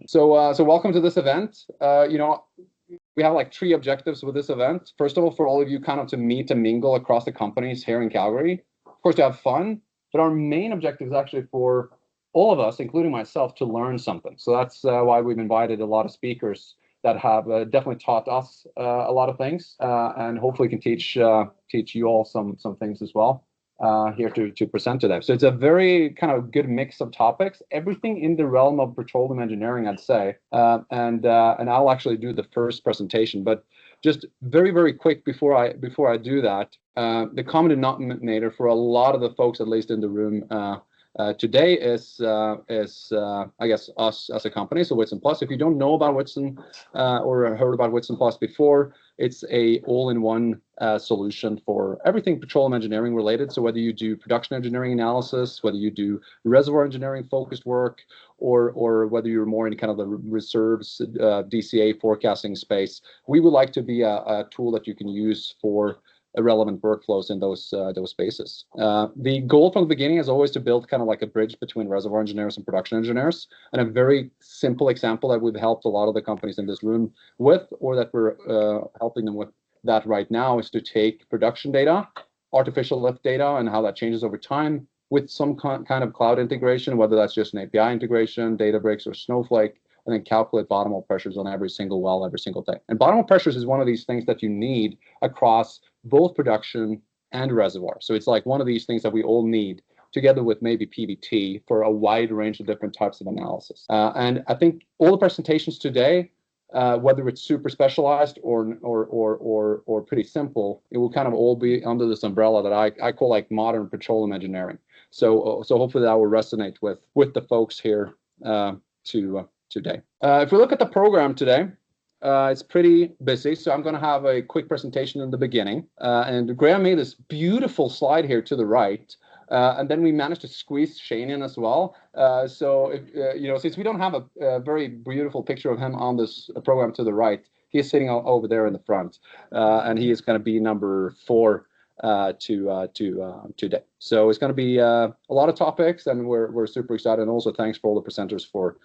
So welcome to this event. We have like 3 objectives with this event. First of all, for all of you kind of to meet and mingle across the companies here in Calgary. Of course, to have fun, but our main objective is actually for all of us, including myself, to learn something. So that's why we've invited a lot of speakers that have definitely taught us a lot of things, and hopefully can teach you all some things as well here to present today. So it's a very kind of good mix of topics, everything in the realm of petroleum engineering, I'd say. And I'll actually do the first presentation, but just very quick before I do that, the common denominator for a lot of the folks, at least in the room today, is I guess us as a company. So Whitson Plus. If you don't know about Whitson or heard about Whitson Plus before, it's a all-in-one solution for everything petroleum engineering related. So whether you do production engineering analysis, whether you do reservoir engineering focused work, or whether you're more in kind of the reserves DCA forecasting space, we would like to be a tool that you can use for relevant workflows in those spaces. The goal from the beginning is always to build kind of like a bridge between reservoir engineers and production engineers. And a very simple example that we've helped a lot of the companies in this room with, or that we're helping them with that right now, is to take production data, artificial lift data, and how that changes over time with some kind of cloud integration, whether that's just an API integration, Databricks, or Snowflake, and then calculate bottom hole pressures on every single well, every single day. And bottom hole pressures is one of these things that you need across both production and reservoir. So it's like one of these things that we all need, together with maybe PVT, for a wide range of different types of analysis. And I think all the presentations today, whether it's super specialized or pretty simple, it will kind of all be under this umbrella that I call like modern petroleum engineering. So hopefully that will resonate with the folks here today. If we look at the program today, it's pretty busy, so I'm going to have a quick presentation in the beginning. And Graham made this beautiful slide here to the right, and then we managed to squeeze Shane in as well. So if, since we don't have a very beautiful picture of him on this program to the right, he is sitting over there in the front, and he is going to be number 4 today. So it's going to be a lot of topics, and we're super excited. And also thanks for all the presenters for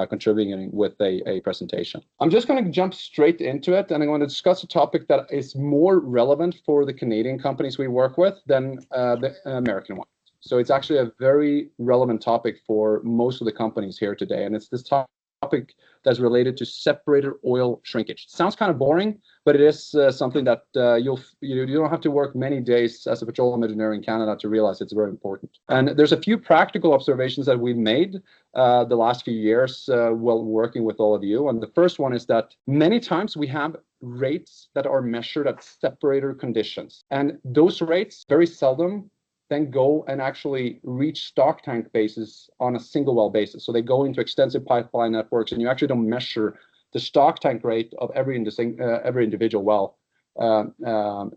contributing with a presentation. I'm just going to jump straight into it, and I'm going to discuss a topic that is more relevant for the Canadian companies we work with than the American one. So it's actually a very relevant topic for most of the companies here today, and it's this topic that's related to separator oil shrinkage. It sounds kind of boring, but it is something that you don't have to work many days as a petroleum engineer in Canada to realize it's very important. And there's a few practical observations that we've made the last few years while working with all of you. And the first one is that many times we have rates that are measured at separator conditions, and those rates very seldom then go and actually reach stock tank bases on a single well basis. So they go into extensive pipeline networks, and you actually don't measure the stock tank rate of every individual well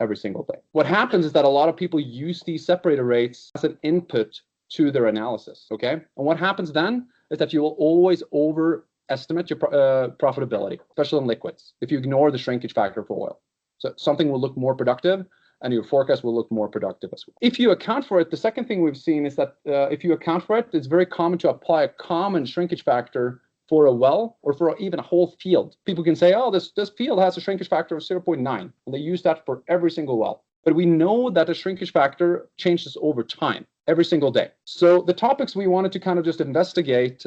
every single day. What happens is that a lot of people use these separator rates as an input to their analysis, okay? And what happens then is that you will always overestimate your profitability, especially in liquids, if you ignore the shrinkage factor for oil. So something will look more productive, and your forecast will look more productive as well. If you account for it, the second thing we've seen is that if you account for it, it's very common to apply a common shrinkage factor for a well or for even a whole field. People can say, oh, this field has a shrinkage factor of 0.9, and they use that for every single well. But we know that the shrinkage factor changes over time, every single day. So the topics we wanted to kind of just investigate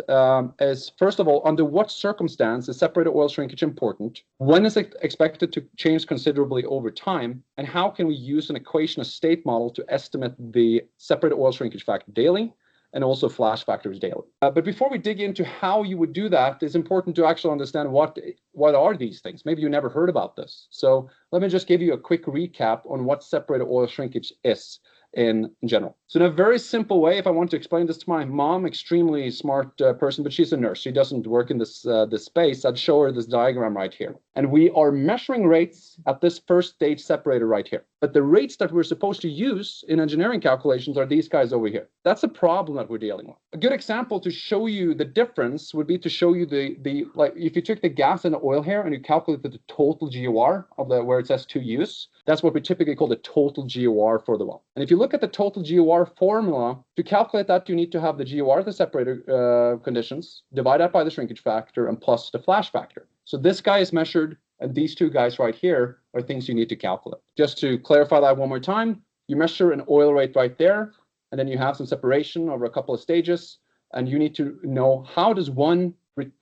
is, first of all, under what circumstance is separator oil shrinkage important? When is it expected to change considerably over time? And how can we use an equation, a state model, to estimate the separator oil shrinkage factor daily, and also flash factors daily? But before we dig into how you would do that, it's important to actually understand what are these things. Maybe you never heard about this. So let me just give you a quick recap on what separator oil shrinkage is in general. So in a very simple way, if I want to explain this to my mom, extremely smart person, but she's a nurse, she doesn't work in this space, I'd show her this diagram right here. And we are measuring rates at this first stage separator right here. But the rates that we're supposed to use in engineering calculations are these guys over here. That's a problem that we're dealing with. A good example to show you the difference would be to show you like if you took the gas and the oil here and you calculated the total GOR of where it says to use, that's what we typically call the total GOR for the well. And if you look at the total GOR formula, to calculate that, you need to have the GOR, the separator conditions, divide that by the shrinkage factor and plus the flash factor. So this guy is measured, and these two guys right here are things you need to calculate. Just to clarify that one more time, you measure an oil rate right there, and then you have some separation over a couple of stages, and you need to know how does one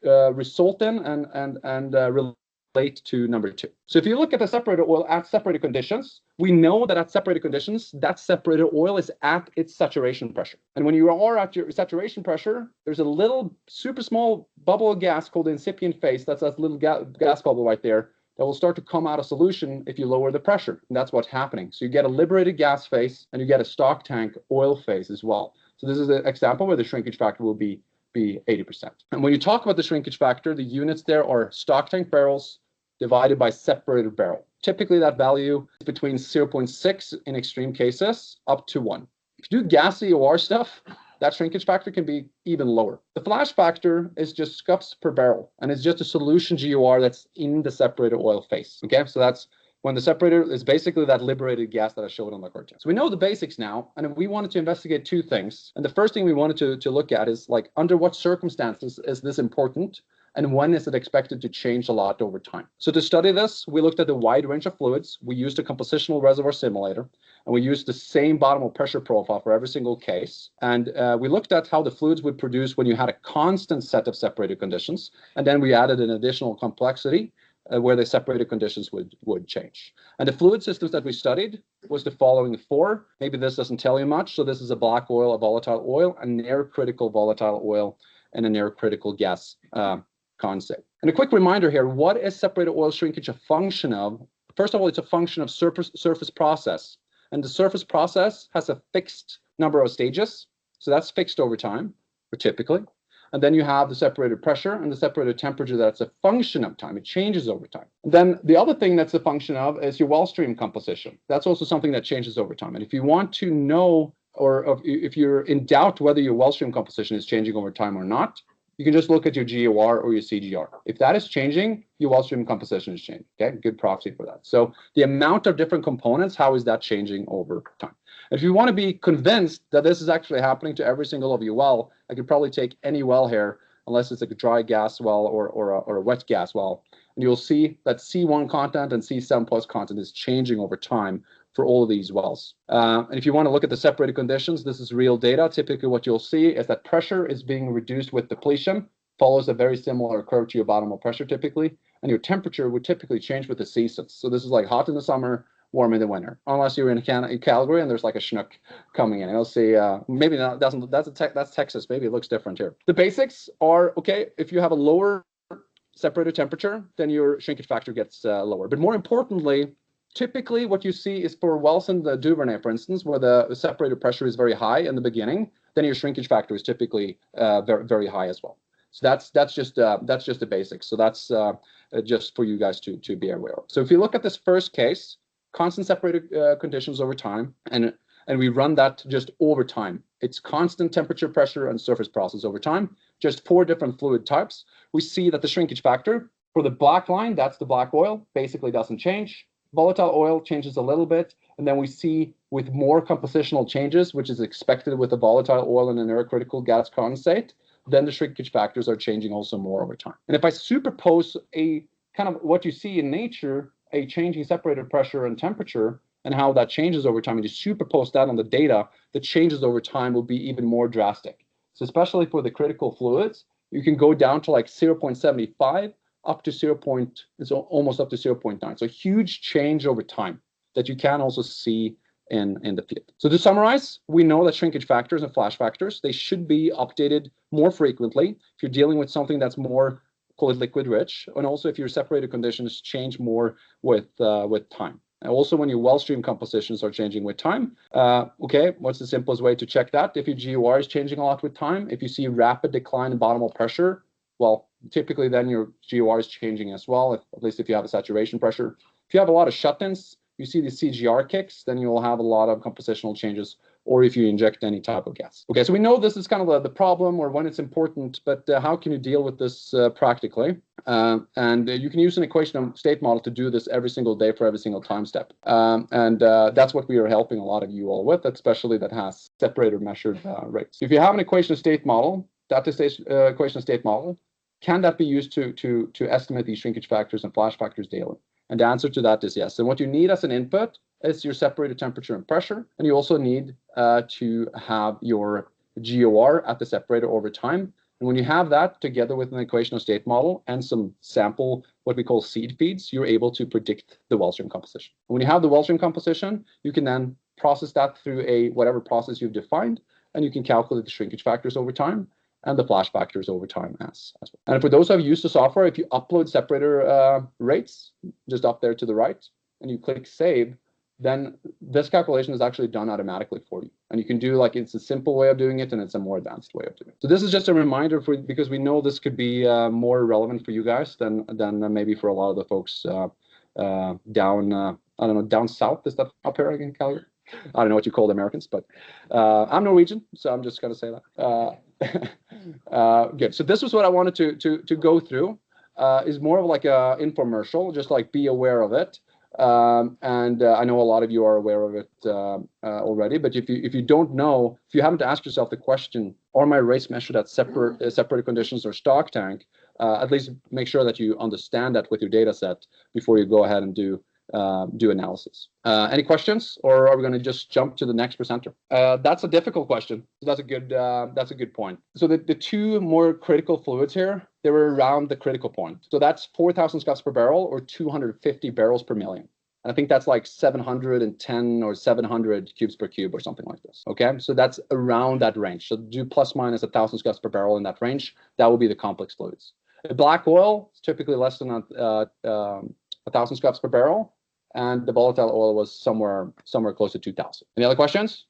result in and relate to number two. So if you look at the separator oil at separated conditions, we know that at separated conditions, that separated oil is at its saturation pressure. And when you are at your saturation pressure, there's a little super small bubble of gas called the incipient phase. That's that little gas bubble right there that will start to come out of solution if you lower the pressure. And that's what's happening. So you get a liberated gas phase and you get a stock tank oil phase as well. So this is an example where the shrinkage factor will be 80%. And when you talk about the shrinkage factor, the units there are stock tank barrels divided by separated barrel. Typically that value is between 0.6 in extreme cases up to 1. If you do gas EOR stuff, that shrinkage factor can be even lower. The flash factor is just scups per barrel, and it's just a solution GOR that's in the separated oil phase. Okay, so that's when the separator is basically that liberated gas that I showed on the cartoon. So we know the basics now, and we wanted to investigate two things. And the first thing we wanted to look at is like under what circumstances is this important? And when is it expected to change a lot over time? So to study this, we looked at a wide range of fluids. We used a compositional reservoir simulator, and we used the same bottom pressure profile for every single case. And we looked at how the fluids would produce when you had a constant set of separated conditions. And then we added an additional complexity where the separated conditions would change. And the fluid systems that we studied was the following four. Maybe this doesn't tell you much. So this is a black oil, a volatile oil, a near critical volatile oil, and a near critical gas condensate. And a quick reminder here, what is separated oil shrinkage a function of? First of all, it's a function of surface process. And the surface process has a fixed number of stages. So that's fixed over time, or typically. And then you have the separated pressure and the separated temperature that's a function of time. It changes over time. And then the other thing that's a function of is your well stream composition. That's also something that changes over time. And if you want to know, or if you're in doubt whether your well stream composition is changing over time or not, you can just look at your GOR or your CGR. If that is changing, your well stream composition is changing. Okay, good proxy for that. So the amount of different components, how is that changing over time? If you want to be convinced that this is actually happening to every single of your well, I could probably take any well here, unless it's like a dry gas well or a wet gas well, and you'll see that C1 content and C7 plus content is changing over time for all of these wells. And if you want to look at the separated conditions, this is real data. Typically what you'll see is that pressure is being reduced with depletion, follows a very similar curve to your bottom pressure typically, and your temperature would typically change with the seasons. So this is like hot in the summer, warm in the winter, unless you're in Calgary and there's like a Chinook coming in. You'll see, maybe not, that's Texas, maybe it looks different here. The basics are, okay, if you have a lower separator temperature, then your shrinkage factor gets lower. But more importantly, typically what you see is for wells in the Duvernay, for instance, where the separator pressure is very high in the beginning, then your shrinkage factor is typically very, very high as well. So that's just the basics. So that's just for you guys to be aware of. So if you look at this first case, constant separated conditions over time, and we run that just over time. It's constant temperature, pressure, and surface process over time, just 4 different fluid types. We see that the shrinkage factor for the black line, that's the black oil, basically doesn't change. Volatile oil changes a little bit, and then we see with more compositional changes, which is expected with a volatile oil and a near critical gas condensate, then the shrinkage factors are changing also more over time. And if I superpose a kind of what you see in nature, a changing separator pressure and temperature, and how that changes over time, and you superpose that on the data, the changes over time will be even more drastic. So especially for the critical fluids, you can go down to like 0.75 up to it's almost up to 0.9. So huge change over time that you can also see in the field. So to summarize, we know that shrinkage factors and flash factors, they should be updated more frequently if you're dealing with something that's more, call it liquid rich, and also if your separated conditions change more with time. And also when your well stream compositions are changing with time, okay, what's the simplest way to check that? If your GOR is changing a lot with time, if you see rapid decline in bottom pressure, well, typically then your GOR is changing as well, at least if you have a saturation pressure. If you have a lot of shut-ins, you see the CGR kicks, then you'll have a lot of compositional changes, or if you inject any type of gas. Okay, so we know this is kind of the problem or when it's important, but how can you deal with this practically? And you can use an equation of state model to do this every single day for every single time step. That's what we are helping a lot of you all with, especially that has separator measured rates. If you have an equation of state model, that is equation of state model, can that be used to estimate these shrinkage factors and flash factors daily? And the answer to that is yes. And what you need as an input is your separator temperature and pressure. And you also need to have your GOR at the separator over time. And when you have that together with an equation of state model and some sample, what we call seed feeds, you're able to predict the well stream composition. And when you have the well stream composition, you can then process that through whatever process you've defined, and you can calculate the shrinkage factors over time and the flash factors over time as well. And for those who have used the software, if you upload separator rates just up there to the right and you click save, then this calculation is actually done automatically for you. And you can do it's a simple way of doing it and it's a more advanced way of doing it. So this is just a reminder because we know this could be more relevant for you guys than maybe for a lot of the folks down, I don't know, down south. Is that up here in Calgary? I don't know what you call the Americans, but I'm Norwegian, so I'm just going to say that. Good. So this was what I wanted to go through. Is more of like a infomercial, just like be aware of it. And I know a lot of you are aware of it already, but if you don't know, if you haven't asked yourself the question, are my rates measured at separator conditions or stock tank, at least make sure that you understand that with your data set before you go ahead and do analysis. Any questions, or are we going to just jump to the next presenter? That's a difficult question. That's a good point. So the two more critical fluids here, they were around the critical point. So that's 4,000 scots per barrel or 250 barrels per million. And I think that's like 710 or 700 cubes per cube or something like this. Okay, so that's around that range. So do plus minus 1,000 scots per barrel in that range. That will be the complex fluids. The black oil is typically less than 1,000 scots per barrel, and the volatile oil was somewhere close to 2,000. Any other questions?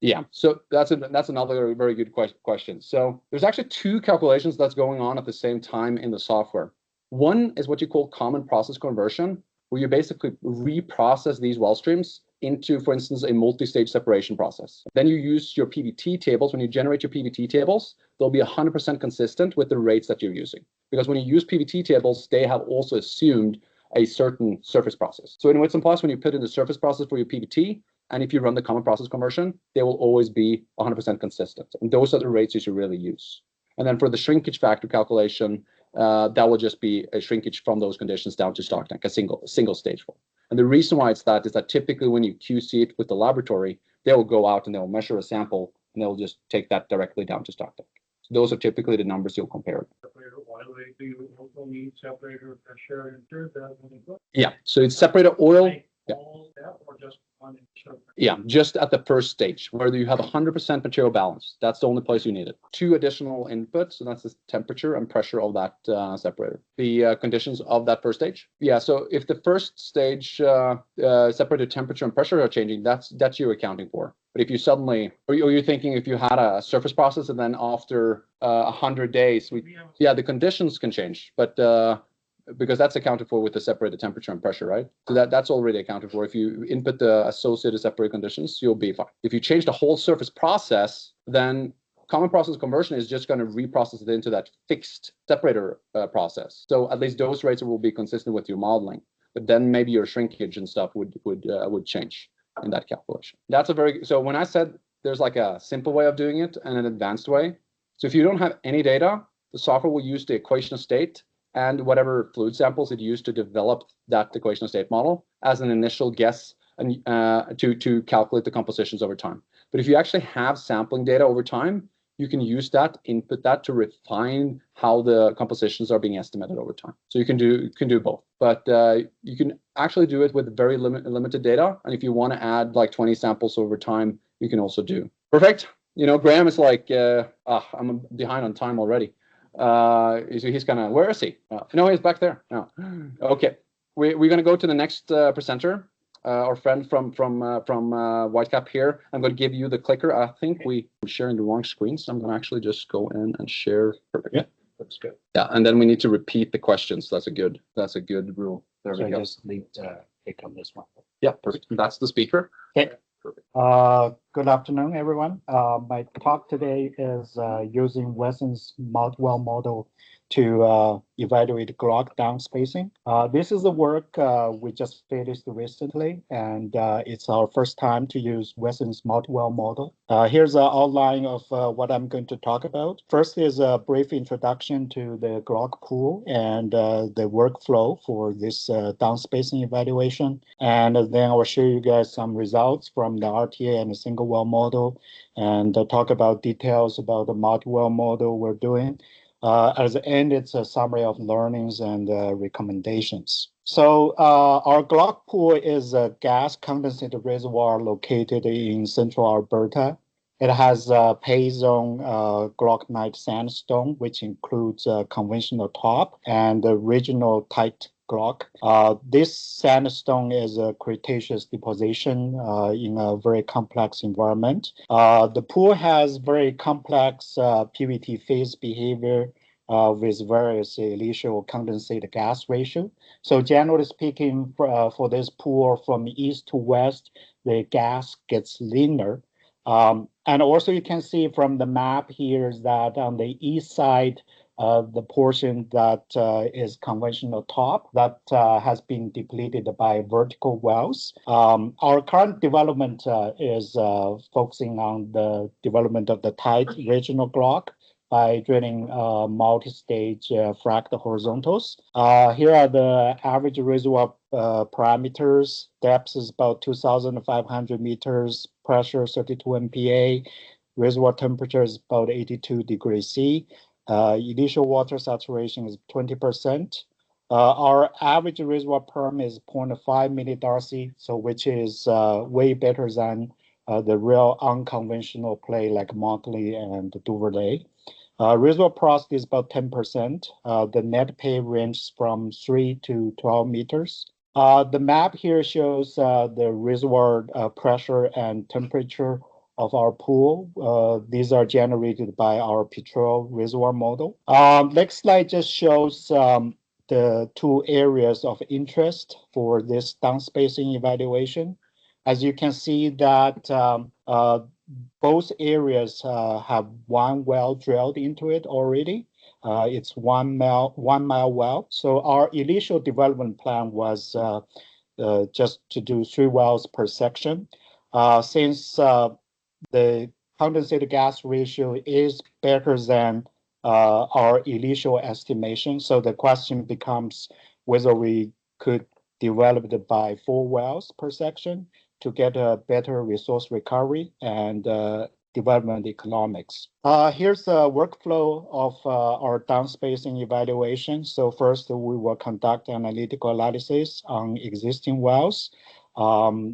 Yeah, so that's another very good question. So there's actually two calculations that's going on at the same time in the software. One is what you call common process conversion, where you basically reprocess these well streams into, for instance, a multi-stage separation process. Then you use your PVT tables. When you generate your PVT tables, they'll be 100% consistent with the rates that you're using. Because when you use PVT tables, they have also assumed a certain surface process. So in Wits and Plus, when you put in the surface process for your PVT, and if you run the common process conversion, they will always be 100% consistent. And those are the rates you should really use. And then for the shrinkage factor calculation, that will just be a shrinkage from those conditions down to stock tank, a single stage one. And the reason why it's that is that typically when you QC it with the laboratory, they will go out and they'll measure a sample and they'll just take that directly down to stock tank. So those are typically the numbers you'll compare. Separator oil rate, do you also need separator pressure? Yeah, so it's separator oil. Yeah. Or just one? Yeah, just at the first stage, where you have 100% material balance. That's the only place you need it. Two additional inputs, so that's the temperature and pressure of that separator. The conditions of that first stage. Yeah, so if the first stage separator temperature and pressure are changing, that's you accounting for. But if you suddenly, or you're thinking if you had a surface process and then after 100 days, the conditions can change, but because that's accounted for with the separator temperature and pressure, right? So that's already accounted for. If you input the associated separator conditions, you'll be fine. If you change the whole surface process, then common process conversion is just going to reprocess it into that fixed separator process. So at least those rates will be consistent with your modeling. But then maybe your shrinkage and stuff would change in that calculation. So when I said there's like a simple way of doing it and an advanced way. So if you don't have any data, the software will use the equation of state and whatever fluid samples it used to develop that equation of state model as an initial guess and to calculate the compositions over time. But if you actually have sampling data over time, you can use that, input that to refine how the compositions are being estimated over time. So you can do both, but you can actually do it with very limited data. And if you want to add like 20 samples over time, you can also do. Perfect. You know, Graham is like, I'm behind on time already. He's gonna, where is he? No, he's back there. No. Okay, we're gonna go to the next presenter, our friend from Whitecap here. I'm gonna give you the clicker. I think we're sharing the wrong screen, so I'm gonna actually just go in and share. Perfect. Yeah, that's good. Yeah, and then we need to repeat the questions. That's a good rule. There So we I go. just leave the pick on this one. Yeah, perfect. That's the speaker. Okay. Perfect. Good afternoon, everyone. My talk today is using Wesson's multi-well model to evaluate Glauc down spacing. This is the work we just finished recently, and it's our first time to use Wesson's multi-well model. Here's an outline of what I'm going to talk about. First is a brief introduction to the Glauc pool and the workflow for this down spacing evaluation. And then I will show you guys some results from the RTA and the single well model, and talk about details about the multi-well model we're doing. At the end, it's a summary of learnings and recommendations. So our Glauc pool is a gas condensate reservoir located in central Alberta. It has pay zone glauconite sandstone, which includes conventional top and the regional tight Glauc. This sandstone is a Cretaceous deposition in a very complex environment. The pool has very complex PVT phase behavior with various initial condensate gas ratio. So generally speaking, for this pool from east to west, the gas gets linear. And also you can see from the map here is that on the east side, the portion that is conventional top that has been depleted by vertical wells. Our current development is focusing on the development of the tight regional Glauc by drilling multi-stage fracked horizontals. Here are the average reservoir parameters. Depth is about 2,500 meters, pressure 32 MPa, reservoir temperature is about 82 degrees C. Initial water saturation is 20%. Our average reservoir perm is 0.5 millidarcy, so which is way better than the real unconventional play like Motley and Duvernay. Reservoir porosity is about 10%. The net pay ranges from 3 to 12 meters. The map here shows the reservoir pressure and temperature of our pool. These are generated by our Petrel reservoir model. Next slide just shows the two areas of interest for this downspacing evaluation. As you can see that both areas have one well drilled into it already. It's 1 mile well. So our initial development plan was just to do 3 wells per section. Since the condensate gas ratio is better than our initial estimation, so the question becomes whether we could develop it by 4 wells per section to get a better resource recovery and development economics. Here's the workflow of our downspacing evaluation. So first, we will conduct analytical analysis on existing wells,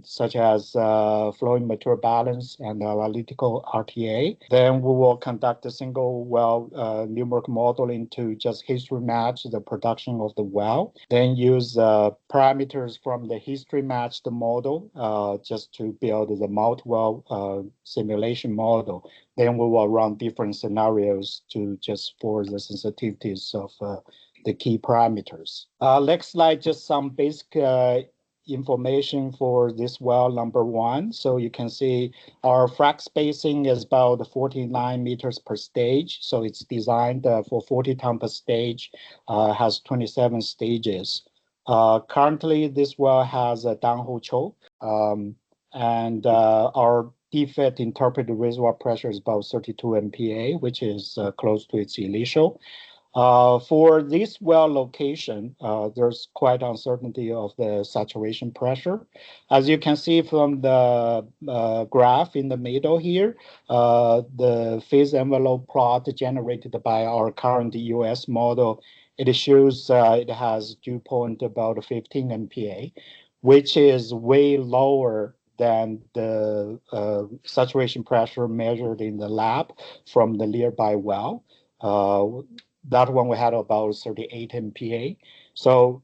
such as flowing material balance and analytical RTA. Then we will conduct a single well numeric modeling to just history match the production of the well. Then use parameters from the history matched model just to build the multi-well simulation model. Then we will run different scenarios to just for the sensitivities of the key parameters. Next slide, just some basic information for this well number 1. So you can see our frac spacing is about 49 meters per stage. So it's designed for 40 ton per stage, has 27 stages. Currently, this well has a downhole choke, and our defect interpreted reservoir pressure is about 32 MPa, which is close to its initial. For this well location, there's quite uncertainty of the saturation pressure. As you can see from the graph in the middle here, the phase envelope plot generated by our current US model, it shows it has dew point about 15 MPa, which is way lower than the saturation pressure measured in the lab from the nearby well. That one we had about 38 MPa. So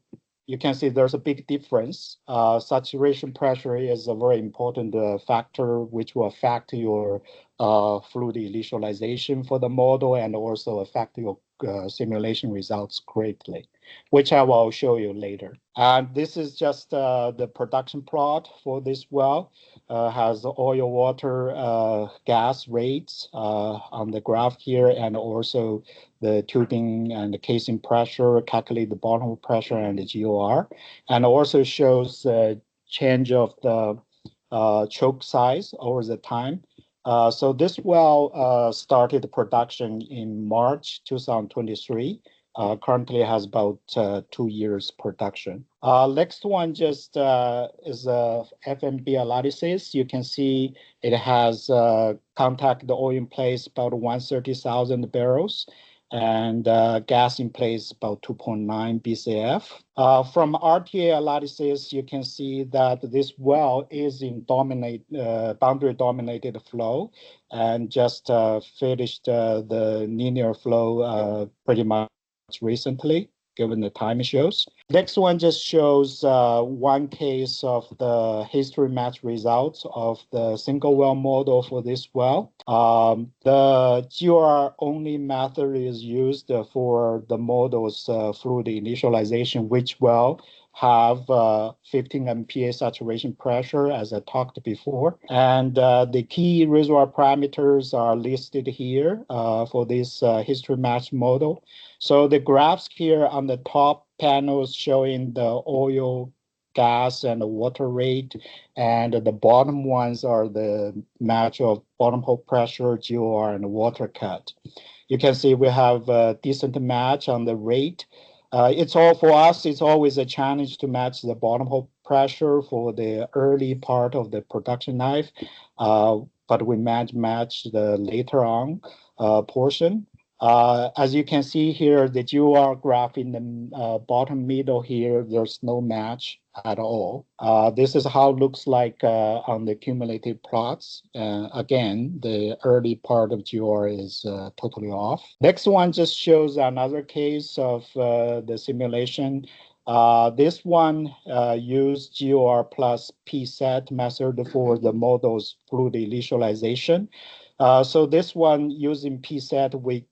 you can see there's a big difference. Saturation pressure is a very important factor which will affect your fluid initialization for the model and also affect your simulation results greatly, which I will show you later. And this is just the production plot for this well. Has the oil, water, gas rates on the graph here, and also the tubing and the casing pressure, calculate the bottom hole pressure and the GOR, and also shows the change of the choke size over the time. So this well started production in March 2023. Currently has about 2 years production. Next one just is a FMB analysis. You can see it has contact the oil in place about 130,000 barrels and gas in place about 2.9 BCF. From RTA analysis, you can see that this well is in boundary dominated flow and just finished the linear flow pretty much recently, given the time it shows. Next one just shows one case of the history match results of the single well model for this well. The GOR only method is used for the model's fluid initialization, which will have 15 MPa saturation pressure, as I talked before. And the key reservoir parameters are listed here for this history match model. So the graphs here on the top panels showing the oil, gas, and the water rate, and the bottom ones are the match of bottom hole pressure, GOR, and water cut. You can see we have a decent match on the rate. It's all for us. It's always a challenge to match the bottom hole pressure for the early part of the production life, but we match the later on portion. As you can see here, the GOR graph in the bottom middle here, there's no match at all. This is how it looks like on the cumulative plots. Again, the early part of GOR is totally off. Next one just shows another case of the simulation. This one used GOR plus PSAT method for the model's fluid initialization. So this one using PSAT, we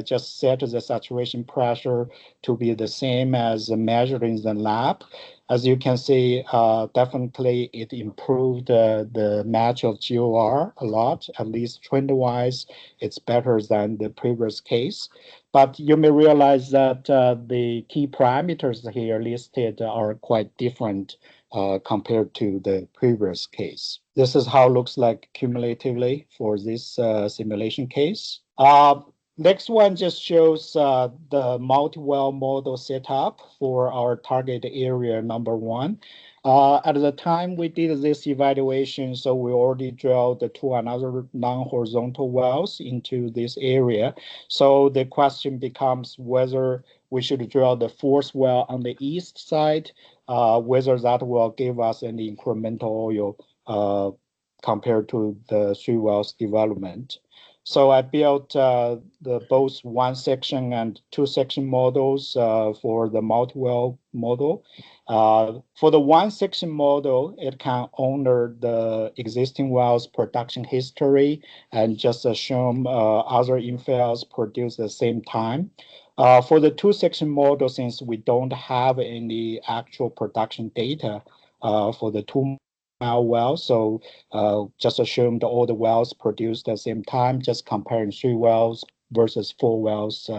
just set the saturation pressure to be the same as measured in the lab. As you can see, definitely it improved the match of GOR a lot, at least trend-wise, it's better than the previous case. But you may realize that the key parameters here listed are quite different compared to the previous case. This is how it looks like cumulatively for this simulation case. Next one just shows the multi-well model setup for our target area number 1. At the time we did this evaluation, so we already drilled the 2 another non-horizontal wells into this area. So the question becomes whether we should drill the 4th well on the east side, whether that will give us an incremental oil compared to the 3 wells development. So I built the both 1 section and 2 section models for the multi-well model. For the 1 section model, it can honor the existing wells production history and just assume other infills produced at the same time. For the 2 section model, since we don't have any actual production data for the 2 wells, so just assume all the wells produced at the same time, just comparing 3 wells versus 4 wells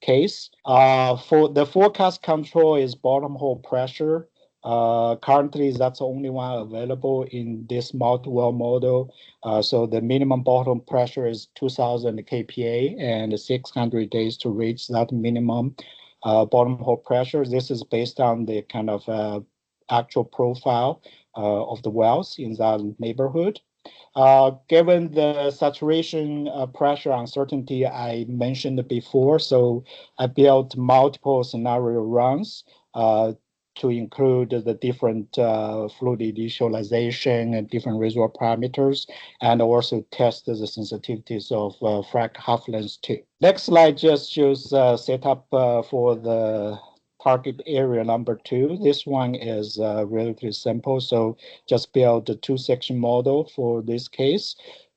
case. For the forecast control is bottom hole pressure. Currently, that's the only one available in this multi-well model. So the minimum bottom pressure is 2,000 kPa and 600 days to reach that minimum bottom hole pressure. This is based on the kind of actual profile of the wells in that neighborhood. Given the saturation pressure uncertainty I mentioned before, so I built multiple scenario runs to include the different fluid initialization and different reservoir parameters, and also test the sensitivities of frac half lengths too. Next slide just shows setup for the target area number 2. This one is relatively simple, so just build the 2-section model for this case.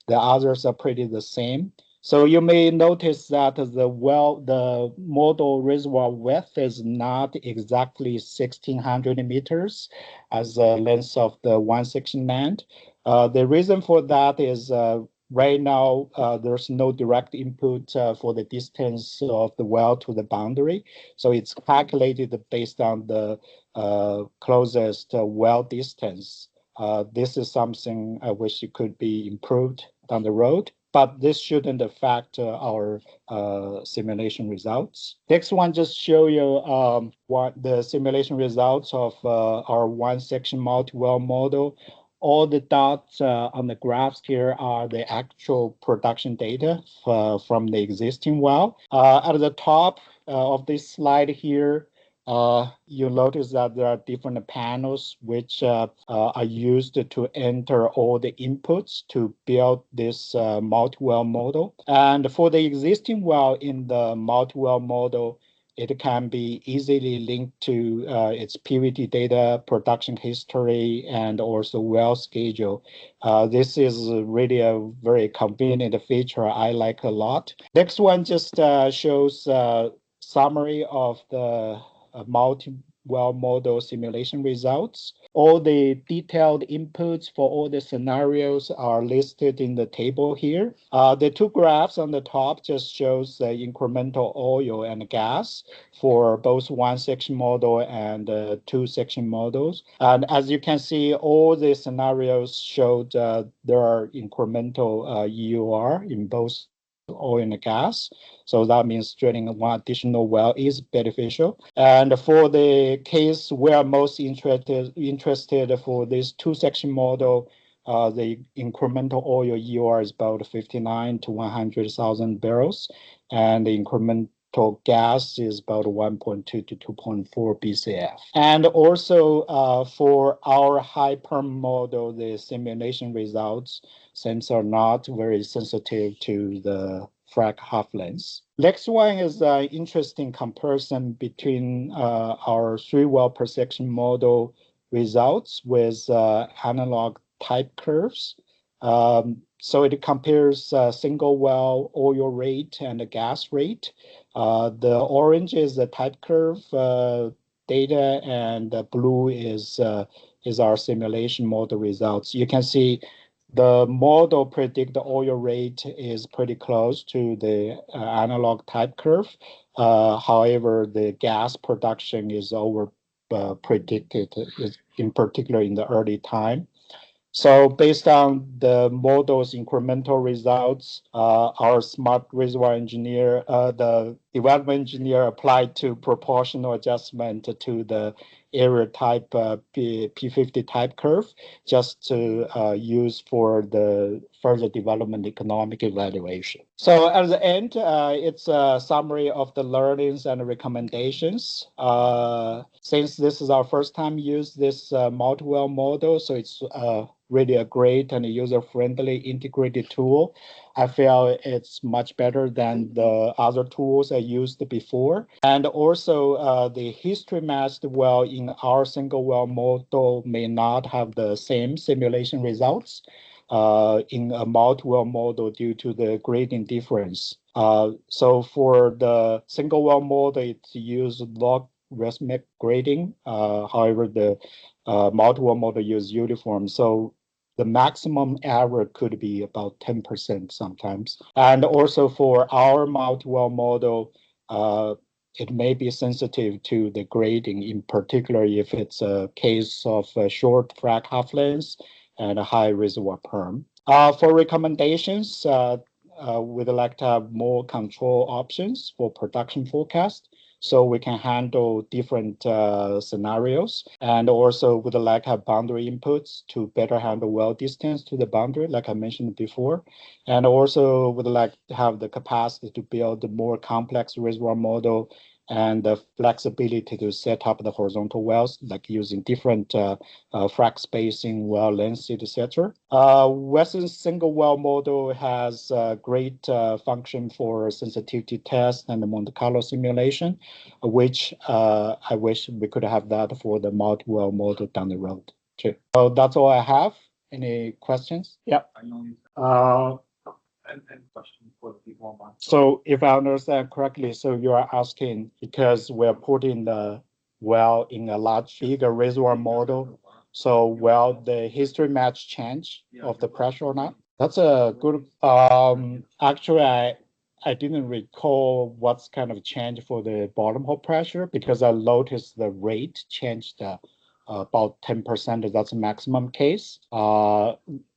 The others are pretty the same. So you may notice that the model reservoir width is not exactly 1,600 meters as the length of the 1-section land. The reason for that is right now there's no direct input for the distance of the well to the boundary. So it's calculated based on the closest well distance. This is something I wish it could be improved down the road, but this shouldn't affect our simulation results. Next one, just show you what the simulation results of our 1-section multi-well model. All the dots on the graphs here are the actual production data from the existing well. At the top of this slide here, you'll notice that there are different panels which are used to enter all the inputs to build this multi-well model. And for the existing well in the multi-well model, it can be easily linked to its PVT data, production history, and also well schedule. This is really a very convenient feature I like a lot. Next one just shows summary of the multi-well model simulation results. All the detailed inputs for all the scenarios are listed in the table here. The 2 graphs on the top just shows the incremental oil and gas for both 1-section model and 2-section models. And as you can see, all the scenarios showed there are incremental EUR in both oil and gas. So that means drilling one additional well is beneficial. And for the case we are most interested for this 2-section model, the incremental oil EUR is about 59 to 100,000 barrels, and the incremental gas is about 1.2 to 2.4 BCF. And also for our high perm model, the simulation results seems are not very sensitive to the frac half lengths. Next one is an interesting comparison between our 3-well per section model results with analog type curves. So it compares single well oil rate and the gas rate. The orange is the type curve data, and the blue is our simulation model results. You can see the model predict the oil rate is pretty close to the analog type curve. However, the gas production is over predicted, in particular in the early time. So based on the model's incremental results, our smart reservoir engineer, the development engineer applied to proportional adjustment to the area type P50 type curve just to use for the further development economic evaluation. So at the end, it's a summary of the learnings and recommendations. Since this is our first time use this multi-well model, so it's really a great and user-friendly integrated tool. I feel it's much better than the other tools I used before. And also the history matched well in our single well model may not have the same simulation results in a multi-well model due to the grading difference. So for the single well model, it's used logarithmic grading. However, the multi-well model use uniform. So the maximum error could be about 10% sometimes. And also for our multi-well model, it may be sensitive to the grading, in particular if it's a case of a short frac half length and a high reservoir perm. For recommendations, we'd like to have more control options for production forecast, so we can handle different scenarios. And also would like to have boundary inputs to better handle well distance to the boundary, like I mentioned before. And also would like to have the capacity to build a more complex reservoir model and the flexibility to set up the horizontal wells, like using different frac spacing, well lengths, etc. Western's single well model has a great function for sensitivity test and the Monte Carlo simulation, which I wish we could have that for the multi-well model down the road too. So that's all I have. Any questions? Yeah. And question for the people online. So if I understand correctly, so you are asking because we're putting the well in a large, bigger reservoir model. So will the history match change of the pressure or not? That's a good, actually, I didn't recall what's kind of change for the bottom hole pressure because I noticed the rate changed about 10%. That's a maximum case.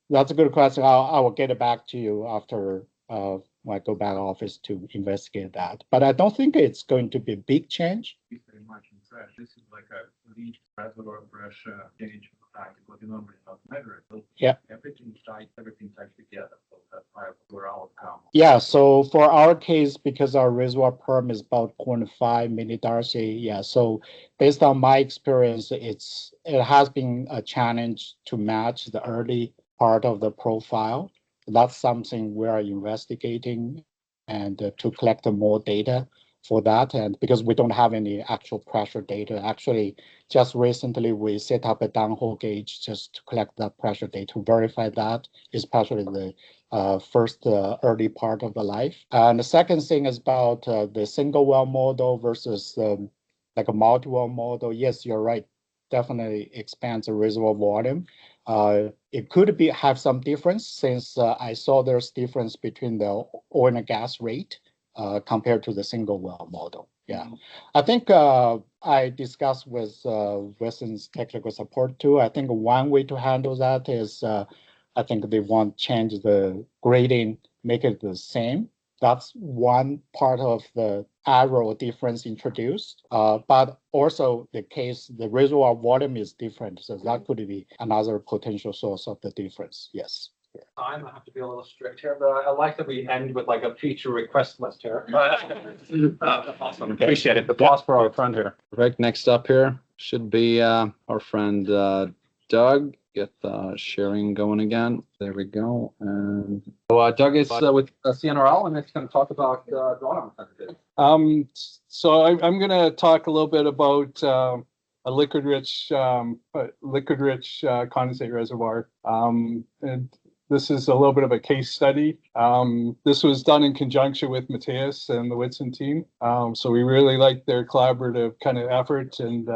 That's a good question. I will get it back to you after when I go back office to investigate that. But I don't think it's going to be a big change. Very much in fresh. This is like a lead reservoir pressure change what you normally not measure it. So yeah. Everything's tied together. So that's why we're all come. Yeah. So for our case, because our reservoir perm is about 0.5 millidarcy. Yeah. So based on my experience, it has been a challenge to match the early part of the profile. That's something we are investigating and to collect more data for that. And because we don't have any actual pressure data, actually, just recently we set up a downhole gauge just to collect that pressure data to verify that, especially the first early part of the life. And the second thing is about the single well model versus like a multi-well model. Yes, you're right. Definitely expands the reservoir volume. It could have some difference since I saw there's difference between the oil and gas rate compared to the single well model. Yeah, I think I discussed with Weston's technical support too. I think one way to handle that is I think they want to change the grading, make it the same. That's one part of the arrow difference introduced, but also the reservoir volume is different, so that could be another potential source of the difference. Yes. I have to be a little strict here, but I like that we end with like a feature request list here. Awesome, appreciate it. The applause for our friend here. Right, next up here should be our friend Doug. Get the sharing going again. There we go. And so Doug is with CNRL, and it's going to talk about drawdown sensitivity. So I'm going to talk a little bit about a liquid-rich condensate reservoir. And this is a little bit of a case study. This was done in conjunction with Matthias and the Whitson team. So we really like their collaborative kind of effort, and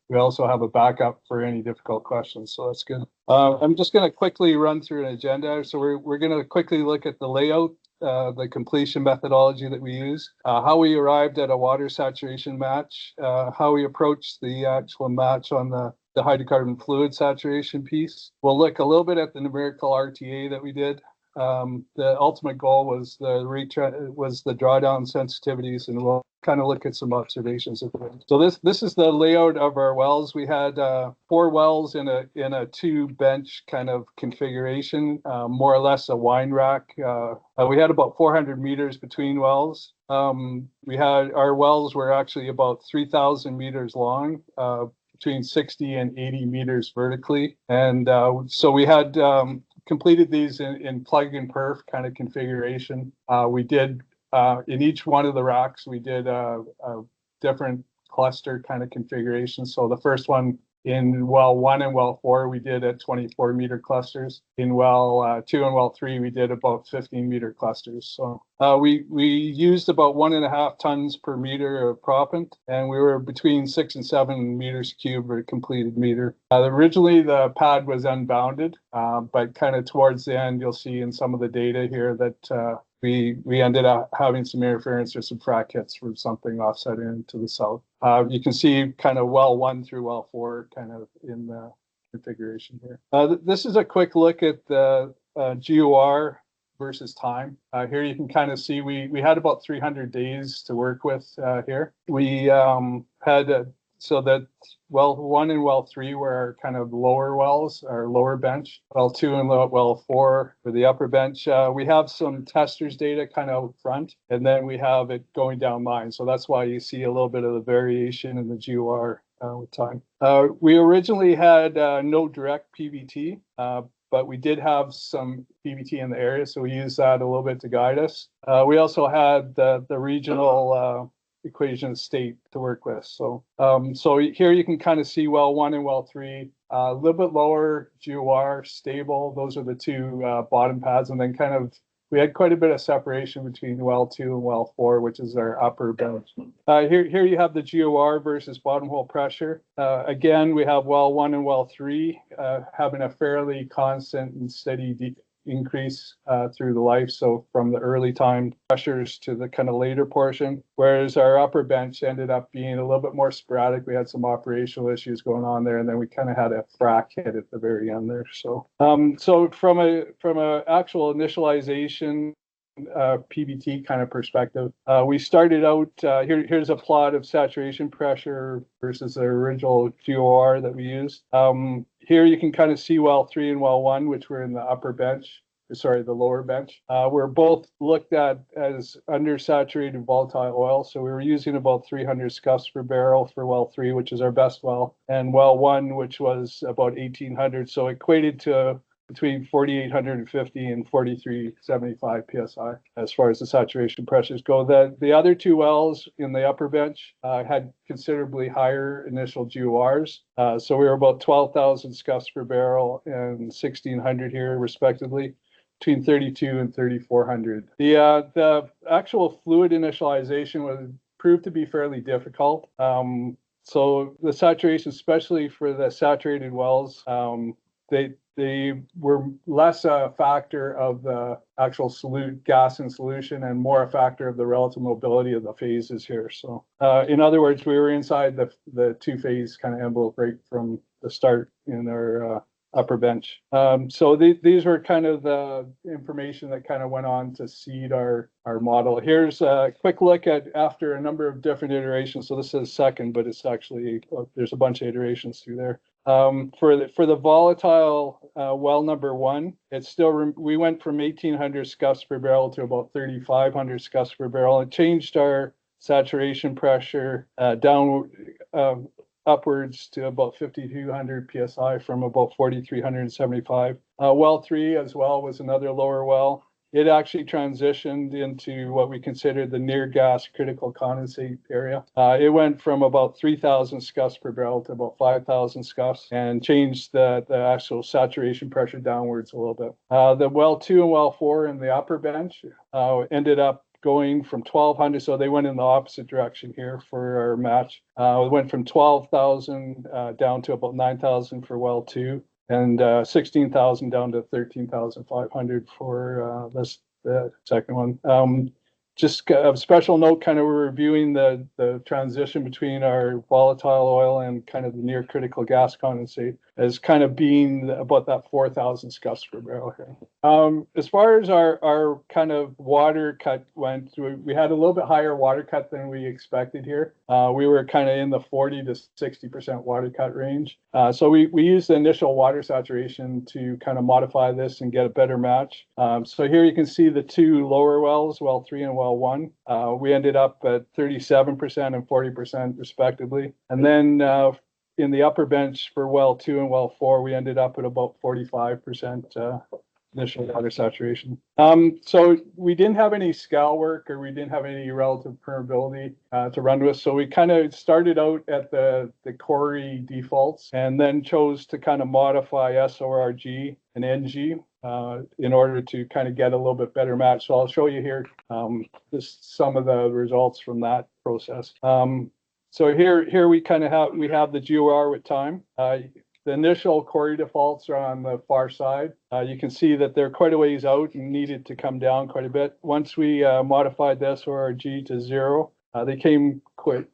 we also have a backup for any difficult questions. So that's good. I'm just going to quickly run through an agenda. So we're going to quickly look at the layout, the completion methodology that we use, how we arrived at a water saturation match, how we approached the actual match on the hydrocarbon fluid saturation piece. We'll look a little bit at the numerical RTA that we did. The ultimate goal was the drawdown sensitivities, and we'll kind of look at some observations of it. So this is the layout of our wells. We had 4 wells in a 2 bench kind of configuration, more or less a wine rack. We had about 400 meters between wells. Our wells were actually about 3,000 meters long, between 60 and 80 meters vertically. And so we had completed these in plug and perf kind of configuration. We did, in each one of the racks, we did a different cluster kind of configuration. So the first one in well 1 and well 4, we did at 24 meter clusters. In well 2 and well 3, we did about 15 meter clusters. So we used about 1.5 tons per meter of proppant, and we were between 6 and 7 meters cubed per completed meter. Originally, the pad was unbounded, but kind of towards the end, you'll see in some of the data here that we ended up having some interference or some frac hits from something offset into the south. You can see kind of well 1 through well 4 kind of in the configuration here. This is a quick look at the GOR versus time. Here you can kind of see we had about 300 days to work with here. We had so that well 1 and well 3 were our kind of lower wells, our lower bench. Well 2 and well 4 for the upper bench. We have some testers data kind of out front, and then we have it going down mine. So that's why you see a little bit of the variation in the GOR with time. We originally had no direct PVT, but we did have some PVT in the area, so we used that a little bit to guide us. We also had the regional equation of state to work with. So so here you can kind of see well 1 and well 3, a little bit lower GOR, stable. Those are the two bottom pads, and then kind of we had quite a bit of separation between well 2 and well 4, which is our upper bench. Here you have the GOR versus bottom hole pressure. Again, we have well 1 and well 3 having a fairly constant and steady increase through the life. So from the early time pressures to the kind of later portion, whereas our upper bench ended up being a little bit more sporadic. We had some operational issues going on there, and then we kind of had a frac hit at the very end there. So so from a actual initialization PVT kind of perspective, we started out here's a plot of saturation pressure versus the original GOR that we used. Here you can kind of see well 3 and well 1, which were in the upper bench, sorry, the lower bench. We're both looked at as undersaturated volatile oil. So we were using about 300 scuffs per barrel for well 3, which is our best well, and well 1, which was about 1800. So equated to between 4,850 and 4,375 psi as far as the saturation pressures go. The other two wells in the upper bench had considerably higher initial GORs. So we were about 12,000 scuffs per barrel and 1,600 here respectively, between 32 and 3,400. The actual fluid initialization was proved to be fairly difficult. So the saturation, especially for the saturated wells, they were less a factor of the actual gas in solution and more a factor of the relative mobility of the phases here. So in other words, we were inside the two-phase kind of envelope right from the start in our upper bench. So these were kind of the information that kind of went on to seed our model. Here's a quick look at after a number of different iterations. So this is second, but it's actually, there's a bunch of iterations through there. For the volatile well number 1, it's still we went from 1,800 scuffs per barrel to about 3,500 scuffs per barrel. It changed our saturation pressure down upwards to about 5,200 psi from about 4,375. Well 3 as well was another lower well. It actually transitioned into what we consider the near gas critical condensate area. It went from about 3,000 scuffs per barrel to about 5,000 scuffs and changed the actual saturation pressure downwards a little bit. The well 2 and well 4 in the upper bench ended up going from 1,200, so they went in the opposite direction here for our match. We went from 12,000 down to about 9,000 for well 2. And 16,000 down to 13,500 for the second one. Just a special note, kind of we're reviewing the transition between our volatile oil and kind of the near critical gas condensate as kind of being about that 4,000 scuffs per barrel here. As far as our kind of water cut went, we had a little bit higher water cut than we expected here. We were kind of in the 40 to 60% water cut range. So we used the initial water saturation to kind of modify this and get a better match. So here you can see the two lower wells, well 3 and well 1. We ended up at 37% and 40% respectively. And then in the upper bench for well 2 and well 4, we ended up at about 45% initial water saturation. So we didn't have any scal work, or we didn't have any relative permeability to run with. So we kind of started out at the Corey defaults and then chose to kind of modify SORG and NG in order to kind of get a little bit better match. So I'll show you here just some of the results from that process. So here we kind of have the GOR with time. The initial Corey defaults are on the far side. You can see that they're quite a ways out and needed to come down quite a bit. Once we modified the SORG to 0, they came quite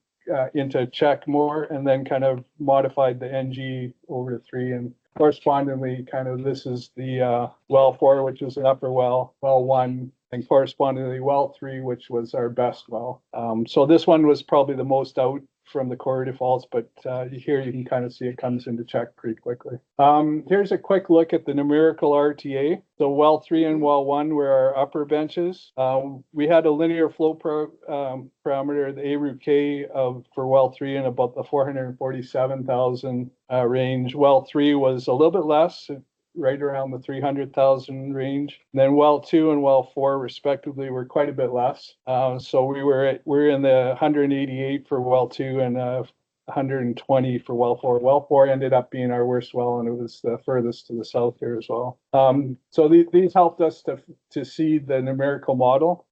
into check more, and then kind of modified the NG over to 3. And correspondingly, kind of this is the well 4, which is an upper well, well 1, and correspondingly well 3, which was our best well. So this one was probably the most out from the core defaults, but here you can kind of see it comes into check pretty quickly. Here's a quick look at the numerical RTA. So well 3 and well 1 were our upper benches. We had a linear flow parameter, the A root K for well 3 in about the 447,000 range. Well 3 was a little bit less, right around the 300,000 range. And then well 2 and well 4 respectively were quite a bit less. So we're in the 188 for well 2 and 120 for well 4. Well 4 ended up being our worst well, and it was the furthest to the south here as well. So these helped us to see the numerical model.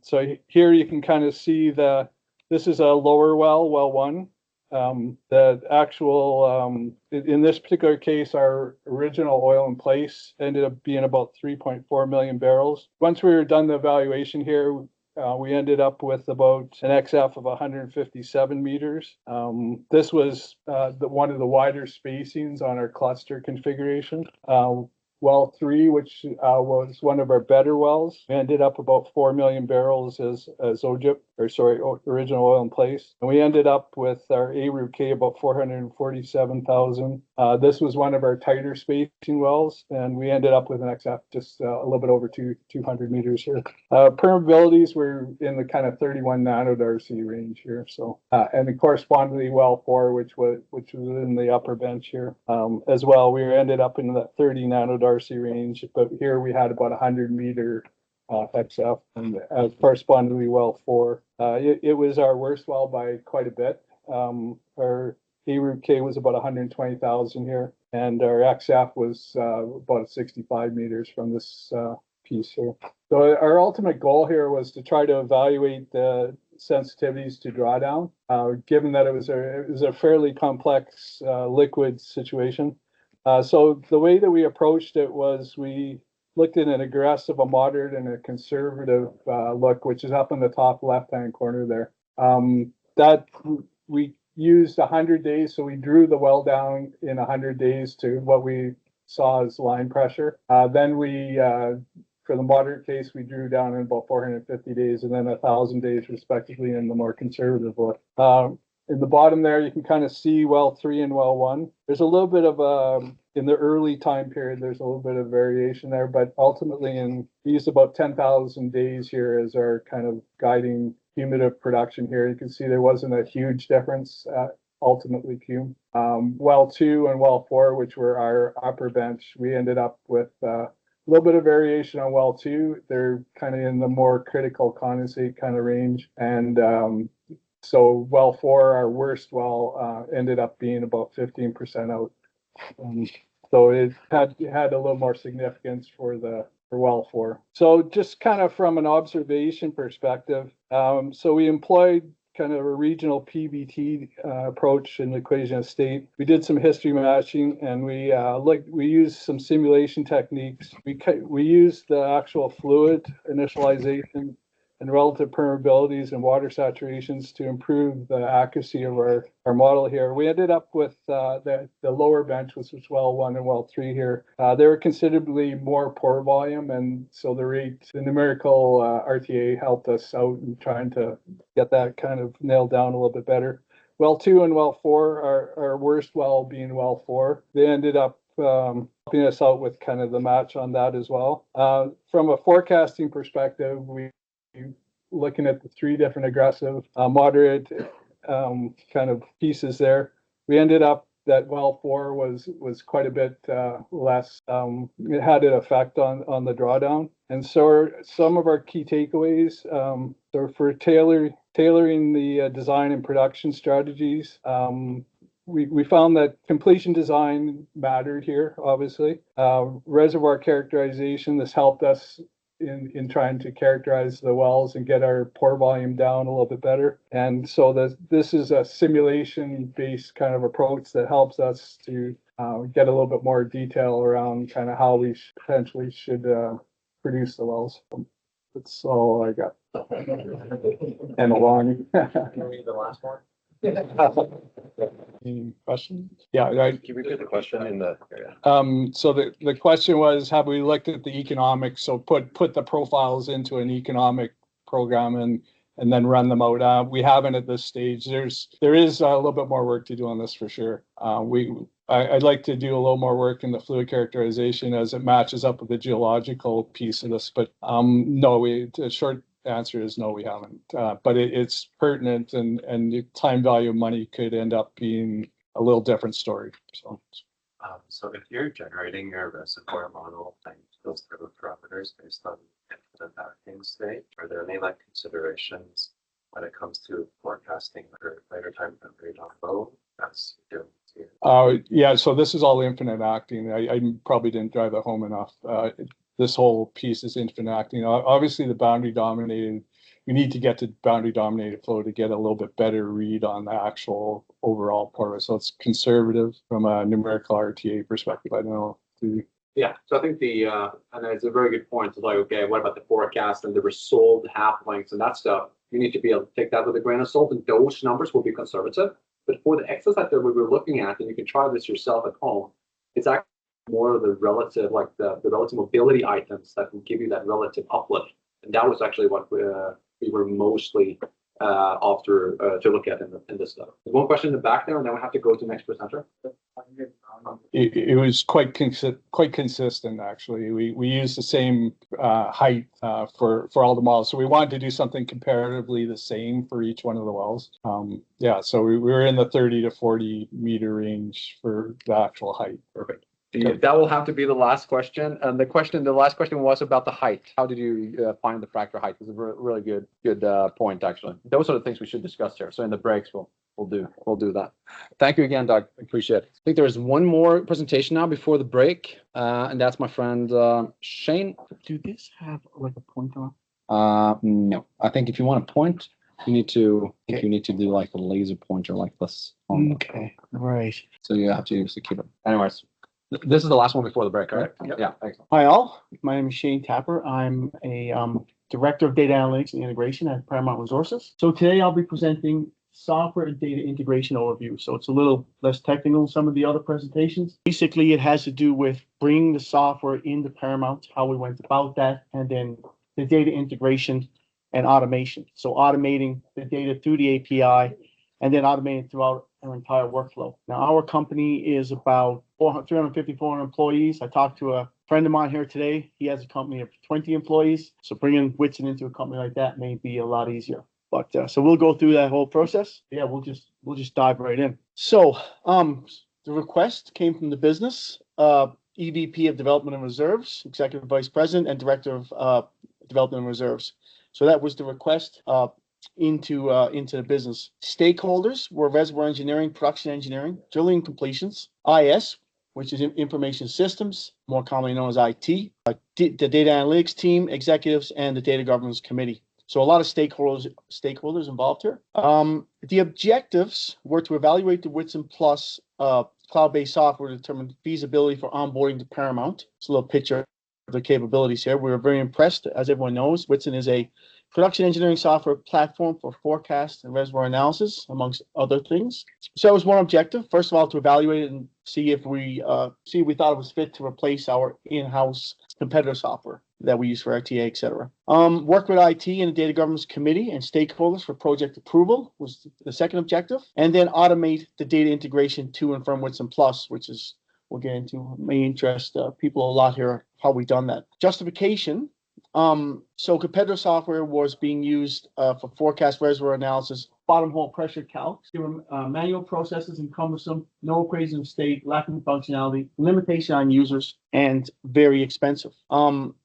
So here you can kind of see this is a lower well 1. The actual, in this particular case, our original oil in place ended up being about 3.4 million barrels. Once we were done the evaluation here, we ended up with about an XF of 157 meters. This was one of the wider spacings on our cluster configuration. Well 3, which was one of our better wells, ended up about 4 million barrels as OGIP, original oil in place. And we ended up with our A root K about 447,000. This was one of our tighter spacing wells, and we ended up with an XF just a little bit over 200 meters here. Permeabilities were in the kind of 31 nanodarcy range here. So, and then correspondingly well 4, which was in the upper bench here as well. We ended up in that 30 nanodarcy range, but here we had about 100 meter XF, and correspondingly well 4. It was our worst well by quite a bit. Our A root K was about 120,000 here, and our XF was about 65 meters from this piece here. So our ultimate goal here was to try to evaluate the sensitivities to drawdown, given that it was a fairly complex liquid situation. So the way that we approached it was we looked at an aggressive, a moderate, and a conservative look, which is up in the top left-hand corner there. That we used 100 days, so we drew the well down in 100 days to what we saw as line pressure. Then we, for the moderate case, we drew down in about 450 days, and then 1,000 days respectively in the more conservative look. In the bottom there, you can kind of see well 3 and well 1. There's a little bit of in the early time period, there's a little bit of variation there, but ultimately we used about 10,000 days here as our kind of guiding cumulative production here. You can see there wasn't a huge difference ultimately cum. Well 2 and well 4, which were our upper bench, we ended up with a little bit of variation on well 2. They're kind of in the more critical condensate kind of range, and so well 4, our worst well, ended up being about 15% out. So it had a little more significance for well 4. So just kind of from an observation perspective, so we employed kind of a regional PBT approach in the equation of state. We did some history matching, and we used some simulation techniques. We used the actual fluid initialization and relative permeabilities and water saturations to improve the accuracy of our model here. We ended up with the lower bench, which was well 1 and well 3 here. They were considerably more pore volume, and so the numerical RTA helped us out in trying to get that kind of nailed down a little bit better. Well 2 and well 4, our worst well being well 4, they ended up helping us out with kind of the match on that as well. From a forecasting perspective, we looking at the 3 different aggressive, moderate kind of pieces there. We ended up that well 4 was quite a bit less. It had an effect on the drawdown. And so some of our key takeaways, so for tailoring the design and production strategies, we found that completion design mattered here, obviously. Reservoir characterization, this helped us in trying to characterize the wells and get our pore volume down a little bit better. And so this is a simulation-based kind of approach that helps us to get a little bit more detail around kind of how we potentially should produce the wells. That's all I got. And along. Can you read the last one? Any questions? Yeah. Can you repeat the question in the? So the question was, have we looked at the economics? So put the profiles into an economic program, and and then run them out. We haven't at this stage. There is a little bit more work to do on this for sure. I'd like to do a little more work in the fluid characterization as it matches up with the geological piece of this. But no, the short answer is no, we haven't. But it's pertinent, and the time value of money could end up being a little different story. So if you're generating your reservoir model and those type of parameters based on infinite acting state, are there any like considerations when it comes to forecasting or later time period on low as you do here? Yeah, so this is all infinite acting. I probably didn't drive it home enough. This whole piece is infinite acting. Obviously, the boundary dominated, we need to get to boundary dominated flow to get a little bit better read on the actual overall porous. So it's conservative from a numerical RTA perspective. I don't know. Yeah, so I think and it's a very good point. It's like, okay, what about the forecast and the resolved half lengths and that stuff? You need to be able to take that with a grain of salt, and those numbers will be conservative. But for the exercise that we were looking at, and you can try this yourself at home, it's actually more of the relative, like the relative mobility items that can give you that relative uplift. And that was actually what we were mostly after to look at in this stuff. There's one question in the back there, and then we have to go to the next presenter. It was quite consistent, actually. We used the same height for all the models. So we wanted to do something comparatively the same for each one of the wells. Yeah, so we were in the 30 to 40 meter range for the actual height. Perfect. That will have to be the last question. And the last question was about the height. How did you find the fracture height? It's a really good point, actually. Those are the things we should discuss here. So in the breaks, we'll do that. Thank you again, Doug. Appreciate it. I think there is one more presentation now before the break, and that's my friend Shane. Do this have like a pointer? No. I think if you want to point, you need to do like a laser pointer like this. Okay, right. So you have to use the keyboard. Anyways. This is the last one before the break, right? Yep. Yeah, excellent. Hi all, my name is Shane Tapper. I'm a Director of Data Analytics and Integration at Paramount Resources. So today I'll be presenting software and data integration overview. So it's a little less technical than some of the other presentations. Basically, it has to do with bringing the software into Paramount, how we went about that, and then the data integration and automation. So automating the data through the API and then automating throughout our entire workflow. Now, our company is about 350, 400 employees. I talked to a friend of mine here today. He has a company of 20 employees. So bringing Whitson into a company like that may be a lot easier. But so we'll go through that whole process. Yeah, we'll just dive right in. So the request came from the business, EVP of Development and Reserves, Executive Vice President, and Director of Development and Reserves. So that was the request into the business. Stakeholders were reservoir engineering, production engineering, drilling completions, IS, which is information systems, more commonly known as IT, the data analytics team, executives, and the data governance committee. So a lot of stakeholders involved here. The objectives were to evaluate the Whitson Plus cloud-based software to determine feasibility for onboarding to Paramount. It's a little picture of the capabilities here. We were very impressed. As everyone knows, Whitson is a production engineering software platform for forecast and reservoir analysis, amongst other things. So that was one objective. First of all, to evaluate it and see if we thought it was fit to replace our in-house competitor software that we use for RTA, et cetera. Work with IT and the data governance committee and stakeholders for project approval was the second objective. And then automate the data integration to and from Whitson Plus, which is, we'll get into, may interest people a lot here, how we done that. Justification. So competitor software was being used for forecast reservoir analysis, bottom hole pressure calcs. There were manual processes and cumbersome, no appraisal of state, lacking functionality, limitation on users, and very expensive.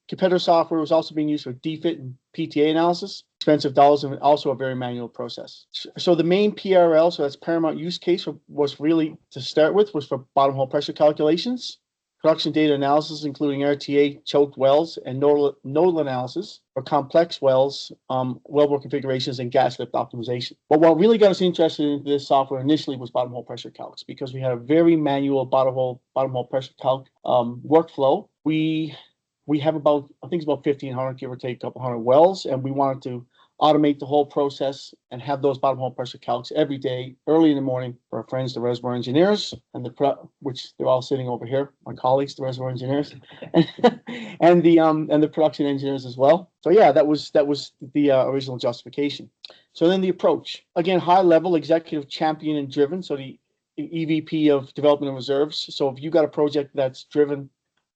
Competitor software was also being used for DFIT and PTA analysis, expensive dollars, and also a very manual process. So the main PRL, so that's Paramount use case, was really to start with was for bottom hole pressure calculations. Production data analysis, including RTA, choked wells, and nodal analysis for complex wells, wellbore configurations, and gas lift optimization. But what really got us interested in this software initially was bottom hole pressure calcs, because we had a very manual bottom hole pressure calc workflow. We have about, I think it's about 1,500, give or take a couple hundred wells, and we wanted to automate the whole process and have those bottom hole pressure calcs every day, early in the morning, for our friends, the reservoir engineers, and which they're all sitting over here, my colleagues, the reservoir engineers, and the production engineers as well. So yeah, that was the original justification. So then the approach, again, high level, executive champion and driven. So the EVP of development and reserves. So if you got a project that's driven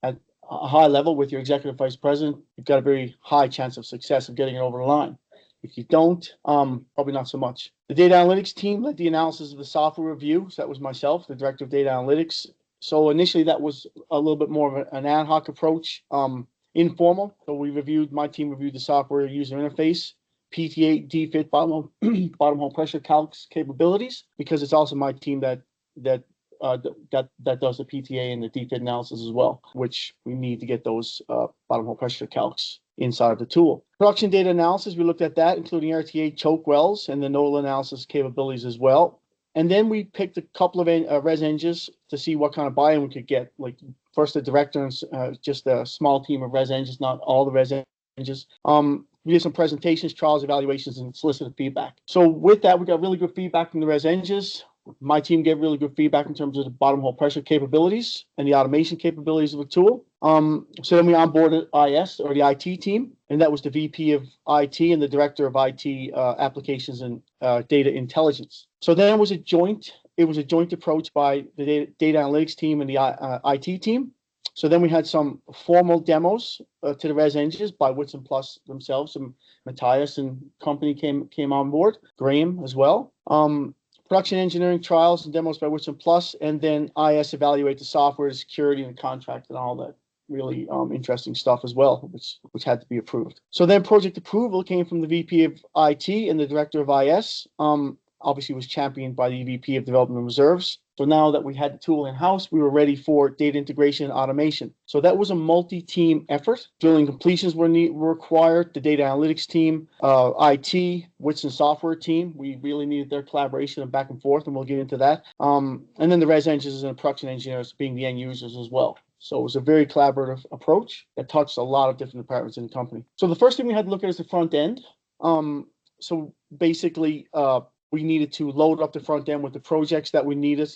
at a high level with your executive vice president, you've got a very high chance of success of getting it over the line. If you don't, probably not so much. The data analytics team led the analysis of the software review. So that was myself, the director of data analytics. So initially that was a little bit more of an ad hoc approach, informal. So my team reviewed the software user interface, PTA, DFIT, bottom hole pressure calcs capabilities, because it's also my team that does the PTA and the DFIT analysis as well, which we need to get those bottom hole pressure calcs inside of the tool. Production data analysis, we looked at that, including RTA choke wells and the nodal analysis capabilities as well. And then we picked a couple of res engines to see what kind of buy-in we could get. Like first the director and just a small team of res engines, not all the res engines. We did some presentations, trials, evaluations, and solicited feedback. So with that, we got really good feedback from the res engines. My team gave really good feedback in terms of the bottom hole pressure capabilities and the automation capabilities of the tool. So then we onboarded IS, or the IT team, and that was the VP of IT and the director of IT applications and data intelligence. So then it was a joint approach by the data analytics team and the IT team. So then we had some formal demos to the res engines by Whitson Plus themselves, and Matthias and company came on board, Graham as well. Production engineering trials and demos by Whitson Plus, and then IS evaluate the software, security, and contract, and all that really interesting stuff as well, which had to be approved. So then project approval came from the VP of IT and the director of IS. Obviously was championed by the VP of development and reserves. So now that we had the tool in-house, we were ready for data integration and automation. So that was a multi-team effort. Drilling completions were required, the data analytics team, IT, Whitson software team. We really needed their collaboration and back and forth, and we'll get into that. And then the res engines and production engineers being the end users as well. So it was a very collaborative approach that touched a lot of different departments in the company. So the first thing we had to look at is the front end. So basically, we needed to load up the front end with the projects that we needed,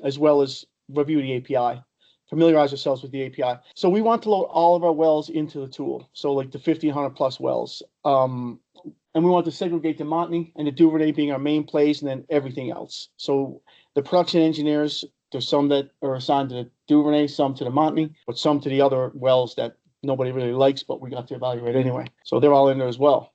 as well as review the API, familiarize ourselves with the API. So we want to load all of our wells into the tool. So like the 1,500 plus wells. And we want to segregate the Montney and the Duvernay being our main plays, and then everything else. So the production engineers, there's some that are assigned to the Duvernay, some to the Montney, but some to the other wells that nobody really likes, but we got to evaluate anyway. So they're all in there as well.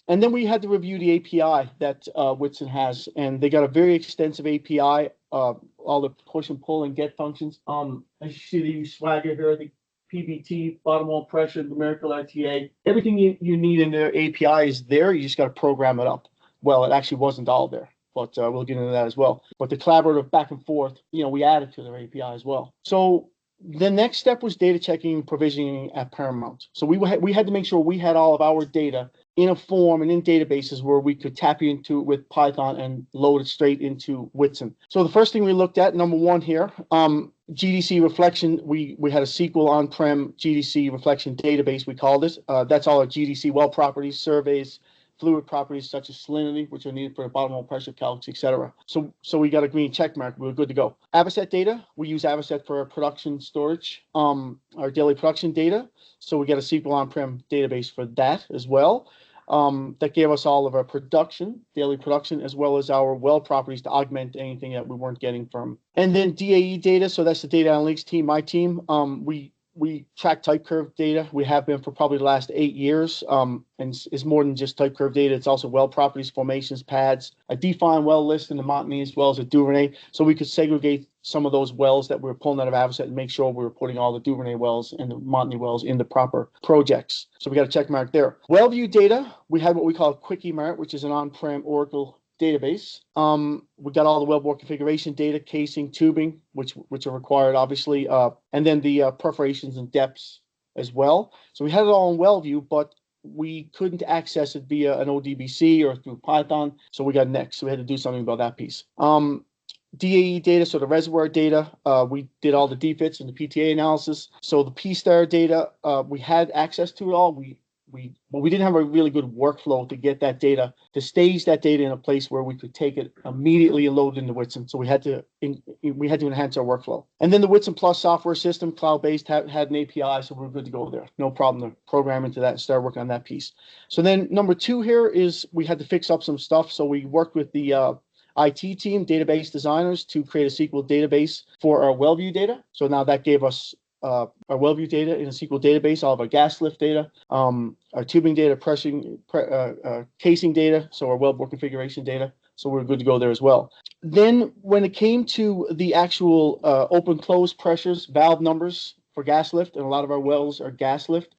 And then we had to review the API that Whitson has, and they got a very extensive API, all the push and pull and get functions. As you see the Swagger here, the PBT, bottom hole pressure, numerical RTA, everything you need in their API is there. You just got to program it up. Well, it actually wasn't all there, but we'll get into that as well. But the collaborative back and forth, we added to their API as well. So the next step was data checking and provisioning at Paramount. So we had to make sure we had all of our data in a form and in databases where we could tap into it with Python and load it straight into Whitson. So the first thing we looked at, number one here, GDC reflection. We had a SQL on-prem GDC reflection database, we called it. That's all our GDC well properties, surveys, fluid properties such as salinity, which are needed for the bottom hole pressure calcs, etc. So we got a green check mark. We were good to go. Avocet data. We use Avocet for our production storage, our daily production data. So we got a SQL on-prem database for that as well. That gave us all of our production, daily production, as well as our well properties to augment anything that we weren't getting from. And then DAE data. So that's the data analytics team, my team. We track type curve data. We have been for probably the last 8 years. And it's more than just type curve data. It's also well properties, formations, pads, a defined well list in the Montney as well as a Duvernay. So we could segregate some of those wells that we were pulling out of Avocet and make sure we were putting all the Duvernay wells and the Montney wells in the proper projects. So we got a check mark there. Well view data, we had what we call Quickie Mart, which is an on-prem Oracle database. We got all the wellbore configuration data, casing, tubing, which are required, obviously, and then the perforations and depths as well. So we had it all in WellView, but we couldn't access it via an ODBC or through Python. So we got next. So we had to do something about that piece. DAE data, so the reservoir data, we did all the DFITs and the PTA analysis. So the P-star data, we had access to it all. but we didn't have a really good workflow to get that data, to stage that data in a place where we could take it immediately and load it into Whitson. So we had to enhance our workflow. And then the Whitson Plus software system, cloud-based, had an API, so we're good to go there. No problem to program into that and start working on that piece. So then number two here is we had to fix up some stuff. So we worked with the IT team, database designers, to create a SQL database for our WellView data. So now that gave us our WellView data in a SQL database, all of our gas lift data, our tubing data, casing data, so our wellbore configuration data. So we're good to go there as well. Then when it came to the actual open close pressures, valve numbers for gas lift, and a lot of our wells are gas lift,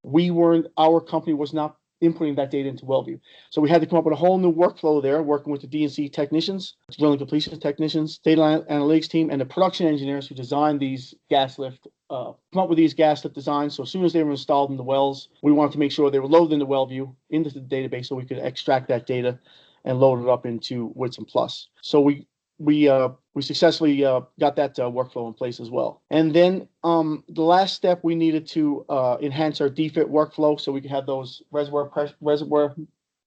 our company was not inputting that data into WellView. So we had to come up with a whole new workflow there, working with the D&C technicians, drilling completion technicians, data analytics team, and the production engineers who designed these gas lift, come up with these gas lift designs. So as soon as they were installed in the wells, we wanted to make sure they were loaded into WellView, into the database, so we could extract that data and load it up into Whitson Plus. So we successfully got that workflow in place as well. And then the last step, we needed to enhance our DFIT workflow so we could have those reservoir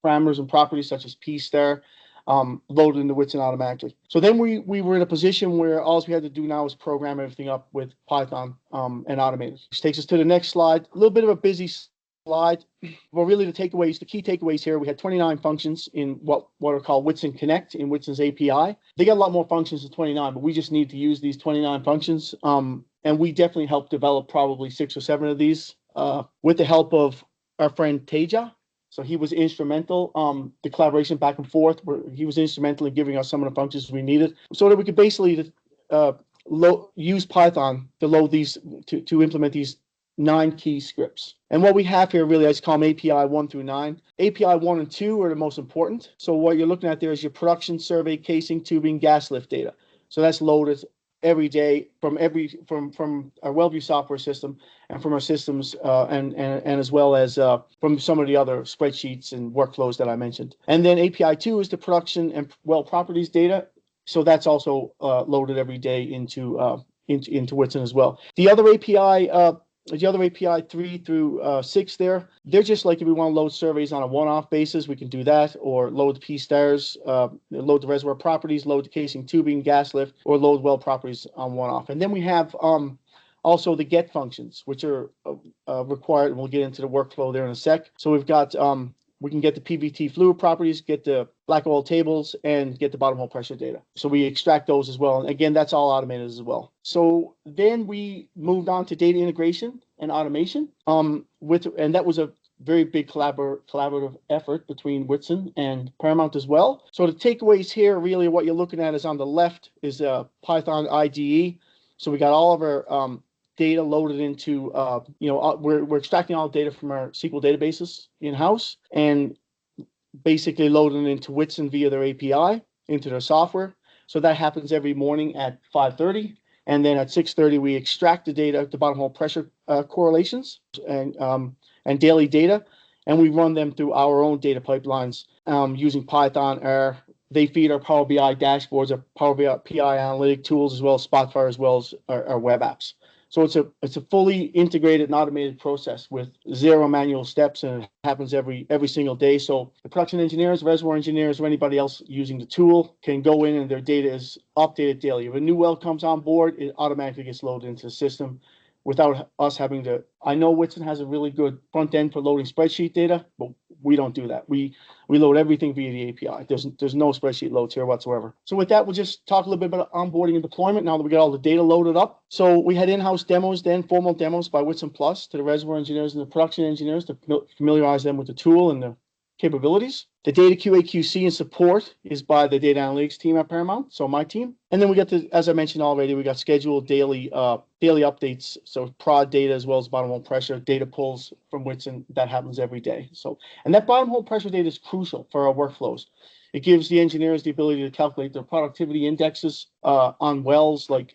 parameters and properties such as P star loaded into Whitson automatically. So then we were in a position where all we had to do now is program everything up with Python and automate it. Which takes us to the next slide. A little bit of a busy slide. Well, really the key takeaways here, we had 29 functions in what are called Whitson Connect in Whitson's API. They got a lot more functions than 29, but we just need to use these 29 functions. And we definitely helped develop probably 6 or 7 of these with the help of our friend Teja. So he was instrumental, the collaboration back and forth, where he was instrumental in giving us some of the functions we needed so that we could basically use Python to load these, to implement these 9 key scripts. And what we have here really, I just call them API 1 through 9. API 1 and 2 are the most important. So what you're looking at there is your production, survey, casing, tubing, gas lift data. So that's loaded every day from our WellView software system and from our systems and as well as from some of the other spreadsheets and workflows that I mentioned. And then API 2 is the production and well properties data. So that's also loaded every day into Whitson as well. The other API 3 through 6 there, they're just like if we want to load surveys on a one-off basis, we can do that, or load the P stars, load the reservoir properties, load the casing, tubing, gas lift, or load well properties on one-off. And then we have also the get functions, which are required, and we'll get into the workflow there in a sec. So we've got, we can get the PVT fluid properties, get the black oil tables, and get the bottom hole pressure data. So we extract those as well. And again, that's all automated as well. So then we moved on to data integration and automation. And that was a very big collaborative effort between Whitson and Paramount as well. So the takeaways here, really what you're looking at is on the left is Python IDE. So we got all of our data loaded into, we're extracting all the data from our SQL databases in-house and basically loading into Whitson via their API into their software. So that happens every morning at 5:30. And then at 6:30, we extract the data, the bottom hole pressure correlations and daily data, and we run them through our own data pipelines using Python. They feed our Power BI dashboards, our Power BI analytic tools, as well as Spotfire, as well as our web apps. So it's a fully integrated and automated process with 0 manual steps, and it happens every single day. So the production engineers, reservoir engineers, or anybody else using the tool can go in and their data is updated daily. If a new well comes on board, it automatically gets loaded into the system without us having to. I know Whitson has a really good front end for loading spreadsheet data, but we don't do that. We load everything via the API. There's no spreadsheet loads here whatsoever. So with that, we'll just talk a little bit about onboarding and deployment now that we got all the data loaded up. So we had in-house demos then, formal demos by Whitson Plus to the reservoir engineers and the production engineers to familiarize them with the tool and the capabilities. The data QA/QC and support is by the data analytics team at Paramount, so my team. And then we got to, as I mentioned already, we got scheduled daily updates, so prod data as well as bottom hole pressure data pulls from Whitson. That happens every day. So, and that bottom hole pressure data is crucial for our workflows. It gives the engineers the ability to calculate their productivity indexes on wells, like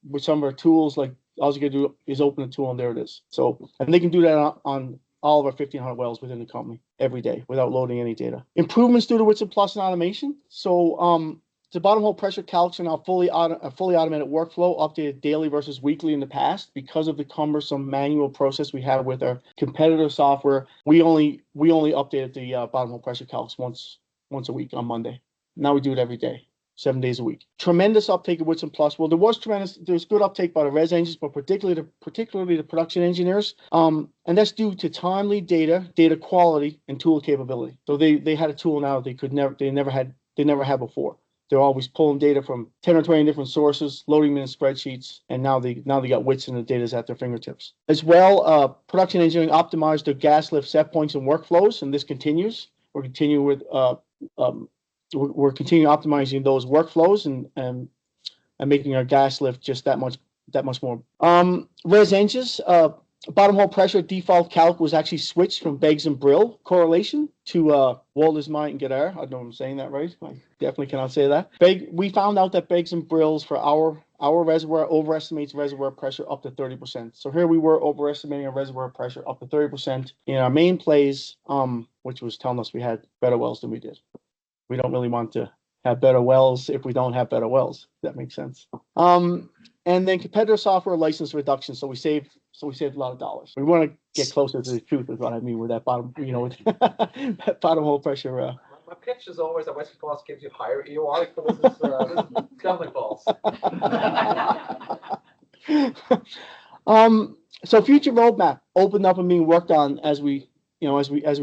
with some of our tools. Like all you gotta do is open a tool and there it is. So, and they can do that on all of our 1,500 wells within the company every day without loading any data. Improvements due to Whitson Plus and automation. So the bottom hole pressure calcs are now a fully automated workflow, updated daily versus weekly in the past. Because of the cumbersome manual process we have with our competitor software, we only updated the bottom hole pressure calcs once a week on Monday. Now we do it every day, 7 days a week. Tremendous uptake of Whitson Plus. Well, there's good uptake by the res engines, but particularly the production engineers. And that's due to timely data quality, and tool capability. So they had a tool now they never had before. They're always pulling data from 10 or 20 different sources, loading them in spreadsheets, and now they got Whitson, and the data's at their fingertips. As well, production engineering optimized their gas lift set points and workflows, and this continues. We're continuing optimizing those workflows and making our gas lift just that much more. Res engines, bottom hole pressure default calc was actually switched from Beggs and Brill correlation to Walter's Mine and Gedar. I don't know if I'm saying that right. I definitely cannot say that. We found out that Beggs and Brills for our reservoir overestimates reservoir pressure up to 30%. So here we were overestimating our reservoir pressure up to 30% in our main plays, which was telling us we had better wells than we did. We don't really want to have better wells if we don't have better wells. If that makes sense. And then competitor software license reduction. So we saved a lot of dollars. We want to get closer to the truth is what I mean with that bottom, with that bottom hole pressure. My pitch is always that Whitson Plus gives you higher EOR. This is definitely false. So future roadmap opened up and being worked on as we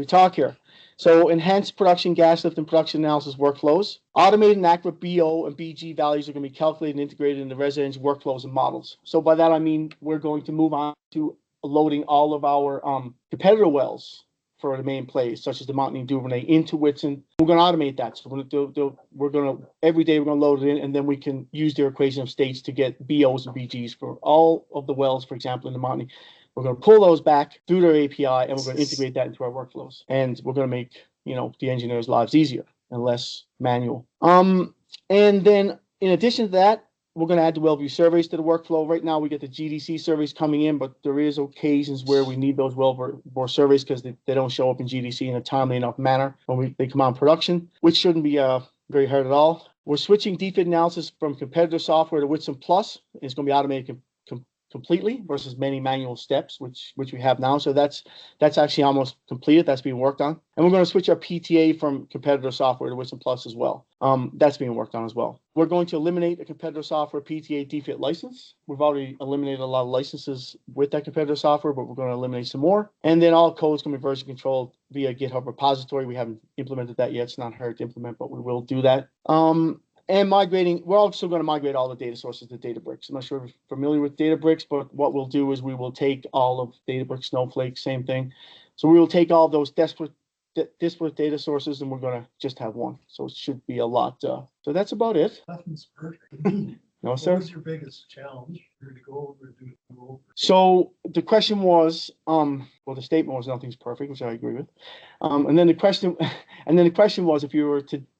talk here. So enhanced production gas lift and production analysis workflows. Automated and accurate BO and BG values are going to be calculated and integrated into residential workflows and models. So by that I mean we're going to move on to loading all of our competitor wells for the main plays, such as the Montney Duvernay, into Whitson. We're going to automate that. So we're going to every day we're going to load it in, and then we can use their equation of states to get BOs and BGs for all of the wells, for example, in the Montney. We're going to pull those back through their API, and we're going to integrate that into our workflows. And we're going to make, the engineers' lives easier and less manual. And then in addition to that, we're going to add the well view surveys to the workflow. Right now, we get the GDC surveys coming in, but there is occasions where we need those wellbore surveys because they don't show up in GDC in a timely enough manner when they come on production, which shouldn't be very hard at all. We're switching defect analysis from competitor software to Whitson Plus. It's going to be automated completely versus many manual steps, which we have now. So that's actually almost completed. That's being worked on. And we're going to switch our PTA from competitor software to Whitson Plus as well. That's being worked on as well. We're going to eliminate a competitor software PTA defect license. We've already eliminated a lot of licenses with that competitor software, but we're going to eliminate some more. And then all code is going to be version controlled via GitHub repository. We haven't implemented that yet. It's not hard to implement, but we will do that. And we're also going to migrate all the data sources to Databricks. I'm not sure if you're familiar with Databricks, but what we'll do is we will take all of Databricks, Snowflake, same thing. So we will take all of those disparate data sources, and we're going to just have one. So it should be a lot. So that's about it. Nothing's perfect. No, sir. What was your biggest challenge? Here to go over, do over. So the question was, the statement was nothing's perfect, which I agree with. And then the question was,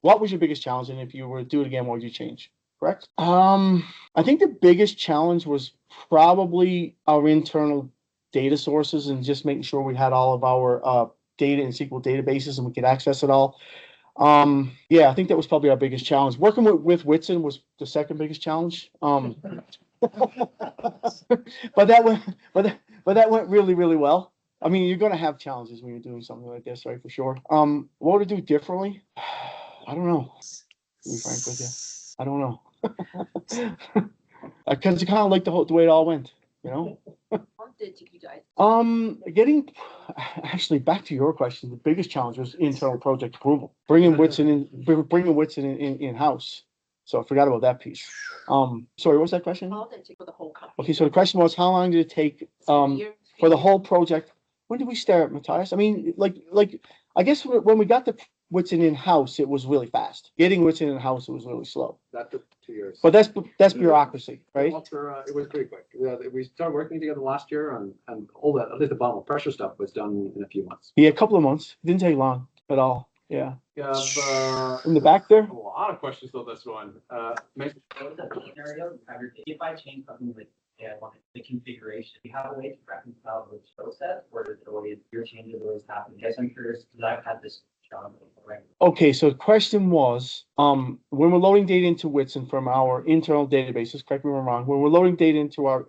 what was your biggest challenge, and if you were to do it again, what would you change? Correct. I think the biggest challenge was probably our internal data sources and just making sure we had all of our data in SQL databases and we could access it all. I think that was probably our biggest challenge. Working with Whitson was the second biggest challenge. But that went really, really well. I mean, you're going to have challenges when you're doing something like this, right? For sure. What would I do differently? I don't know. To be frank with you, I don't know. Because I kind of like the way it all went, Actually, back to your question, the biggest challenge was internal project approval. Bringing Whitson in house. So I forgot about that piece. Sorry, what was that question? How long did it take for the whole company? Okay, so the question was, how long did it take for the whole project? When did we start, Matthias? I mean, I guess when we got the Whitson in house, it was really fast. Getting Whitson in house, it was really slow. That took 2 years. But that's bureaucracy, right? It was pretty quick. We started working together last year, and all that, at least the bottom pressure stuff, was done in a few months. Yeah, a couple of months. It didn't take long at all. Yeah. In the back there. A lot of questions on this one. Scenario, if I change something like the configuration, do you have a way to reconcile those process, or is it always your changes always happen? I guess I'm curious because I've had this Okay, so the question was, when we're loading data into Whitson from our internal databases, correct me if I'm wrong, when we're loading data into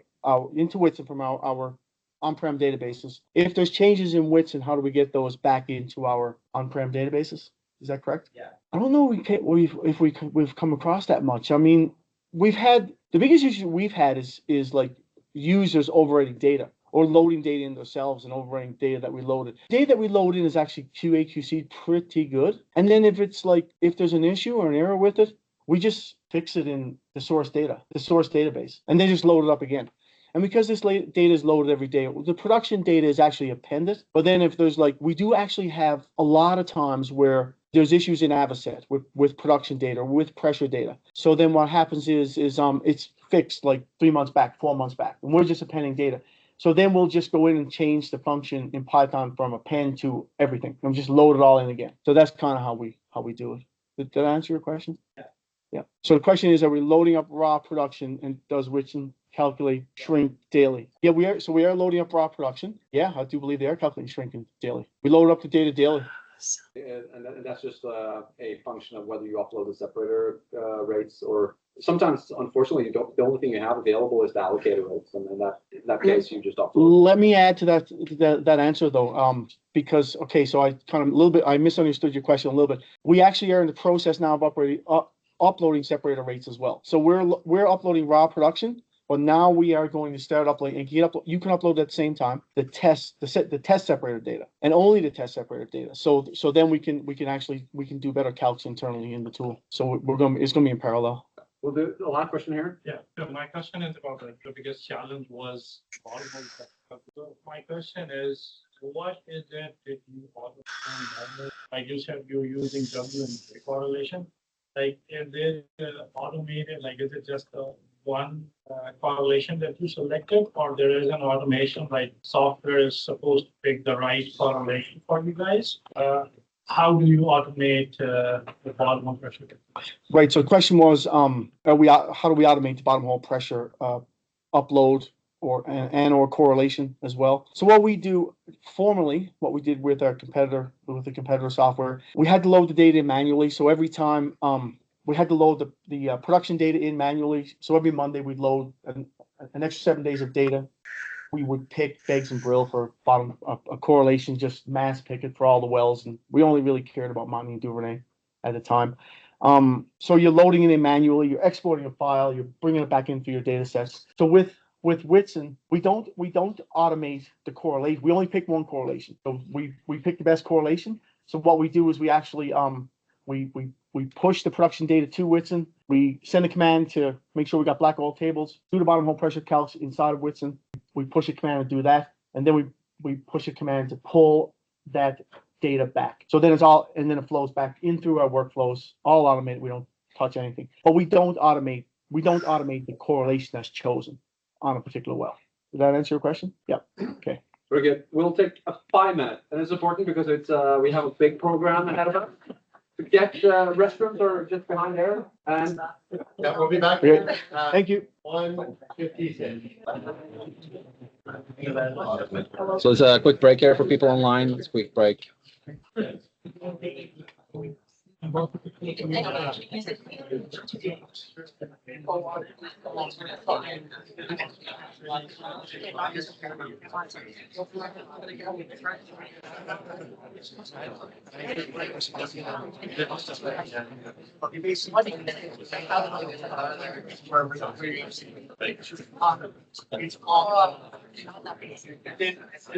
into Whitson from our on-prem databases, if there's changes in Whitson, how do we get those back into our on-prem databases? Is that correct? Yeah. I don't know if we've come across that much. I mean, we've had the biggest issue we've had is like users overwriting data or loading data in themselves and overwriting data that we loaded. Data that we load in is actually QA/QC pretty good. And then if it's like if there's an issue or an error with it, we just fix it in the source database, and then just load it up again. And because this data is loaded every day, the production data is actually appended. But then if there's like, we do actually have a lot of times where there's issues in Avocet with production data or with pressure data. So then what happens is it's fixed like 3 months back, 4 months back, and we're just appending data. So then we'll just go in and change the function in Python from append to everything and just load it all in again. So that's kind of how we do it. Did that answer your question? Yeah. Yeah. So the question is, are we loading up raw production, and does Whitson calculate shrink daily? Yeah, we are. So we are loading up raw production. Yeah, I do believe they are calculating shrinking daily. We load up the data daily. And that's just a function of whether you upload the separator rates, or sometimes, unfortunately, the only thing you have available is the allocated rates, and in that case, you just upload. Let me add to that answer though, because okay, so I kind of I misunderstood your question a little bit. We actually are in the process now of uploading separator rates as well. So we're uploading raw production. But now we are going to start uploading, and you can upload at the same time the test separator data, and only the test separator data. So then we can do better calcs internally in the tool. So it's gonna be in parallel. Well, the last question here. Yeah, so my question is about like, the biggest challenge was bottom. So my question is, what is it that you automate? Like you said, you're using W and correlation. Like, is it automated? Like, is it just one correlation that you selected, or there is an automation like software is supposed to pick the right correlation for you guys? How do you automate the bottom hole pressure? Right. So the question was, how do we automate the bottom hole pressure upload or correlation as well? So what we do formerly, what we did with the competitor software, we had to load the data manually. So every time we had to load the production data in manually. So every Monday we'd load an extra 7 days of data. We would pick Beggs and Brill for a correlation, just mass pick it for all the wells. And we only really cared about Montney and Duvernay at the time. So you're loading it in manually, you're exporting a file, you're bringing it back into your data sets. So with Whitson, we don't automate the correlation. We only pick one correlation. So we pick the best correlation. So what we do is we actually we push the production data to Whitson. We send a command to make sure we got black oil tables, do the bottom hole pressure calcs inside of Whitson. We push a command to do that, and then we push a command to pull that data back. So then it flows back in through our workflows, all automated. We don't touch anything, but we don't automate the correlation that's chosen on a particular well. Did that answer your question? Yep. Okay. Very good. We'll take a 5 minute, and it's important because it's we have a big program ahead of us. To get restrooms are just behind there, and Yeah, we'll be back. Great. Thank you. 1:56. So it's a quick break here for people online. It's a quick break. And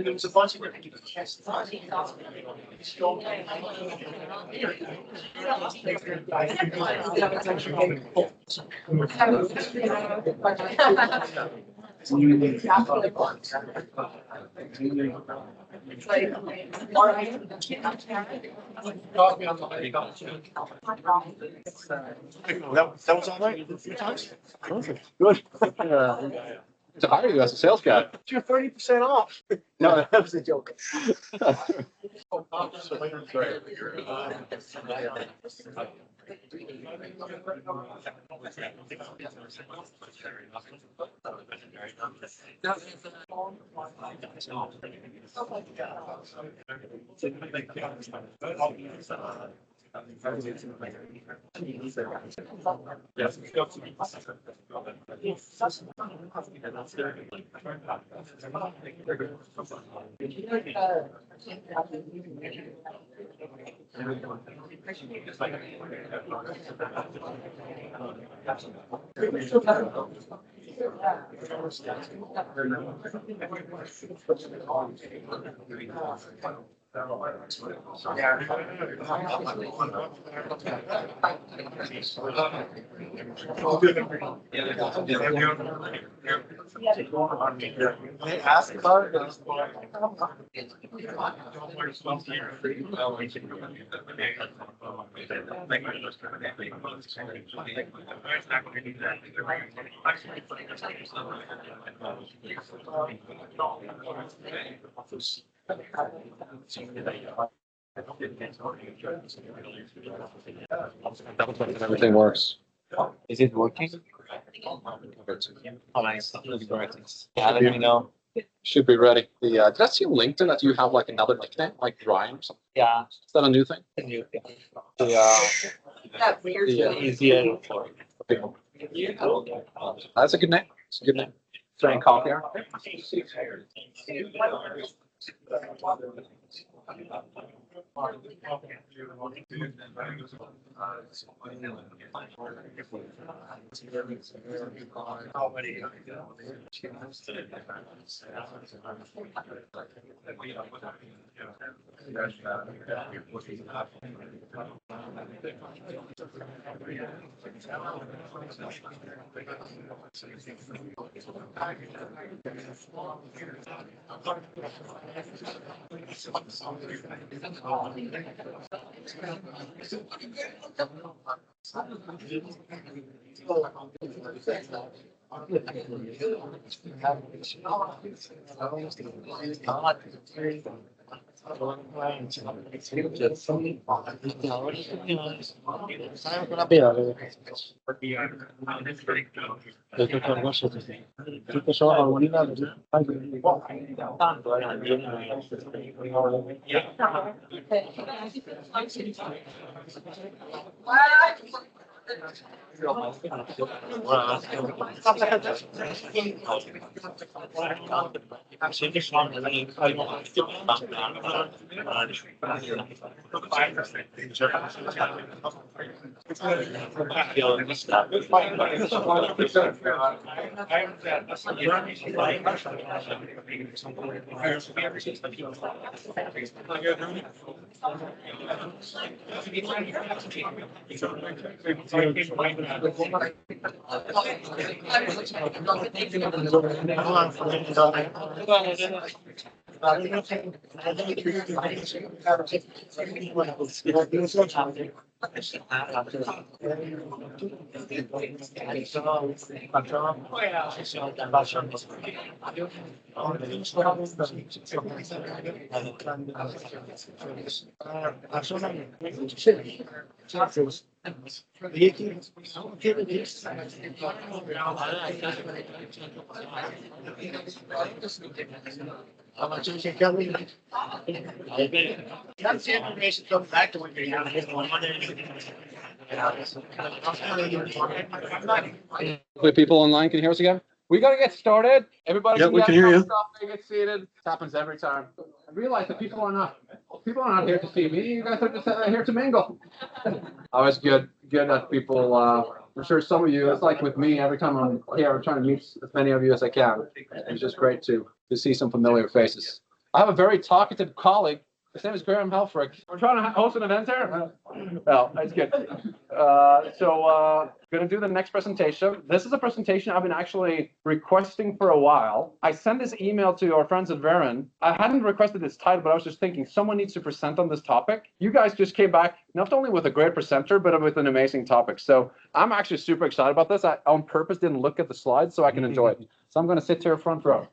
there was a bunch of that was all right. A few times. Perfect. Good. To hire you as a sales guy. You're 30% off. No, that was a joke. Everything works. Is it working? Oh, nice. Yeah, let me know. Should be ready. Did I see on LinkedIn that you have like another nickname, like Ryan or something? Yeah. Is that a new thing? Easier for. That's a good name. It's a good name. Try and copy her. Hopefully people online can hear us again. We gotta get started. Everybody Yeah, we can hear you. Get seated. This happens every time. I realize that people are not here to see me. You guys are just here to mingle. Always good that people. I'm sure some of you. It's like with me. Every time I'm here, I'm trying to meet as many of you as I can. It's just great to see some familiar faces. I have a very talkative colleague. His name is Graham Helfrich. We're trying to host an event here. Well, that's good. Going to do the next presentation. This is a presentation I've been actually requesting for a while. I sent this email to our friends at Varen. I hadn't requested this title, but I was just thinking someone needs to present on this topic. You guys just came back not only with a great presenter, but with an amazing topic. So I'm actually super excited about this. I on purpose didn't look at the slides so I can enjoy it. So I'm going to sit here front row.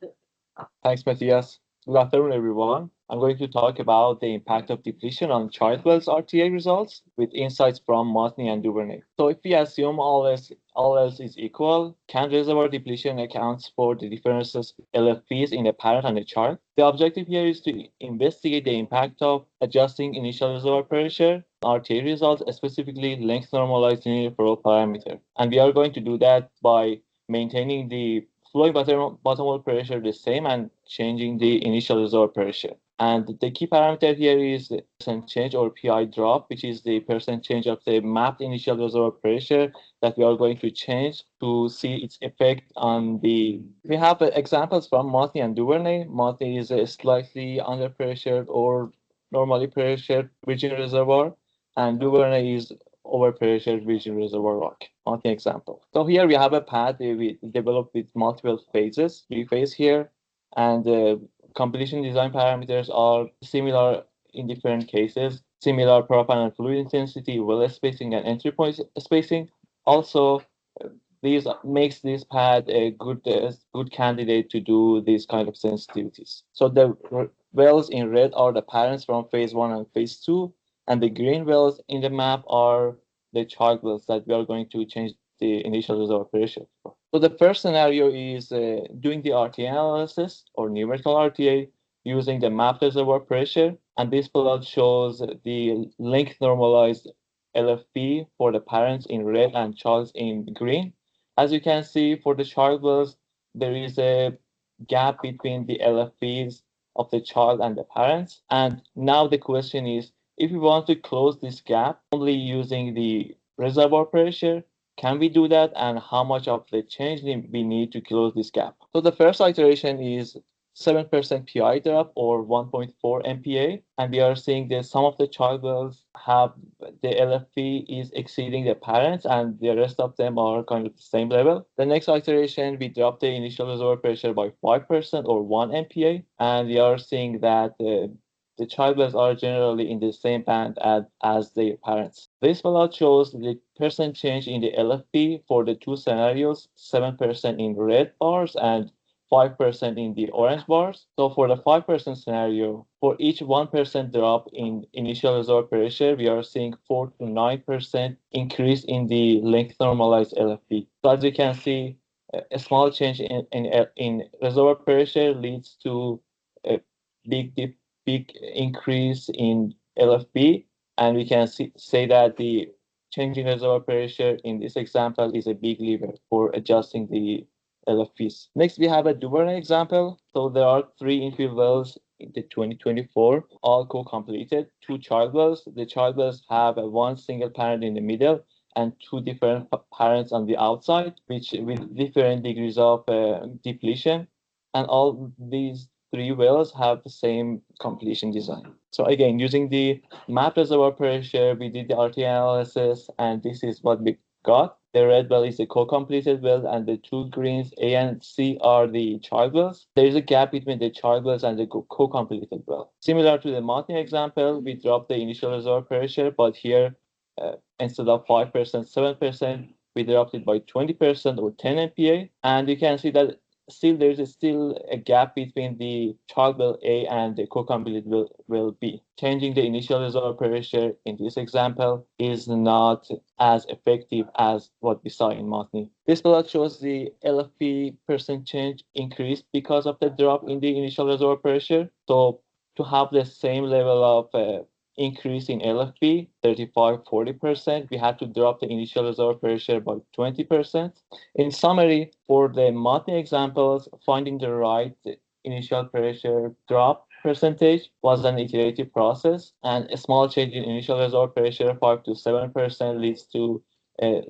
Thanks, Matthias. Good afternoon, everyone. I'm going to talk about the impact of depletion on child wells RTA results with insights from Montney and Duvernay. So if we assume all else is equal, can reservoir depletion accounts for the differences LFPs in the parent and the child? The objective here is to investigate the impact of adjusting initial reservoir pressure RTA results, specifically length normalized linear flow parameter. And we are going to do that by maintaining the flowing bottom wall pressure the same and changing the initial reservoir pressure. And the key parameter here is the percent change or PI drop, which is the percent change of the mapped initial reservoir pressure that we are going to change to see its effect on the. We have examples from Montney and Duvernay. Montney is a slightly under pressured or normally pressured virgin reservoir, and Duvernay is overpressured virgin reservoir rock. On the example. So here we have a path we developed with multiple phases, 3 phases here, and the completion design parameters are similar in different cases, similar propan and fluid intensity, well spacing, and entry point spacing. Also, these makes this path a good candidate to do these kind of sensitivities. So the wells in red are the parents from phase 1 and phase 2, and the green wells in the map are the child wells that we are going to change the initial reservoir pressure for. So the first scenario is doing the RTA analysis or numerical RTA using the mapped reservoir pressure. And this plot shows the length normalized LFP for the parents in red and childs in green. As you can see, for the child wells, there is a gap between the LFPs of the child and the parents. And now the question is, if we want to close this gap only using the reservoir pressure, can we do that? And how much of the change we need to close this gap? So the first iteration is 7% PI drop or 1.4 MPa. And we are seeing that some of the child wells have the LFP is exceeding the parents and the rest of them are kind of the same level. The next iteration, we drop the initial reservoir pressure by 5% or 1 MPa. And we are seeing that the child wells are generally in the same band as their parents. This plot shows the percent change in the LFP for the two scenarios, 7% in red bars and 5% in the orange bars. So for the 5% scenario, for each 1% drop in initial reservoir pressure, we are seeing 4 to 9% increase in the length normalized LFP. So as you can see, a small change in reservoir pressure leads to a big increase in LFP, and we can say that the changing reservoir pressure in this example is a big lever for adjusting the LFPs. Next, we have a Duvernay example. So there are 3 infill wells in the 2024, all co-completed, 2 child wells. The child wells have one single parent in the middle and 2 different parents on the outside, which with different degrees of depletion. And all these 3 wells have the same completion design. So again, using the map reservoir pressure, we did the RT analysis, and this is what we got. The red well is the co-completed well, and the 2 greens, A and C, are the child wells. There is a gap between the child wells and the co-completed well. Similar to the Montney example, we dropped the initial reservoir pressure, but here, instead of 5%, 7%, we dropped it by 20% or 10 MPa. And you can see that there's still a gap between the child well A and the co-completed well B. Changing the initial reservoir pressure in this example is not as effective as what we saw in Montney. This plot shows the LFP percent change increased because of the drop in the initial reservoir pressure. So to have the same level of increase in LFP, 35-40%, we had to drop the initial reservoir pressure by 20%. In summary, for the Montney examples, finding the right initial pressure drop percentage was an iterative process, and a small change in initial reservoir pressure, 5 to 7%, leads to a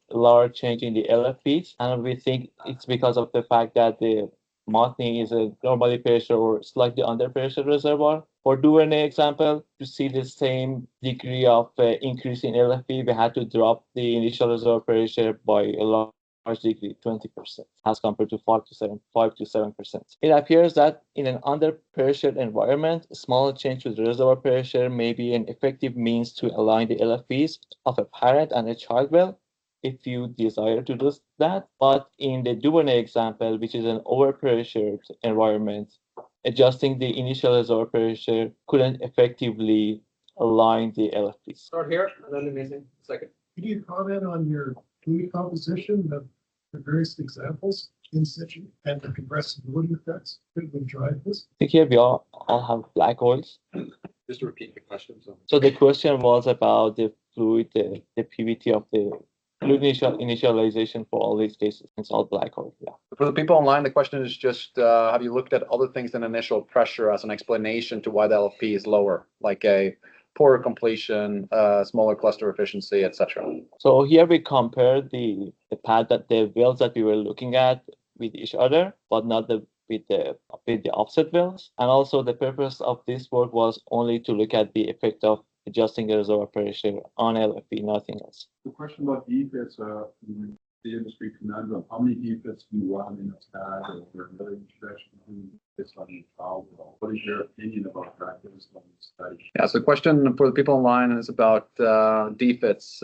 large change in the LFPs. And we think it's because of the fact that the Montney is a normally pressured or slightly under pressure reservoir. For Duvernay example, to see the same degree of increase in LFP, we had to drop the initial reservoir pressure by a large degree, 20%, as compared to 5 to 7%. It appears that in an under-pressured environment, a small change to the reservoir pressure may be an effective means to align the LFPs of a parent and a child well, if you desire to do that. But in the Duvernay example, which is an overpressured environment, adjusting the initial reservoir pressure couldn't effectively align the LFPs. Start here, and then the missing second. Can you comment on your fluid composition of the various examples in situ and the compressibility effects that would drive this? I think here we all have black oils. Just to repeat the question. So the question was about the fluid, the PVT of the fluid initialization for all these cases. It's all black oil. Yeah. For the people online, the question is just, have you looked at other things than initial pressure as an explanation to why the LFP is lower, like a poorer completion, smaller cluster efficiency, etc. So here we compare the wells that we were looking at with each other, but not with the offset wells. And also the purpose of this work was only to look at the effect of adjusting the reservoir pressure on LFP, nothing else. The question about defits, the industry conundrum, how many defits do you run in a pad or another introduction based on the trial? What is your opinion about that based on the study? Yeah, so the question for the people online is about defits,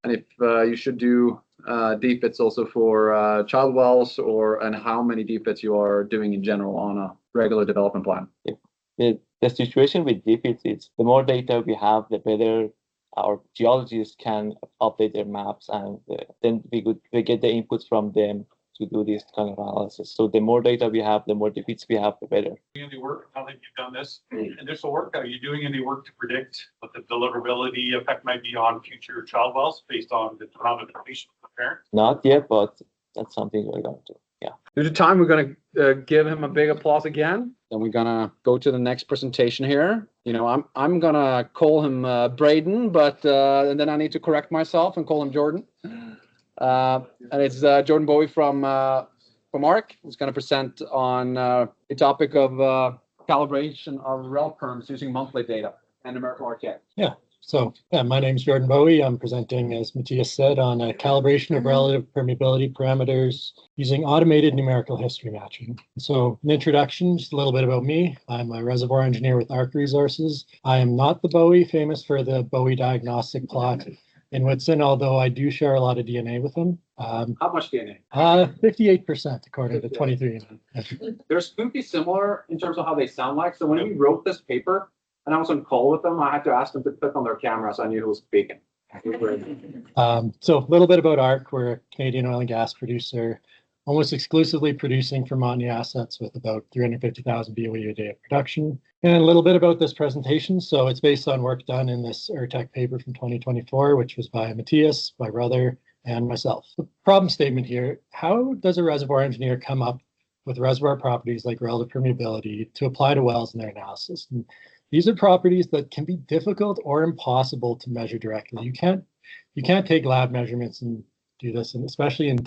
and if you should do defits also for child wells, and how many defits you are doing in general on a regular development plan. The situation with defits is the more data we have, the better our geologists can update their maps, and then we get the inputs from them to do this kind of analysis. So the more data we have, the more defeats we have, the better. Any work, now that you've done this initial work, are you doing any work to predict what the deliverability effect might be on future child wells based on the amount of depletion of the parent? Not yet, but that's something we're going to do. Yeah. Due to time, we're going to give him a big applause again. Then we're going to go to the next presentation here. You know, I'm going to call him Braden, but and then I need to correct myself and call him Jordan. And it's Jordan Bowie from ARC, who's going to present on the topic of calibration of rel perms using monthly data and numerical RTA. Yeah. So my name is Jordan Bowie. I'm presenting, as Matthias said, on a calibration of relative permeability parameters using automated numerical history matching. So an introduction, just a little bit about me. I'm a reservoir engineer with ARC Resources. I am not the Bowie, famous for the Bowie diagnostic plot in Whitson, although I do share a lot of DNA with him. How much DNA? 58% according to 23. They're spooky similar in terms of how they sound like. So when we wrote this paper, and I was on call with them, I had to ask them to click on their camera so I knew who was speaking. So a little bit about ARC. We're a Canadian oil and gas producer, almost exclusively producing for Montney assets with about 350,000 BOE a day of production. And a little bit about this presentation. So it's based on work done in this ERTEC paper from 2024, which was by Matthias, my brother, and myself. The problem statement here: how does a reservoir engineer come up with reservoir properties like relative permeability to apply to wells in their analysis? And these are properties that can be difficult or impossible to measure directly. You can't take lab measurements and do this, and especially in the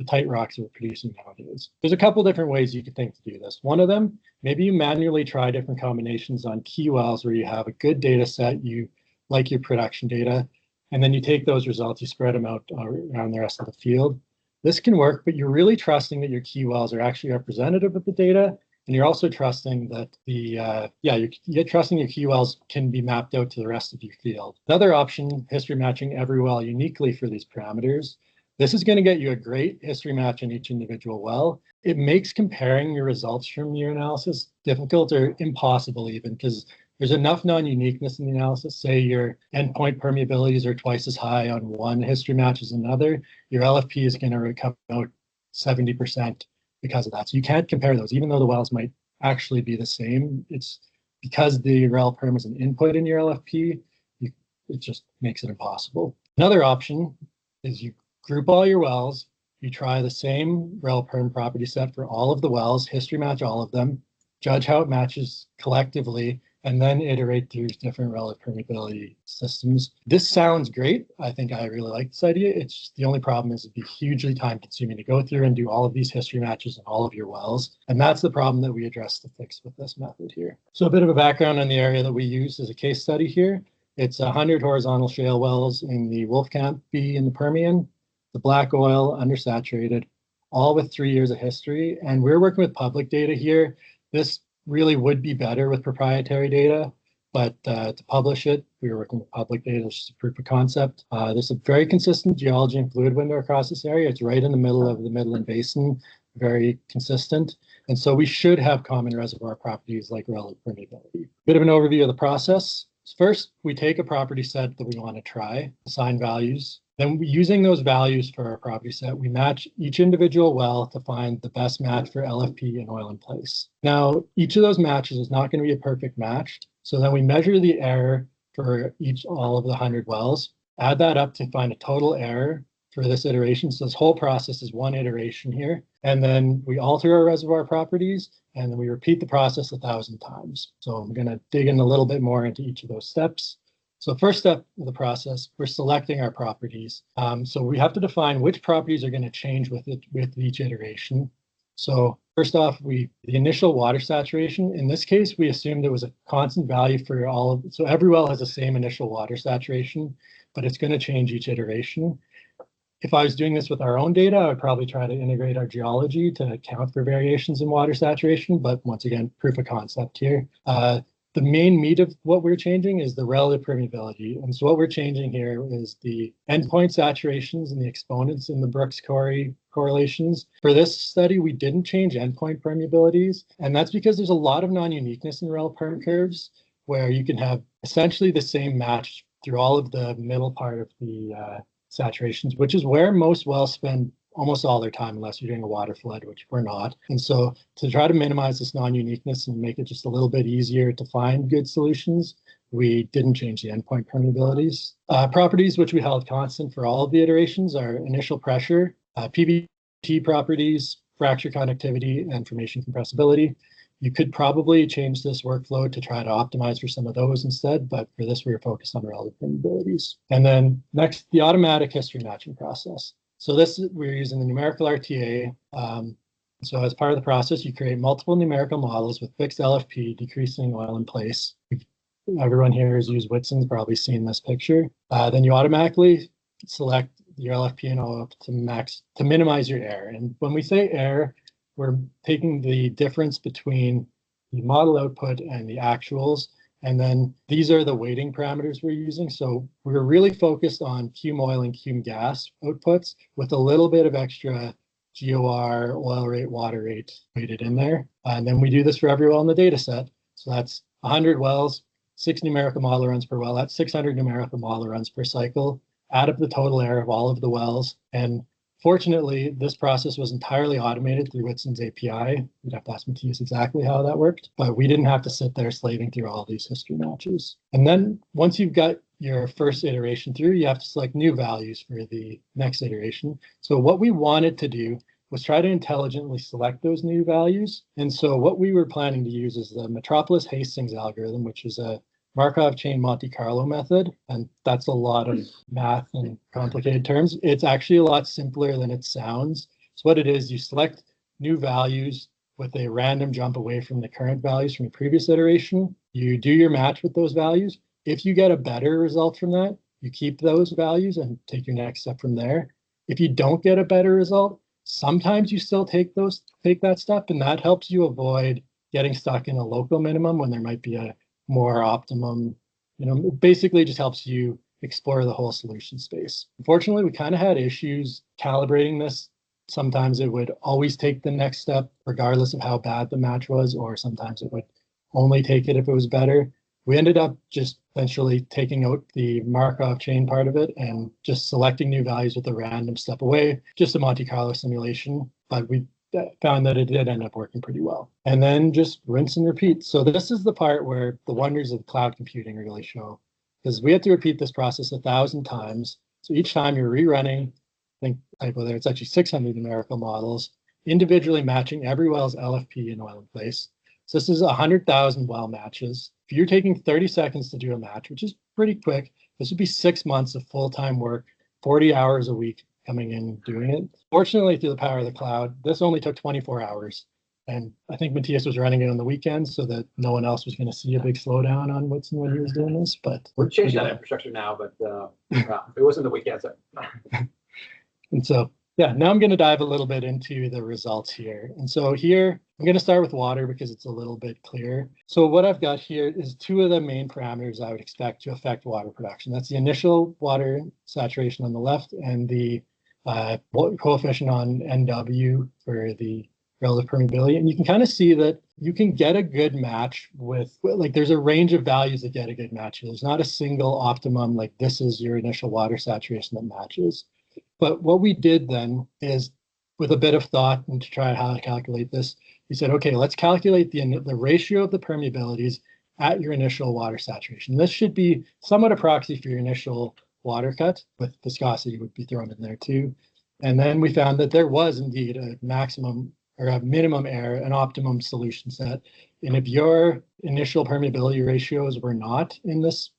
tight rocks that we're producing nowadays. There's a couple different ways you could think to do this. One of them, maybe you manually try different combinations on key wells where you have a good data set, you like your production data, and then you take those results, you spread them out around the rest of the field. This can work, but you're really trusting that your key wells are actually representative of the data. And you're also trusting that you're trusting your key wells can be mapped out to the rest of your field. Another option, history matching every well uniquely for these parameters. This is going to get you a great history match in each individual well. It makes comparing your results from your analysis difficult or impossible even, because there's enough non-uniqueness in the analysis. Say your endpoint permeabilities are twice as high on one history match as another. Your LFP is going to come out 70%. Because of that. So you can't compare those, even though the wells might actually be the same. It's because the rel perm is an input in your LFP, it just makes it impossible. Another option is you group all your wells, you try the same rel perm property set for all of the wells, history match all of them, judge how it matches collectively, and then iterate through different relative permeability systems. This sounds great. I think I really like this idea. It's just the only problem is it'd be hugely time consuming to go through and do all of these history matches in all of your wells. And that's the problem that we address to fix with this method here. So a bit of a background on the area that we use as a case study here. It's 100 horizontal shale wells in the Wolfcamp B in the Permian, the black oil, undersaturated, all with 3 years of history. And we're working with public data here. This really would be better with proprietary data, but to publish it, we were working with public data, which is a proof of concept. There's a very consistent geology and fluid window across this area. It's right in the middle of the Midland Basin. very consistent. And so we should have common reservoir properties like relative permeability. Bit of an overview of the process. First, we take a property set that we want to try, assign values. Then using those values for our property set, we match each individual well to find the best match for LFP and oil in place. Now, each of those matches is not going to be a perfect match. So then we measure the error for all of the 100 wells, add that up to find a total error for this iteration. So this whole process is one iteration here. And then we alter our reservoir properties, and then we repeat the process 1,000 times. So I'm going to dig in a little bit more into each of those steps. So first step of the process, we're selecting our properties. So we have to define which properties are going to change with each iteration. So first off, the initial water saturation, in this case, we assumed it was a constant value for so every well has the same initial water saturation, but it's going to change each iteration. If I was doing this with our own data, I would probably try to integrate our geology to account for variations in water saturation, but once again, proof of concept here. The main meat of what we're changing is the relative permeability. And so what we're changing here is the endpoint saturations and the exponents in the Brooks-Corey correlations. For this study, we didn't change endpoint permeabilities. And that's because there's a lot of non-uniqueness in rel perm curves where you can have essentially the same match through all of the middle part of the saturations, which is where most wells spend almost all their time, unless you're doing a water flood, which we're not. And so to try to minimize this non-uniqueness and make it just a little bit easier to find good solutions, we didn't change the endpoint permeabilities. Properties which we held constant for all of the iterations are initial pressure, PVT properties, fracture conductivity, and formation compressibility. You could probably change this workflow to try to optimize for some of those instead, but for this, we were focused on relative permeabilities. And then next, the automatic history matching process. So we're using the numerical RTA. So as part of the process, you create multiple numerical models with fixed LFP, decreasing oil in place. Everyone here has used Whitson's, probably seen this picture. Then you automatically select your LFP and oil to minimize your error. And when we say error, we're taking the difference between the model output and the actuals. And then these are the weighting parameters we're using. So we're really focused on cum oil and cum gas outputs with a little bit of extra GOR, oil rate, water rate weighted in there. And then we do this for every well in the data set. So that's 100 wells, 6 numerical model runs per well. That's 600 numerical model runs per cycle. Add up the total error of all of the wells. And fortunately, this process was entirely automated through Whitson's API. You'd have to ask Matthias exactly how that worked, but we didn't have to sit there slaving through all these history matches. And then once you've got your first iteration through, you have to select new values for the next iteration. So what we wanted to do was try to intelligently select those new values. And so what we were planning to use is the Metropolis-Hastings algorithm, which is a Markov chain Monte Carlo method, and that's a lot of math and complicated terms. It's actually a lot simpler than it sounds. So what it is, you select new values with a random jump away from the current values from the previous iteration. You do your match with those values. If you get a better result from that, you keep those values and take your next step from there. If you don't get a better result, sometimes you still take that step, and that helps you avoid getting stuck in a local minimum when there might be a more optimum, it basically just helps you explore the whole solution space. Unfortunately, we kind of had issues calibrating this. Sometimes it would always take the next step, regardless of how bad the match was, or sometimes it would only take it if it was better. We ended up just essentially taking out the Markov chain part of it and just selecting new values with a random step away, just a Monte Carlo simulation, but we found that it did end up working pretty well. And then just rinse and repeat. So this is the part where the wonders of cloud computing really show, because we had to repeat this process 1,000 times. So each time you're rerunning, whether it's actually 600 numerical models, individually matching every well's LFP and oil in place. So this is 100,000 well matches. If you're taking 30 seconds to do a match, which is pretty quick, this would be 6 months of full-time work, 40 hours a week coming in doing it. Fortunately, through the power of the cloud, this only took 24 hours. And I think Matthias was running it on the weekends so that no one else was going to see a big slowdown on Whitson when he was doing this. But we're changing that infrastructure now, but it wasn't the weekends. And so, yeah, now I'm going to dive a little bit into the results here. And so here, I'm going to start with water because it's a little bit clearer. So what I've got here is 2 of the main parameters I would expect to affect water production. That's the initial water saturation on the left and the coefficient on NW for the relative permeability. And you can kind of see that you can get a good match with, like, there's a range of values that get a good match. There's not a single optimum, like this is your initial water saturation that matches. But what we did then is, with a bit of thought and to try how to calculate this, we said, okay, let's calculate the ratio of the permeabilities at your initial water saturation. This should be somewhat a proxy for your initial water cut, with viscosity would be thrown in there too. And then we found that there was indeed a maximum or a minimum error, an optimum solution set. And if your initial permeability ratios were not in this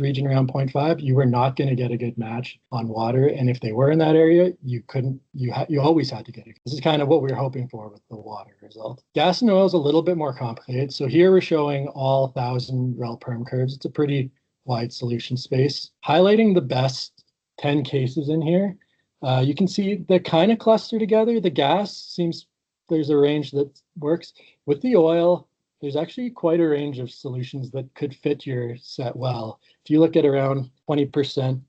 region around 0.5, you were not going to get a good match on water. And if they were in that area, you couldn't, you always had to get it. This is kind of what we were hoping for with the water result. Gas and oil is a little bit more complicated. So here we're showing all 1,000 rel perm curves. It's a pretty wide solution space. Highlighting the best 10 cases in here, you can see they kind of cluster together. The gas seems, there's a range that works. With the oil, there's actually quite a range of solutions that could fit your set well. If you look at around 20%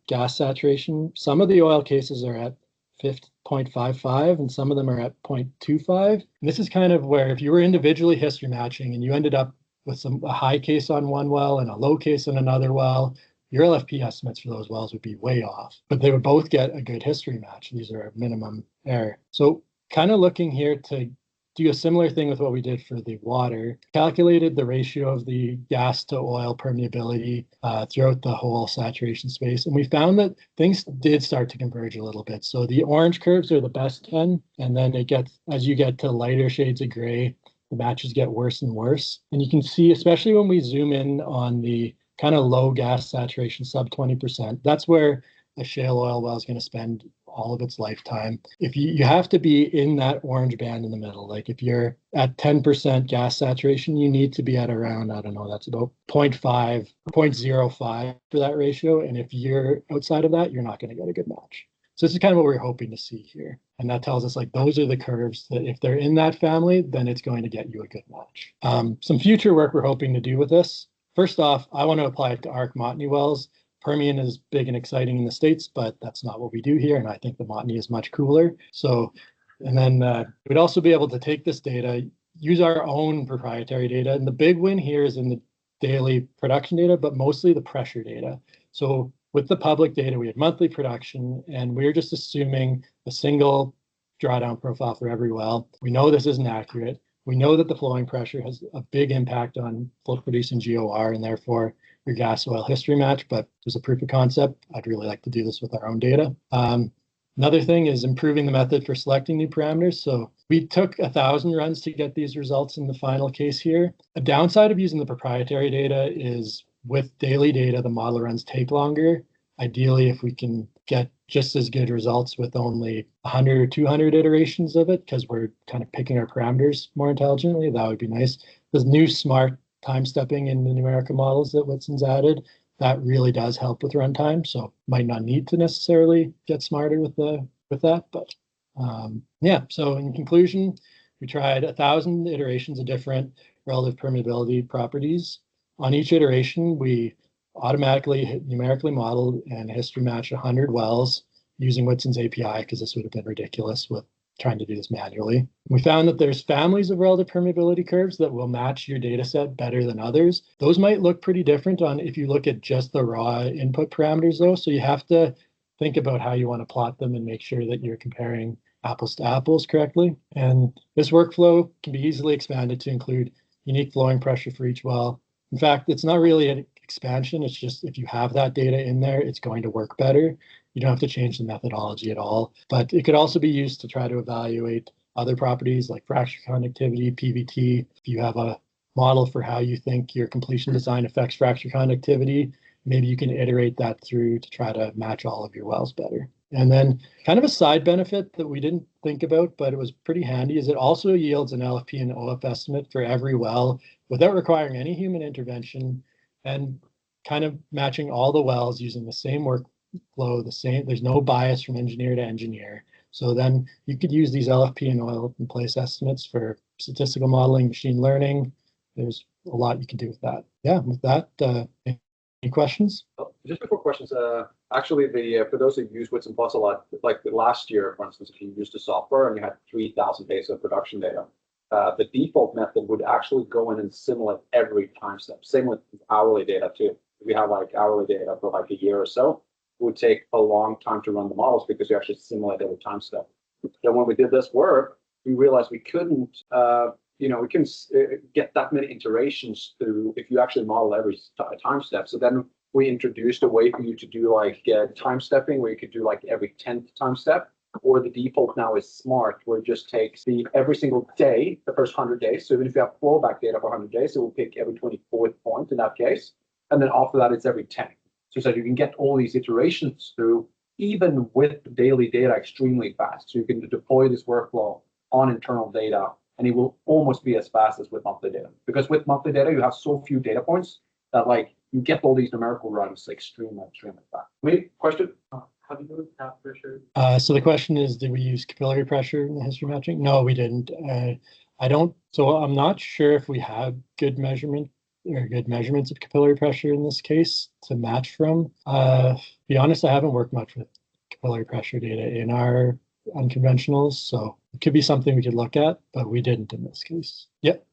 gas saturation, some of the oil cases are at 0.55 and some of them are at 0.25. And this is kind of where, if you were individually history matching and you ended up with a high case on one well and a low case on another well, your LFP estimates for those wells would be way off, but they would both get a good history match. These are a minimum error. So kind of looking here to do a similar thing with what we did for the water, calculated the ratio of the gas to oil permeability throughout the whole saturation space. And we found that things did start to converge a little bit. So the orange curves are the best 10, and then it gets, as you get to lighter shades of gray, the matches get worse and worse. And you can see, especially when we zoom in on the kind of low gas saturation, sub 20%, that's where a shale oil well is going to spend all of its lifetime. If you have to be in that orange band in the middle, like if you're at 10% gas saturation, you need to be at around, I don't know, that's about 0.5, 0.05 for that ratio. And if you're outside of that, you're not going to get a good match. So this is kind of what we're hoping to see here. And that tells us, like, those are the curves that if they're in that family, then it's going to get you a good match. Some future work we're hoping to do with this. First off, I want to apply it to Arc Montney wells. Permian is big and exciting in the States, but that's not what we do here. And I think the Montney is much cooler. So, and then we'd also be able to take this data, use our own proprietary data. And the big win here is in the daily production data, but mostly the pressure data. So with the public data, we had monthly production, and we're just assuming a single drawdown profile for every well. We know this isn't accurate. We know that the flowing pressure has a big impact on flow producing GOR and therefore your gas oil history match, but as a proof of concept, I'd really like to do this with our own data. Another thing is improving the method for selecting new parameters. So we took 1,000 runs to get these results in the final case here. A downside of using the proprietary data is with daily data, the model runs take longer. Ideally, if we can get just as good results with only 100 or 200 iterations of it, because we're kind of picking our parameters more intelligently, that would be nice. The new smart time stepping in the numerical models that Whitson's added, that really does help with runtime. So might not need to necessarily get smarter with that, but yeah. So in conclusion, we tried 1,000 iterations of different relative permeability properties. On each iteration, we automatically numerically modeled and history matched 100 wells using Whitson's API, because this would have been ridiculous with trying to do this manually. We found that there's families of relative permeability curves that will match your data set better than others. Those might look pretty different on if you look at just the raw input parameters though. So you have to think about how you want to plot them and make sure that you're comparing apples to apples correctly. And this workflow can be easily expanded to include unique flowing pressure for each well. In fact, it's not really an expansion. It's just if you have that data in there, it's going to work better. You don't have to change the methodology at all, but it could also be used to try to evaluate other properties like fracture conductivity, PVT. If you have a model for how you think your completion design affects fracture conductivity, maybe you can iterate that through to try to match all of your wells better. And then kind of a side benefit that we didn't think about, but it was pretty handy, is it also yields an LFP and OF estimate for every well without requiring any human intervention, and kind of matching all the wells using the same workflow, the same, there's no bias from engineer to engineer. So then you could use these LFP and oil in place estimates for statistical modeling, machine learning. There's a lot you can do with that. Yeah, with that, Any questions? Just before questions, actually, for those who use Wits and Plus a lot, like the last year, for instance, if you used the software and you had 3,000 days of production data, the default method would actually go in and simulate every time step. Same with hourly data too. If we have like hourly data for like a year or so, it would take a long time to run the models because you actually simulate every time step. Then when we did this work, we realized we couldn't, we can get that many iterations through if you actually model every time step. So then we introduced a way for you to do like time stepping, where you could do like every 10th time step. Or the default now is smart, where it just takes every single day, the first 100 days. So even if you have flowback data for 100 days, it will pick every 24th point in that case. And then after that, it's every 10. So that you can get all these iterations through, even with daily data, extremely fast. So you can deploy this workflow on internal data, and it will almost be as fast as with monthly data. Because with monthly data, you have so few data points that like you get all these numerical runs extremely fast. Wait, question? How do you do tap pressure? So the question is, did we use capillary pressure in the history matching? No, we didn't. So I'm not sure if we have good measurements of capillary pressure in this case to match from. To be honest, I haven't worked much with capillary pressure data in our unconventionals, so it could be something we could look at, but we didn't in this case. Yep.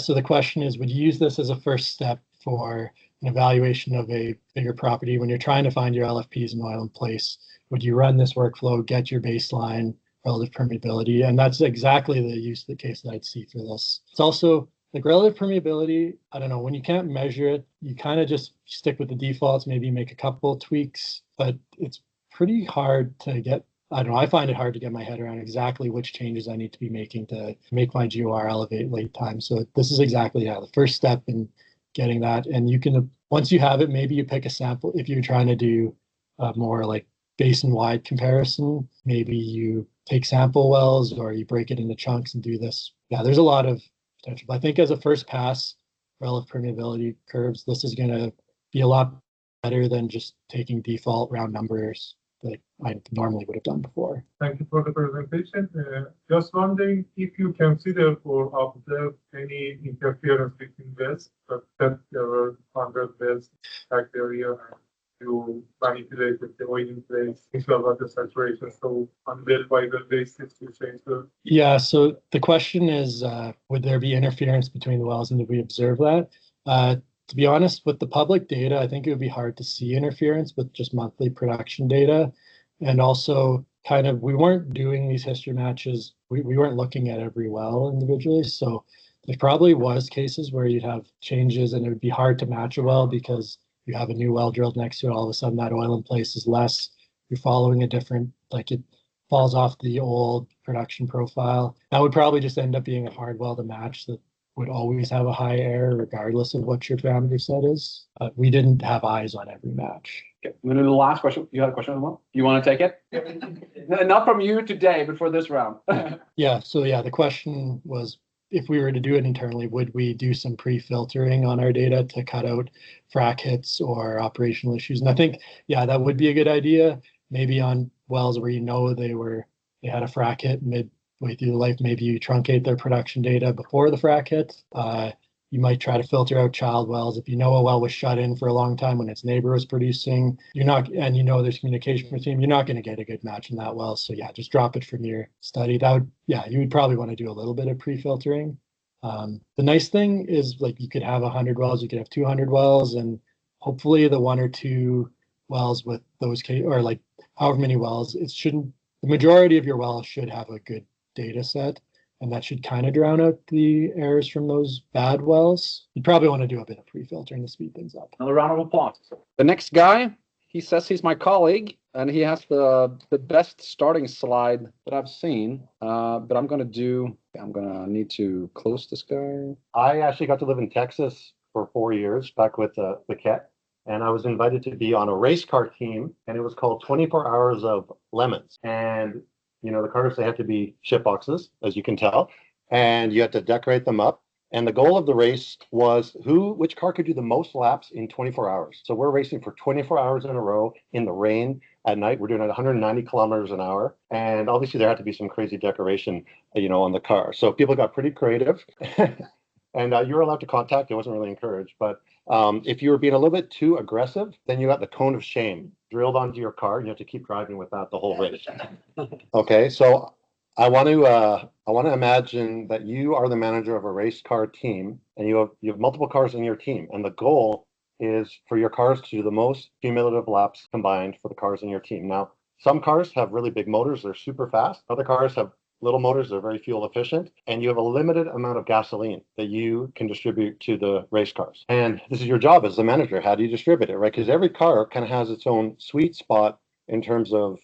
So the question is, would you use this as a first step for an evaluation of a bigger property when you're trying to find your LFPs in oil in place? Would you run this workflow, get your baseline relative permeability? And that's exactly the use of the case that I'd see for this. It's also like relative permeability. I don't know, when you can't measure it, you kind of just stick with the defaults, maybe make a couple of tweaks, but it's pretty hard to get. I don't know, I find it hard to get my head around exactly which changes I need to be making to make my GOR elevate late time. So this is exactly the first step in getting that. And you can, once you have it, maybe you pick a sample. If you're trying to do more like basin-wide comparison, maybe you take sample wells or you break it into chunks and do this. Yeah, there's a lot of potential. But I think as a first pass, relative permeability curves, this is going to be a lot better than just taking default round numbers that I normally would have done before. Thank you for the presentation. Just wondering if you consider or observe any interference between wells, but that there were 100 wells bacteria you manipulated the oil in place, as well as the saturation. So on well by well basis, you change the. Yeah, so the question is, would there be interference between the wells, and did we observe that? To be honest, with the public data, I think it would be hard to see interference with just monthly production data. And also kind of, we weren't doing these history matches. We weren't looking at every well individually. So there probably was cases where you'd have changes and it would be hard to match a well because you have a new well drilled next to it. All of a sudden that oil in place is less. You're following a different, like it falls off the old production profile. That would probably just end up being a hard well to match that would always have a high error regardless of what your parameter set is. We didn't have eyes on every match. Okay, I'm gonna do the last question. You had a question, Omar? You want to take it? No, not from you today, but for this round. Yeah, so yeah, the question was, if we were to do it internally, would we do some pre-filtering on our data to cut out frac hits or operational issues? And I think, yeah, that would be a good idea. Maybe on wells where you know they had a frac hit midway through the life, maybe you truncate their production data before the frac hit. You might try to filter out child wells. If you know a well was shut in for a long time when its neighbor was producing, and you know there's communication between, you're not going to get a good match in that well. So yeah, just drop it from your study. You would probably want to do a little bit of pre-filtering. The nice thing is, like, you could have 100 wells, you could have 200 wells, and hopefully the one or two wells with those or like however many wells, the majority of your wells should have a good data set. And that should kind of drown out the errors from those bad wells. You probably want to do a bit of pre-filtering to speed things up. Another round of applause. The next guy, he says he's my colleague, and he has the best starting slide that I've seen. But I'm gonna need to close this guy. I actually got to live in Texas for 4 years back with the Ket, and I was invited to be on a race car team, and it was called 24 Hours of Lemons. And you know, the cars, they have to be ship boxes, as you can tell, and you have to decorate them up. And the goal of the race was which car could do the most laps in 24 hours. So we're racing for 24 hours in a row in the rain at night. We're doing it at 190 kilometers an hour. And obviously there had to be some crazy decoration, on the car. So people got pretty creative. And you were allowed to contact. It wasn't really encouraged, but if you were being a little bit too aggressive, then you got the cone of shame drilled onto your car, and you have to keep driving with that the whole race. Okay, so I want to imagine that you are the manager of a race car team, and you have multiple cars in your team, and the goal is for your cars to do the most cumulative laps combined for the cars in your team. Now, some cars have really big motors; they're super fast. Other cars have little motors, they're very fuel efficient, and you have a limited amount of gasoline that you can distribute to the race cars. And this is your job as the manager. How do you distribute it, right? Because every car kind of has its own sweet spot in terms of,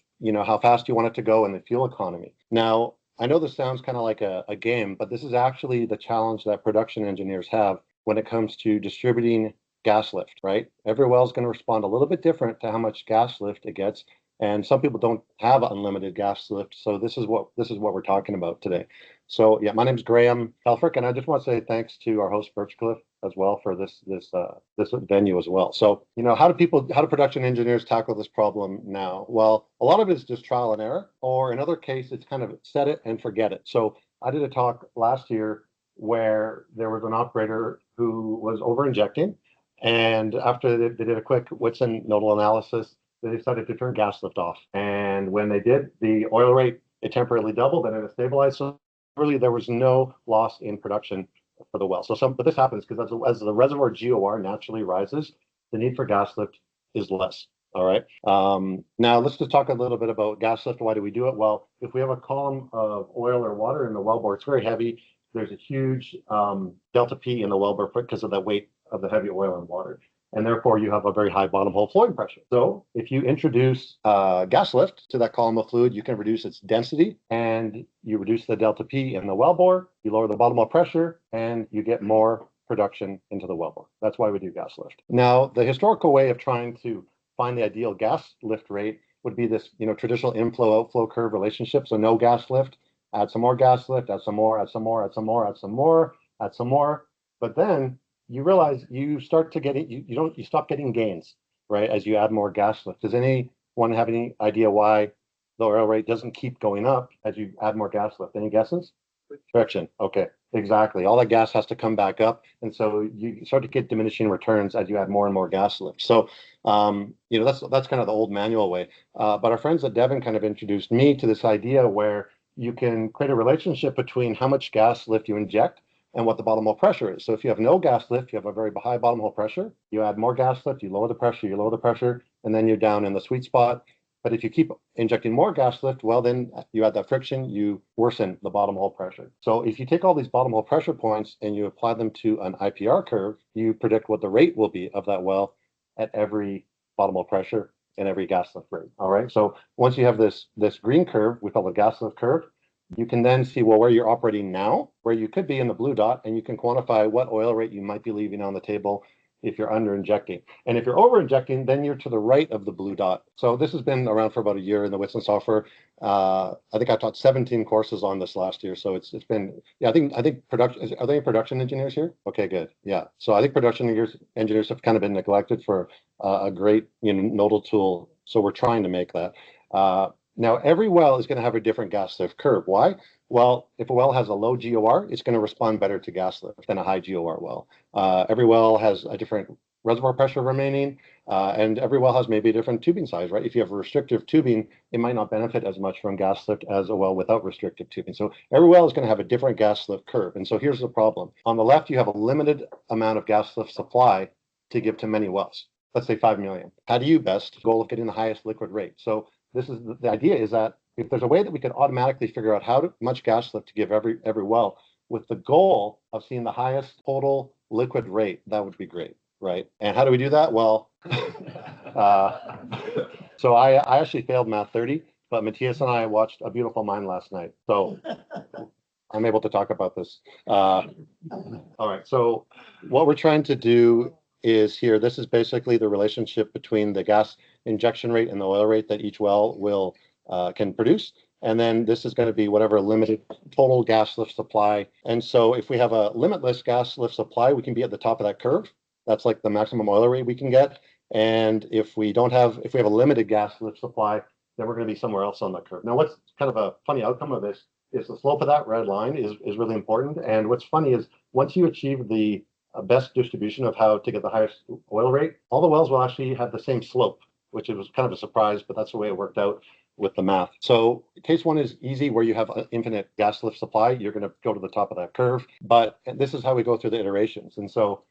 how fast you want it to go and the fuel economy. Now, I know this sounds kind of like a game, but this is actually the challenge that production engineers have when it comes to distributing gas lift, right? Every well is going to respond a little bit different to how much gas lift it gets. And some people don't have unlimited gas lift. So this is what we're talking about today. So yeah, my name's Graham Helfrich, and I just want to say thanks to our host Birchcliff as well for this venue as well. So, how do production engineers tackle this problem now? Well, a lot of it is just trial and error, or in other cases, it's kind of set it and forget it. So I did a talk last year where there was an operator who was over injecting, and after they did a quick Whitson nodal analysis, they decided to turn gas lift off. And when they did, the oil rate, it temporarily doubled and it stabilized. So really there was no loss in production for the well. But this happens because as the reservoir GOR naturally rises, the need for gas lift is less. All right. Now let's just talk a little bit about gas lift. Why do we do it? Well, if we have a column of oil or water in the wellbore, it's very heavy. There's a huge delta P in the wellbore because of the weight of the heavy oil and water. And therefore you have a very high bottom hole flowing pressure. So if you introduce gas lift to that column of fluid, you can reduce its density and you reduce the delta P in the wellbore, you lower the bottom hole pressure, and you get more production into the wellbore. That's why we do gas lift. Now, the historical way of trying to find the ideal gas lift rate would be this, traditional inflow-outflow curve relationship. So no gas lift, add some more gas lift, add some more, add some more, add some more, add some more, add some more. But then you realize you start to get it, you stop getting gains, right? As you add more gas lift. Does anyone have any idea why the oil rate doesn't keep going up as you add more gas lift? Any guesses? Friction. Okay, exactly. All that gas has to come back up. And so you start to get diminishing returns as you add more and more gas lift. So, that's kind of the old manual way. But our friends at Devon kind of introduced me to this idea where you can create a relationship between how much gas lift you inject and what the bottom hole pressure is. So if you have no gas lift, you have a very high bottom hole pressure. You add more gas lift, you lower the pressure, and then you're down in the sweet spot. But if you keep injecting more gas lift, well, then you add that friction, you worsen the bottom hole pressure. So if you take all these bottom hole pressure points and you apply them to an IPR curve, you predict what the rate will be of that well at every bottom hole pressure and every gas lift rate. All right. So once you have this green curve, we call the gas lift curve, you can then see, well, where you're operating now, where you could be in the blue dot, and you can quantify what oil rate you might be leaving on the table if you're under injecting. And if you're over injecting, then you're to the right of the blue dot. So this has been around for about a year in the Whitson software. I think I taught 17 courses on this last year. So it's been, yeah, I think production, are there any production engineers here? Okay, good. Yeah. So I think production engineers have kind of been neglected for a great, nodal tool. So we're trying to make that. Now, every well is going to have a different gas lift curve. Why? Well, if a well has a low GOR, it's going to respond better to gas lift than a high GOR well. Every well has a different reservoir pressure remaining, and every well has maybe a different tubing size, right? If you have a restrictive tubing, it might not benefit as much from gas lift as a well without restrictive tubing. So every well is going to have a different gas lift curve. And so here's the problem. On the left, you have a limited amount of gas lift supply to give to many wells. Let's say 5 million. How do you best goal of getting the highest liquid rate? So this is the idea is that if there's a way that we could automatically figure out how much gas lift to give every well with the goal of seeing the highest total liquid rate, that would be great, right? And how do we do that? Well, so I actually failed Math 30, but Matthias and I watched A Beautiful Mind last night. So I'm able to talk about this. All right, so what we're trying to do is here, this is basically the relationship between the gas injection rate and the oil rate that each well will can produce. And then this is going to be whatever limited total gas lift supply. And so if we have a limitless gas lift supply, we can be at the top of that curve. That's like the maximum oil rate we can get. And if we have a limited gas lift supply, then we're going to be somewhere else on that curve. Now, what's kind of a funny outcome of this is the slope of that red line is really important. And what's funny is once you achieve the best distribution of how to get the highest oil rate, all the wells will actually have the same slope, which was kind of a surprise, but that's the way it worked out with the math. So case one is easy, where you have an infinite gas lift supply. You're going to go to the top of that curve, but this is how we go through the iterations. And so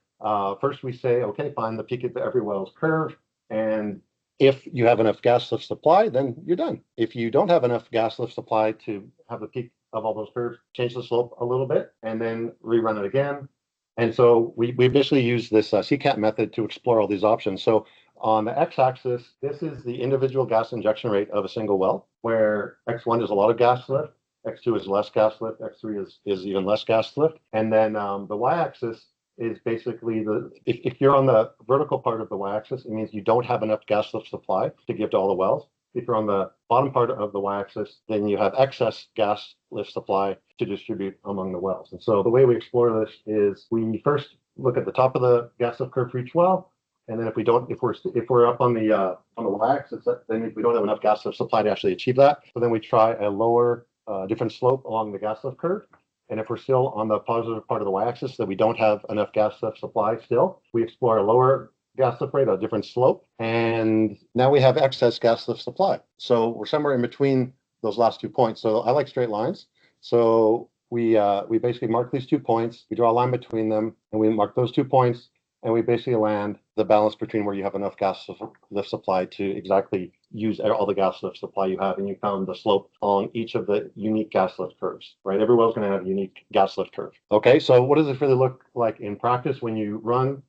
first we say, okay, find the peak of every well's curve. And if you have enough gas lift supply, then you're done. If you don't have enough gas lift supply to have the peak of all those curves, change the slope a little bit and then rerun it again. And so we basically use this CCAT method to explore all these options. So on the x-axis, this is the individual gas injection rate of a single well, where x1 is a lot of gas lift, x2 is less gas lift, x3 is even less gas lift. And then the y-axis is basically if you're on the vertical part of the y-axis, it means you don't have enough gas lift supply to give to all the wells. If you're on the bottom part of the y-axis, then you have excess gas lift supply to distribute among the wells. And so the way we explore this is we first look at the top of the gas lift curve for each well, and then if we're up on the y-axis, that means we don't have enough gas lift supply to actually achieve that. So then we try a lower different slope along the gas lift curve. And if we're still on the positive part of the y-axis, that we don't have enough gas lift supply still, we explore a lower gas lift rate, a different slope, and now we have excess gas lift supply. So we're somewhere in between those last 2 points. So I like straight lines. So we basically mark these 2 points, we draw a line between them, and we mark those 2 points, and we basically land the balance between where you have enough gas lift supply to exactly use all the gas lift supply you have, and you found the slope along each of the unique gas lift curves, right? Every well is going to have a unique gas lift curve. Okay, so what does this really look like in practice when you run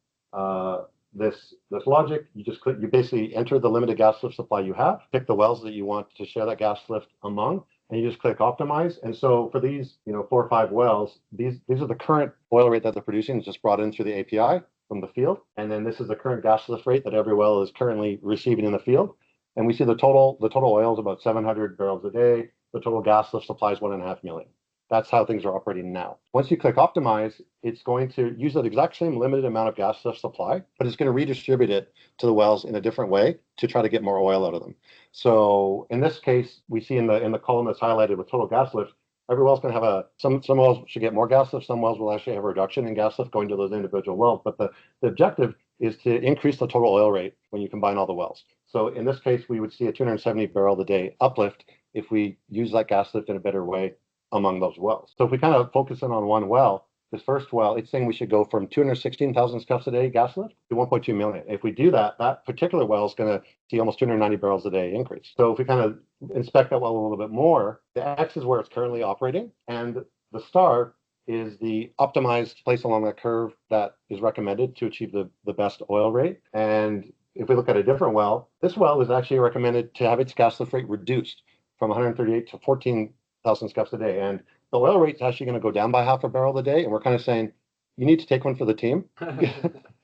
this logic? You basically enter the limited gas lift supply you have, pick the wells that you want to share that gas lift among, and you just click optimize. And so for these, 4 or 5 wells, these are the current oil rate that they're producing, just brought in through the API from the field. And then this is the current gas lift rate that every well is currently receiving in the field. And we see the total oil is about 700 barrels a day. The total gas lift supply is 1.5 million. That's how things are operating now. Once you click optimize, it's going to use that exact same limited amount of gas lift supply, but it's going to redistribute it to the wells in a different way to try to get more oil out of them. So in this case, we see in the column that's highlighted with total gas lift, every well's going to have some wells should get more gas lift, some wells will actually have a reduction in gas lift going to those individual wells. But the objective is to increase the total oil rate when you combine all the wells. So in this case, we would see a 270 barrel a day uplift if we use that gas lift in a better way among those wells. So if we kind of focus in on one well, this first well, it's saying we should go from 216,000 scuffs a day gas lift to 1.2 million. If we do that, that particular well is going to see almost 290 barrels a day increase. So if we kind of inspect that well a little bit more, the X is where it's currently operating, and the star is the optimized place along that curve that is recommended to achieve the best oil rate. And if we look at a different well, this well is actually recommended to have its gas lift rate reduced from 138 to 14,000 scuffs a day. And the oil rate is actually going to go down by half a barrel a day. And we're kind of saying, you need to take one for the team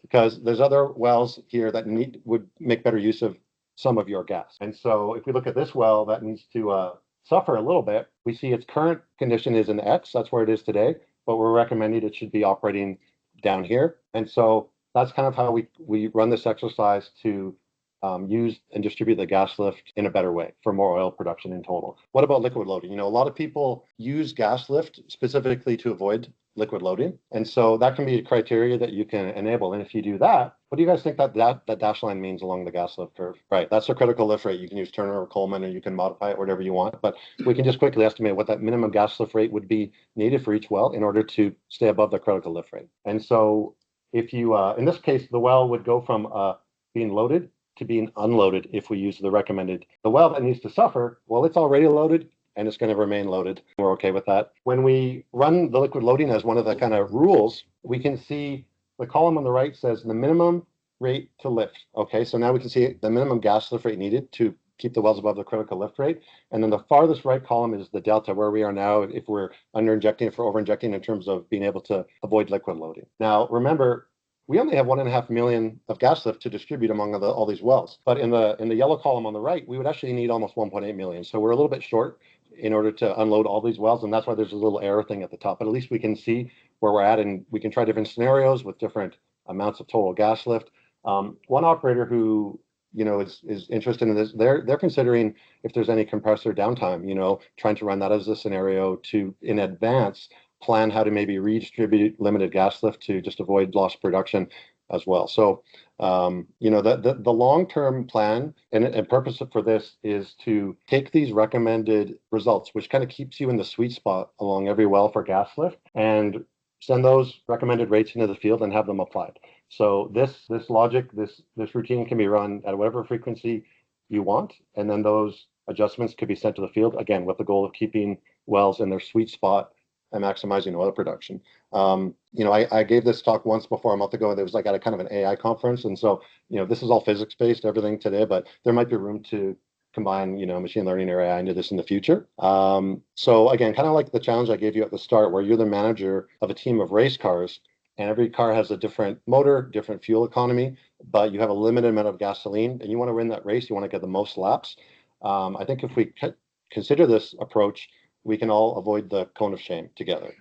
because there's other wells here that would make better use of some of your gas. And so if we look at this well that needs to suffer a little bit, we see its current condition is in X. That's where it is today, but we're recommending it should be operating down here. And so that's kind of how we run this exercise to use and distribute the gas lift in a better way for more oil production in total. What about liquid loading? A lot of people use gas lift specifically to avoid liquid loading. And so that can be a criteria that you can enable. And if you do that, what do you guys think that dash line means along the gas lift curve? Right, that's the critical lift rate. You can use Turner or Coleman, or you can modify it whatever you want. But we can just quickly estimate what that minimum gas lift rate would be needed for each well in order to stay above the critical lift rate. And so if you, in this case, the well would go from being loaded to being unloaded if we use the recommended. The well that needs to suffer, well, it's already loaded and it's going to remain loaded. We're okay with that. When we run the liquid loading as one of the kind of rules, we can see the column on the right says the minimum rate to lift. Okay, so now we can see the minimum gas lift rate needed to keep the wells above the critical lift rate. And then the farthest right column is the delta, where we are now if we're under injecting, if we're over injecting in terms of being able to avoid liquid loading. Now, remember, we only have 1.5 million of gas lift to distribute among all these wells. But in the yellow column on the right, we would actually need almost 1.8 million. So we're a little bit short in order to unload all these wells. And that's why there's a little error thing at the top. But at least we can see where we're at, and we can try different scenarios with different amounts of total gas lift. One operator who is interested in this, they're considering if there's any compressor downtime, trying to run that as a scenario to, in advance, plan how to maybe redistribute limited gas lift to just avoid lost production as well. So, the long-term plan and purpose for this is to take these recommended results, which kind of keeps you in the sweet spot along every well for gas lift, and send those recommended rates into the field and have them applied. So this logic, this routine can be run at whatever frequency you want, and then those adjustments could be sent to the field, again, with the goal of keeping wells in their sweet spot and maximizing oil production. I gave this talk once before a month ago, and it was like at a kind of an AI conference. And so, this is all physics-based, everything today, but there might be room to combine, machine learning or AI into this in the future. So again, kind of like the challenge I gave you at the start, where you're the manager of a team of race cars, and every car has a different motor, different fuel economy, but you have a limited amount of gasoline, and you want to win that race, you want to get the most laps. I think if we consider this approach, we can all avoid the cone of shame together.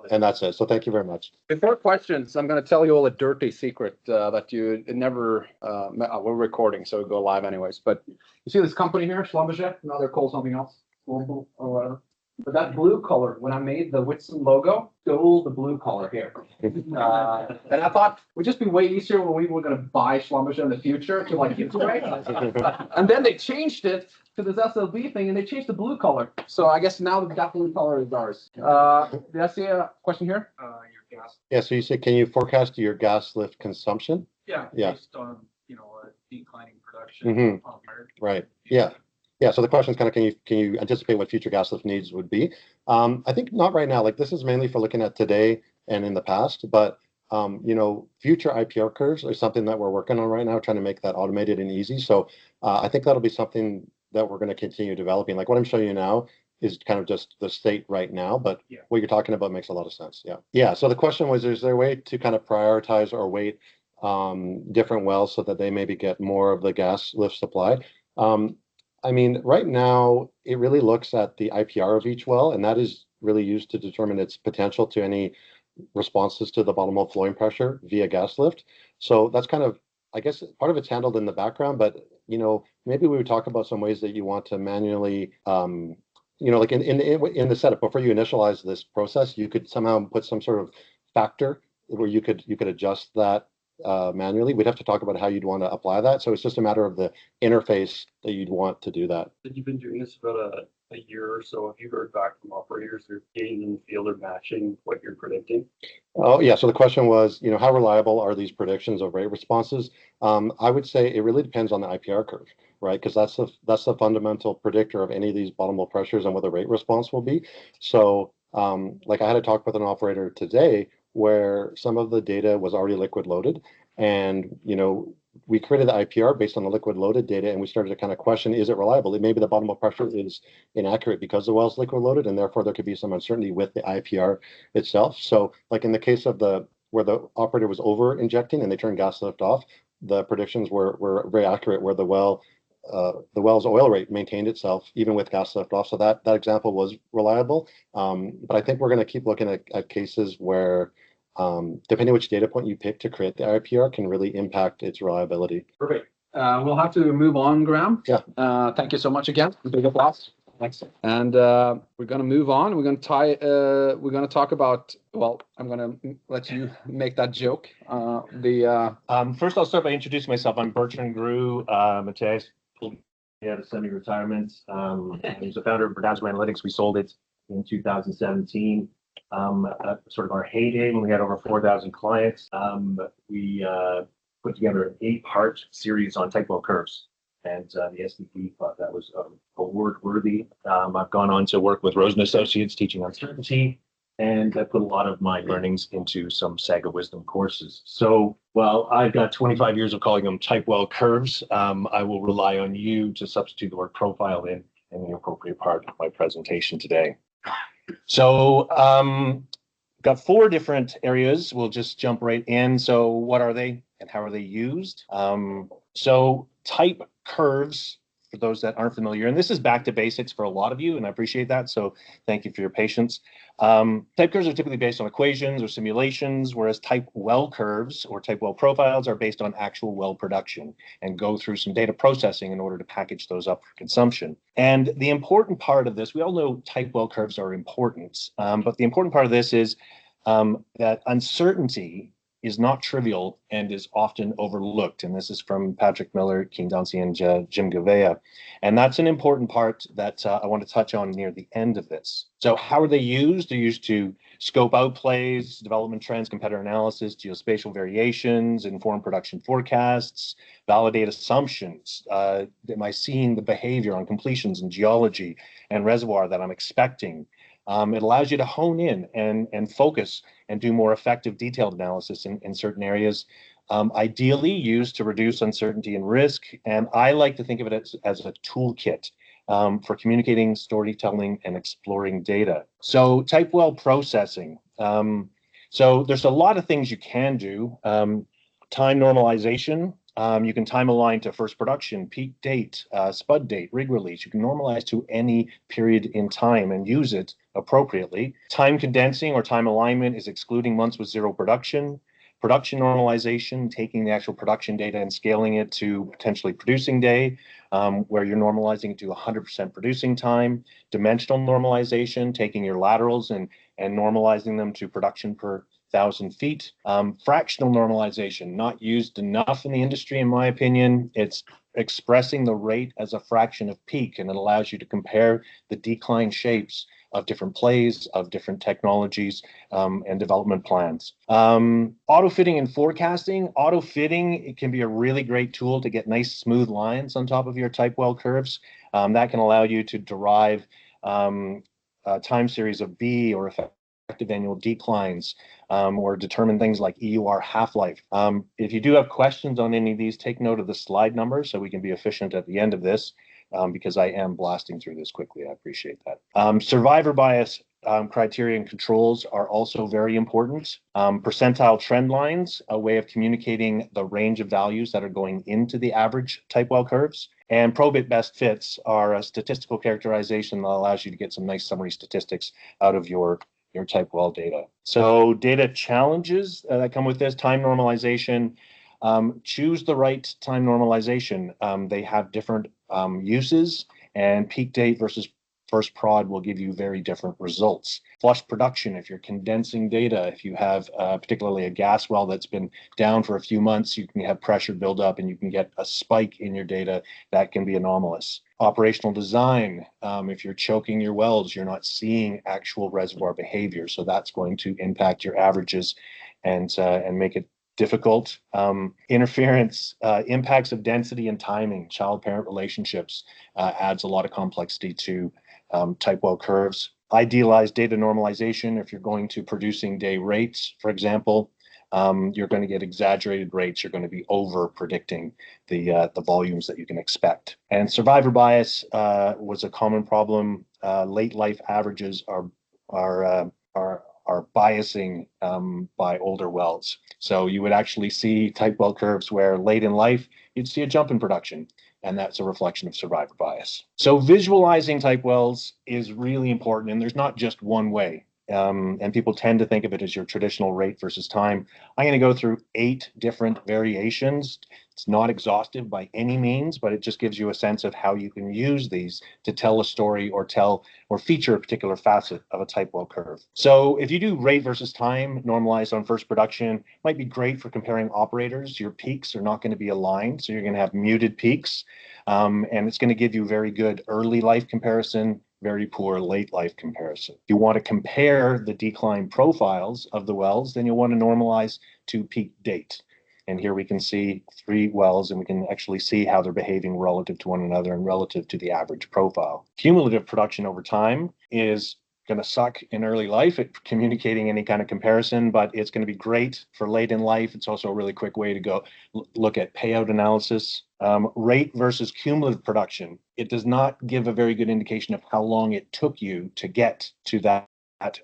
And that's it. So thank you very much. Before questions, I'm going to tell you all a dirty secret that you never, we're recording, so it'll go live anyways. But you see this company here, Schlumberger? Now they're called something else, Global or whatever. But that blue color, when I made the Whitson logo, stole the blue color here. And I thought it would just be way easier when we were going to buy Schlumberger in the future to like integrate. And then they changed it to this SLB thing, and they changed the blue color. So I guess now that blue color is ours. Did I see a question here? Your gas. Yeah, so you said, can you forecast your gas lift consumption? Yeah, Yeah. based on, declining production. Mhm. Right. Yeah. Yeah. So the question is kind of, can you anticipate what future gas lift needs would be? I think not right now. Like, this is mainly for looking at today and in the past, but future IPR curves are something that we're working on right now, trying to make that automated and easy. So I think that'll be something that we're going to continue developing. Like what I'm showing you now is kind of just the state right now, but what you're talking about makes a lot of sense. Yeah. Yeah. So the question was, is there a way to kind of prioritize or weight different wells so that they maybe get more of the gas lift supply? I mean, right now, it really looks at the IPR of each well, and that is really used to determine its potential to any responses to the bottom hole flowing pressure via gas lift. So that's kind of, I guess, part of it's handled in the background, but, maybe we would talk about some ways that you want to manually, like in the setup, before you initialize this process, you could somehow put some sort of factor where you could adjust that manually. We'd have to talk about how you'd want to apply that. So it's just a matter of the interface that you'd want to do that. You've been doing this about a year or so. Have you heard back from operators who are getting in the field or matching what you're predicting? Oh, yeah. So the question was, how reliable are these predictions of rate responses? I would say it really depends on the IPR curve, right? Because that's the fundamental predictor of any of these bottom hole pressures and what the rate response will be. So like I had a talk with an operator today where some of the data was already liquid loaded, and we created the IPR based on the liquid loaded data, and we started to kind of question, is it reliable? Maybe the bottom hole pressure is inaccurate because the well's liquid loaded, and therefore there could be some uncertainty with the IPR itself. So like in the case of where the operator was over injecting and they turned gas lift off, the predictions were very accurate, where the well's oil rate maintained itself even with gas lift off. So that example was reliable. But I think we're going to keep looking at cases where depending which data point you pick to create the IPR can really impact its reliability. Perfect. We'll have to move on, Graham. Yeah. Thank you so much again. Big applause. Thanks. And we're going to move on. We're going to talk about, well, I'm going to let you make that joke. First, I'll start by introducing myself. I'm Bertrand Grew. Matthias pulled me out of semi-retirement. I was the founder of Verdansk Analytics. We sold it in 2017. Sort of our heyday when we had over 4,000 clients. We put together an 8-part series on type well curves, and the SDP thought that was award worthy. I've gone on to work with Rosen Associates teaching uncertainty, and I put a lot of my learnings into some Saga Wisdom courses. So while I've got 25 years of calling them type well curves, I will rely on you to substitute the word profile in the appropriate part of my presentation today. So got 4 different areas. We'll just jump right in. So what are they and how are they used? So type curves for those that aren't familiar, and this is back to basics for a lot of you, and I appreciate that. So thank you for your patience. Type curves are typically based on equations or simulations, whereas type well curves or type well profiles are based on actual well production and go through some data processing in order to package those up for consumption. And the important part of this, we all know type well curves are important, but the important part of this is that uncertainty is not trivial and is often overlooked. And this is from Patrick Miller, Keen Dancy, and Jim Gouveia. And that's an important part that I want to touch on near the end of this. So how are they used? They're used to scope out plays, development trends, competitor analysis, geospatial variations, inform production forecasts, validate assumptions. Am I seeing the behavior on completions and geology and reservoir that I'm expecting? It allows you to hone in and focus and do more effective detailed analysis in certain areas, ideally used to reduce uncertainty and risk. And I like to think of it as a toolkit for communicating, storytelling, and exploring data. So type well processing. So there's a lot of things you can do. Time normalization. You can time align to first production, peak date, spud date, rig release. You can normalize to any period in time and use it appropriately. Time condensing or time alignment is excluding months with zero production. Production normalization, taking the actual production data and scaling it to potentially producing day, where you're normalizing it to 100% producing time. Dimensional normalization, taking your laterals and normalizing them to production per 1,000 feet. Fractional normalization, not used enough in the industry, in my opinion. It's expressing the rate as a fraction of peak, and it allows you to compare the decline shapes of different plays, of different technologies, and development plans. Auto fitting and forecasting. Auto fitting, it can be a really great tool to get nice smooth lines on top of your type well curves. That can allow you to derive a time series of B or effective annual declines, or determine things like EUR half-life. If you do have questions on any of these, take note of the slide number so we can be efficient at the end of this, because I am blasting through this quickly. I appreciate that. Survivor bias criteria and controls are also very important. Percentile trend lines, a way of communicating the range of values that are going into the average type well curves. And probit best fits are a statistical characterization that allows you to get some nice summary statistics out of your type well data. So data challenges that come with this: time normalization. Choose the right time normalization. They have different uses, and peak date versus first prod will give you very different results. Flush production, if you're condensing data, if you have particularly a gas well that's been down for a few months, you can have pressure build up and you can get a spike in your data that can be anomalous. Operational design, if you're choking your wells, you're not seeing actual reservoir behavior, so that's going to impact your averages and make it difficult. Interference, impacts of density and timing, child-parent relationships adds a lot of complexity to type well curves. Idealized data normalization, if you're going to producing day rates, for example, you're going to get exaggerated rates. You're going to be over predicting the volumes that you can expect. And survivor bias was a common problem. Late life averages are biasing by older wells. So you would actually see type well curves where late in life, you'd see a jump in production, and that's a reflection of survivor bias. So visualizing type wells is really important, and there's not just one way. And people tend to think of it as your traditional rate versus time. I'm going to go through 8 different variations. It's not exhaustive by any means, but it just gives you a sense of how you can use these to tell a story or feature a particular facet of a type well curve. So if you do rate versus time normalized on first production, it might be great for comparing operators. Your peaks are not going to be aligned, so you're going to have muted peaks, and it's going to give you very good early life comparison, very poor late life comparison. If you want to compare the decline profiles of the wells, then you'll want to normalize to peak date. And here we can see 3 wells, and we can actually see how they're behaving relative to one another and relative to the average profile. Cumulative production over time is going to suck in early life at communicating any kind of comparison, but it's going to be great for late in life. It's also a really quick way to go look at payout analysis. Rate versus cumulative production. It does not give a very good indication of how long it took you to get to that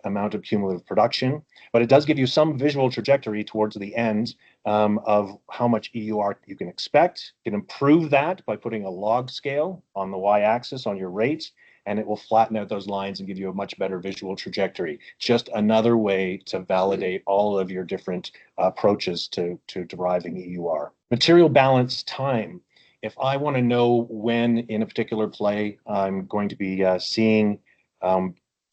amount of cumulative production, but it does give you some visual trajectory towards the end of how much EUR you can expect. You can improve that by putting a log scale on the y-axis on your rate, and it will flatten out those lines and give you a much better visual trajectory. Just another way to validate all of your different approaches to deriving EUR. Material balance time. If I want to know when in a particular play I'm going to be seeing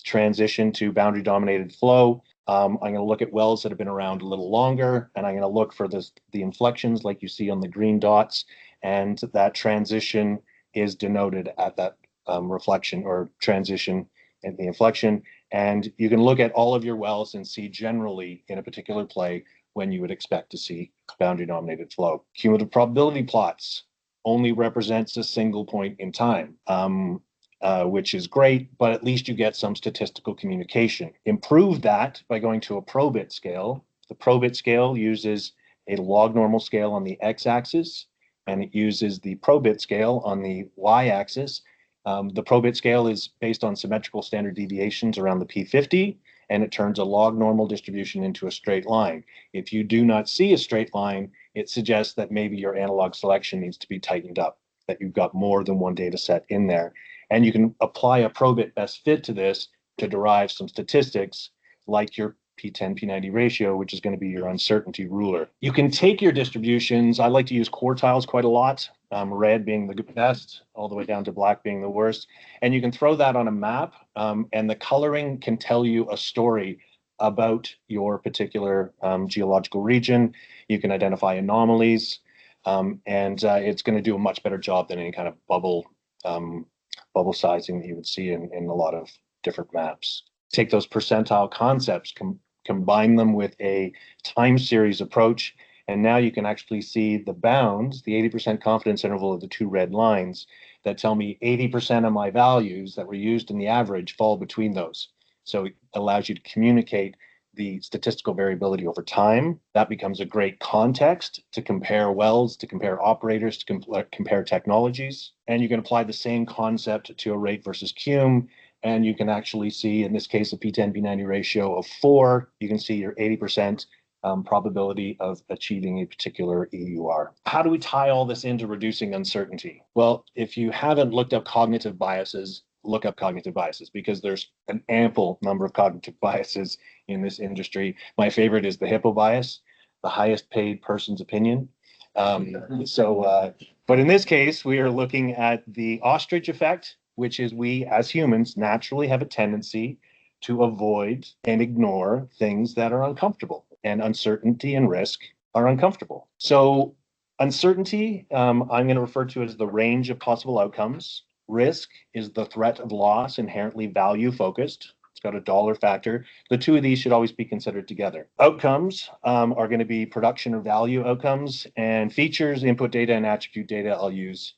transition to boundary dominated flow, I'm going to look at wells that have been around a little longer, and I'm going to look for the inflections like you see on the green dots, and that transition is denoted at that reflection or transition in the inflection. And you can look at all of your wells and see generally in a particular play when you would expect to see boundary dominated flow. Cumulative probability plots only represents a single point in time. Which is great, but at least you get some statistical communication. Improve that by going to a probit scale. The probit scale uses a log normal scale on the x-axis, and it uses the probit scale on the y-axis. The probit scale is based on symmetrical standard deviations around the P50, and it turns a log normal distribution into a straight line. If you do not see a straight line, it suggests that maybe your analog selection needs to be tightened up, that you've got more than one data set in there. And you can apply a probit best fit to this to derive some statistics like your P10, P90 ratio, which is going to be your uncertainty ruler. You can take your distributions. I like to use quartiles quite a lot, red being the best, all the way down to black being the worst. And you can throw that on a map, and the coloring can tell you a story about your particular geological region. You can identify anomalies, and it's going to do a much better job than any kind of bubble sizing that you would see in a lot of different maps. Take those percentile concepts, combine them with a time series approach, and now you can actually see the bounds, the 80% confidence interval of the two red lines that tell me 80% of my values that were used in the average fall between those. So it allows you to communicate the statistical variability over time. That becomes a great context to compare wells, to compare operators, to compare technologies. And you can apply the same concept to a rate versus cum. And you can actually see, in this case, a P10, P90 ratio of 4. You can see your 80% probability of achieving a particular EUR. How do we tie all this into reducing uncertainty? Well, if you haven't looked up cognitive biases, look up cognitive biases, because there's an ample number of cognitive biases in this industry. My favorite is the hippo bias, the highest paid person's opinion. But in this case, we are looking at the ostrich effect, which is we as humans naturally have a tendency to avoid and ignore things that are uncomfortable, and uncertainty and risk are uncomfortable. So uncertainty, I'm going to refer to as the range of possible outcomes. Risk is the threat of loss, inherently value focused. It's got a dollar factor. The two of these should always be considered together. Outcomes are going to be production or value outcomes, and features, input data, and attribute data I'll use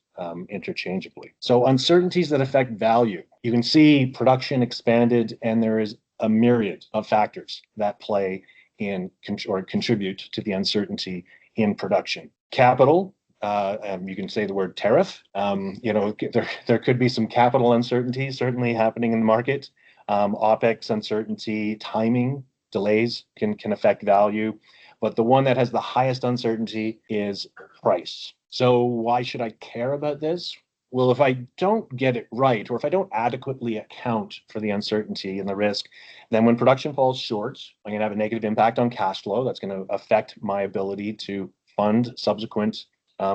interchangeably. So uncertainties that affect value. You can see production expanded, and there is a myriad of factors that play in or contribute to the uncertainty in production. Capital. You can say the word tariff. There could be some capital uncertainty certainly happening in the market. OPEX uncertainty, timing, delays can affect value. But the one that has the highest uncertainty is price. So why should I care about this? Well, if I don't get it right, or if I don't adequately account for the uncertainty and the risk, then when production falls short, I'm going to have a negative impact on cash flow. That's going to affect my ability to fund subsequent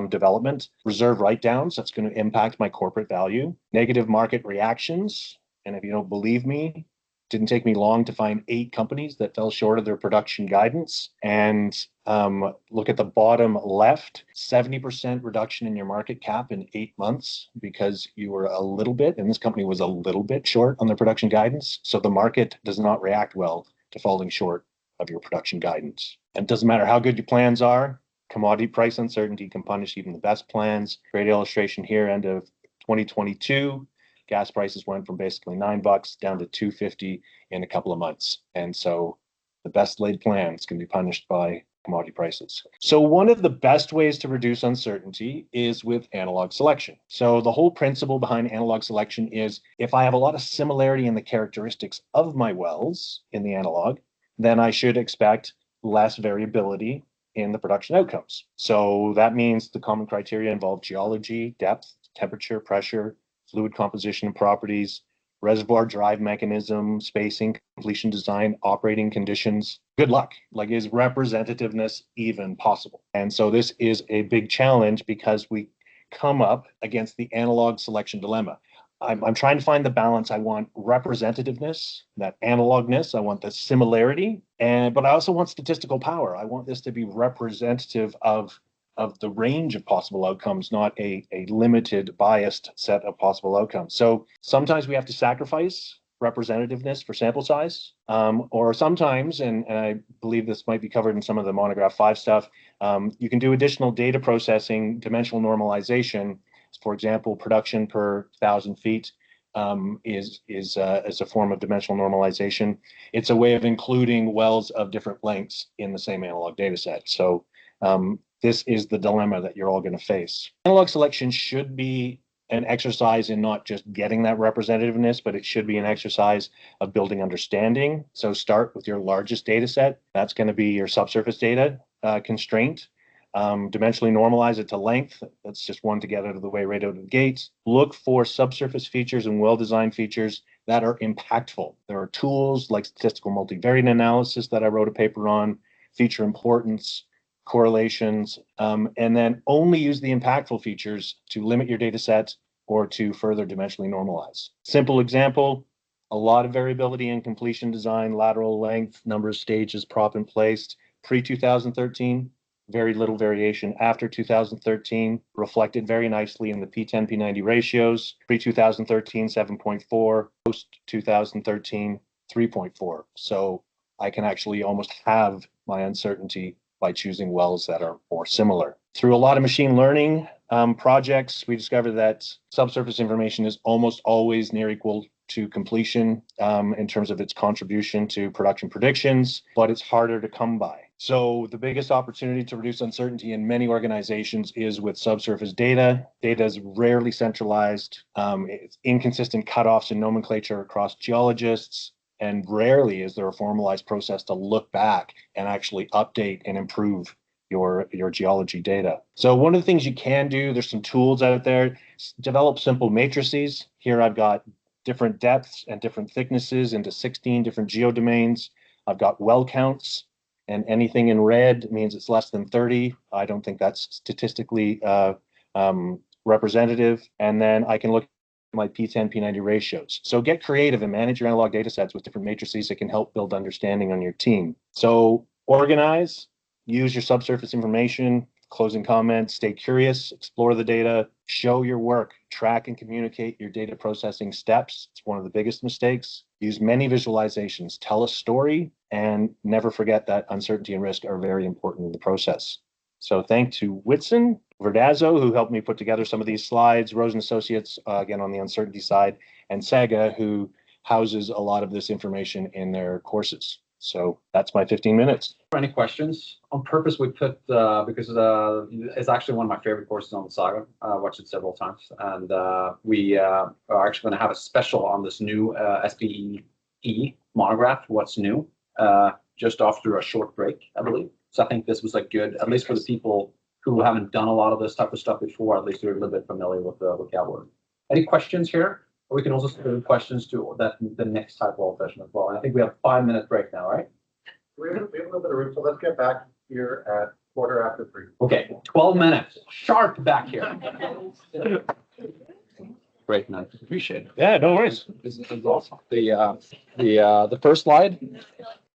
development. Reserve write-downs, that's going to impact my corporate value. Negative market reactions, and if you don't believe me, didn't take me long to find 8 companies that fell short of their production guidance. And look at the bottom left, 70% reduction in your market cap in 8 months because you were a little bit, and this company was a little bit short on their production guidance. So the market does not react well to falling short of your production guidance. And it doesn't matter how good your plans are, commodity price uncertainty can punish even the best plans. Great illustration here, end of 2022. Gas prices went from basically $9 down to $2.50 in a couple of months. And so the best laid plans can be punished by commodity prices. So one of the best ways to reduce uncertainty is with analog selection. So the whole principle behind analog selection is if I have a lot of similarity in the characteristics of my wells in the analog, then I should expect less variability in the production outcomes. So that means the common criteria involve geology, depth, temperature, pressure, fluid composition and properties, reservoir drive mechanism, spacing, completion design, operating conditions. Good luck. Like, is representativeness even possible? And so this is a big challenge because we come up against the analog selection dilemma. I'm trying to find the balance. I want representativeness, that analogness. I want the similarity, but I also want statistical power. I want this to be representative of the range of possible outcomes, not a limited, biased set of possible outcomes. So sometimes we have to sacrifice representativeness for sample size, or sometimes, and I believe this might be covered in some of the Monograph 5 stuff, you can do additional data processing, dimensional normalization. For example, production per 1,000 feet is a form of dimensional normalization. It's a way of including wells of different lengths in the same analog data set. So this is the dilemma that you're all going to face. Analog selection should be an exercise in not just getting that representativeness, but it should be an exercise of building understanding. So start with your largest data set. That's going to be your subsurface data constraint. Dimensionally normalize it to length. That's just one to get out of the way right out of the gates. Look for subsurface features and well-designed features that are impactful. There are tools like statistical multivariate analysis that I wrote a paper on, feature importance, correlations, and then only use the impactful features to limit your data set or to further dimensionally normalize. Simple example, a lot of variability in completion design, lateral length, number of stages, proppant placed, pre-2013. Very little variation after 2013, reflected very nicely in the P10, P90 ratios. Pre-2013, 7.4, post-2013, 3.4. So I can actually almost have my uncertainty by choosing wells that are more similar. Through a lot of machine learning projects, we discovered that subsurface information is almost always near equal to completion in terms of its contribution to production predictions, but it's harder to come by. So the biggest opportunity to reduce uncertainty in many organizations is with subsurface data. Data is rarely centralized. It's inconsistent cutoffs and nomenclature across geologists, and rarely is there a formalized process to look back and actually update and improve your geology data. So one of the things you can do, there's some tools out there, develop simple matrices. Here I've got different depths and different thicknesses into 16 different geodomains. I've got well counts, and anything in red means it's less than 30. I don't think that's statistically representative. And then I can look at my P10, P90 ratios. So get creative and manage your analog data sets with different matrices that can help build understanding on your team. So organize, use your subsurface information, closing comments, stay curious, explore the data, show your work, track and communicate your data processing steps. It's one of the biggest mistakes. Use many visualizations, tell a story, and never forget that uncertainty and risk are very important in the process. So thanks to Whitson, Verdazzo, who helped me put together some of these slides, Rosen Associates, again, on the uncertainty side, and Saga, who houses a lot of this information in their courses. So that's my 15 minutes. Any questions? On purpose, we put, because it's actually one of my favorite courses on the Saga. I watched it several times. And we are actually going to have a special on this new SPE monograph, What's New, just after a short break, I believe. So I think this was like good, at least for the people who haven't done a lot of this type of stuff before, at least they're a little bit familiar with that word. Any questions here? Or we can also send questions to the next type of session as well. And I think we have a 5-minute break now, right? We have a little bit of room, so let's get back here at 3:15. Okay, 12 minutes, sharp back here. Great, man. Appreciate it. Yeah, no worries. This is awesome. The first slide,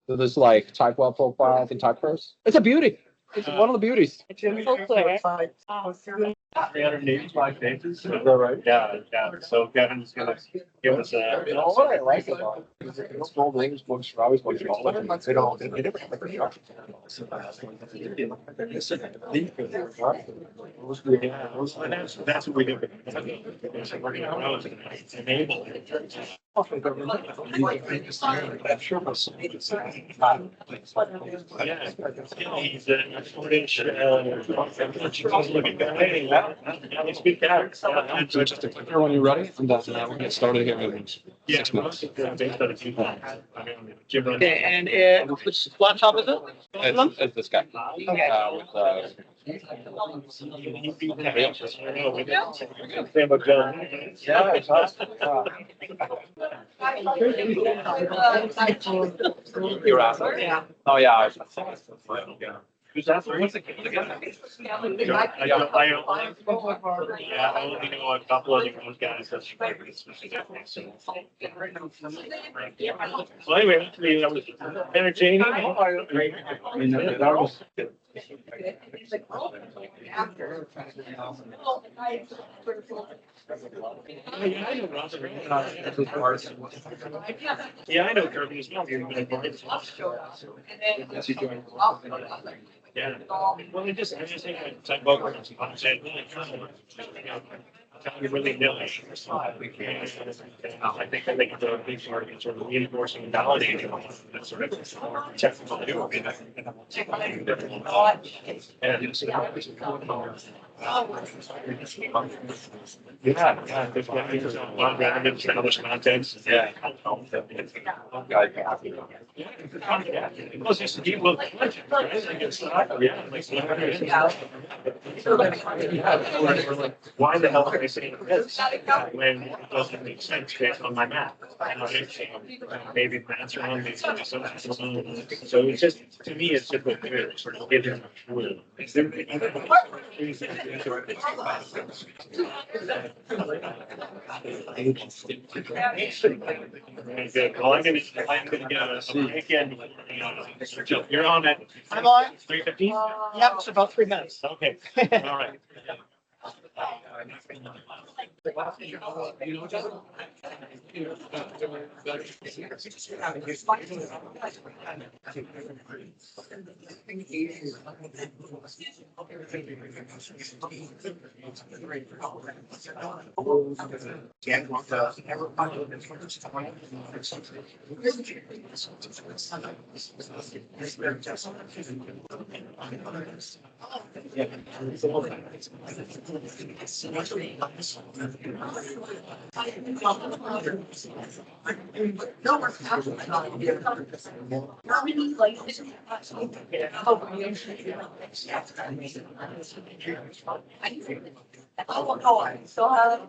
so this like type well profiles and type curves. It's a beauty. It's one of the beauties. 385 pages. Is that right? Yeah. So Kevin's gonna give us a. You know what I like about it is that small names books are always going to they never have a construction. That's what we do. Enable. He's a shortage. So just a clicker when you're ready, and then we'll get started again. here in 6 months. Okay, and which laptop is it? It's this guy. Okay. You're asking? Yeah. Oh, yeah. Who's that? What's the kid again? I only know a couple of those guys. So anyway, hopefully that was entertaining. I mean, that was. Yeah, I know Kirby as well. Yeah, well, I just think like Boca said, really nilly. I think that they can do a big part in sort of reinforcing and validating that sort of technical do. Yeah, there's a lot of random established contents. Yeah. It was just a deep look. Why the hell are I saying this when it doesn't make sense based on my math? Maybe math's wrong, maybe something's wrong. So it's just, to me, it's just what they're sort of giving. Well, I'm gonna get a break in. You're on at. I'm on. 3:15? Yep, it's about 3 minutes. Okay, all right. Oh, I still have.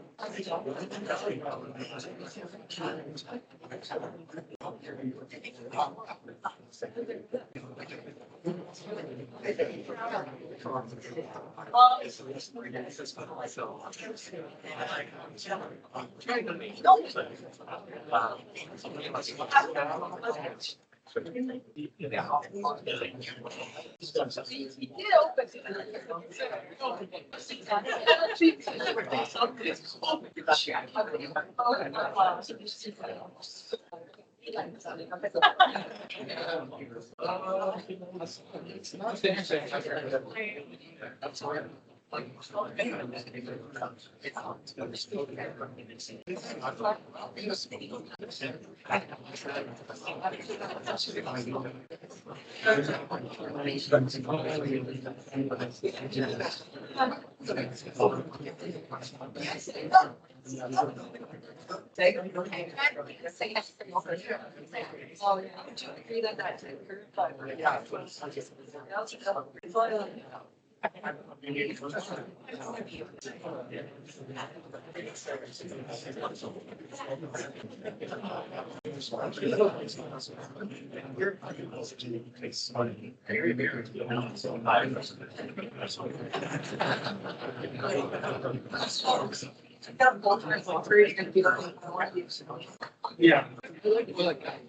Yeah.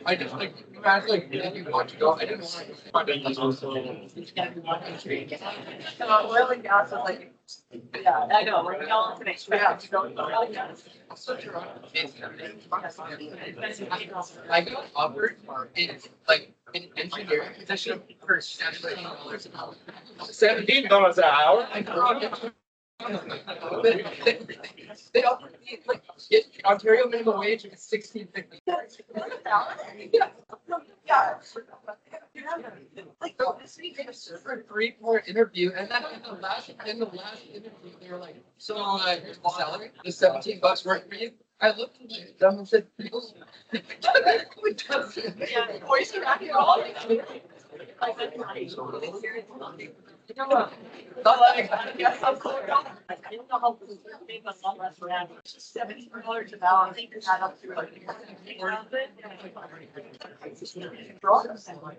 I just like, you asked like, did you want to go? I didn't want to. Oil and gas is like, yeah, I know, like, y'all to make sure. I got offered in like an engineering position for $17 an hour. $17 an hour? They offered me like Ontario minimum wage is $16.50. Yeah. Like this week I was for a 3-part interview, and then in the last interview they were like, so here's the salary, the $17 work for you. I looked at them and said, voice around here all the time. $70 an hour. I think it's not up to like.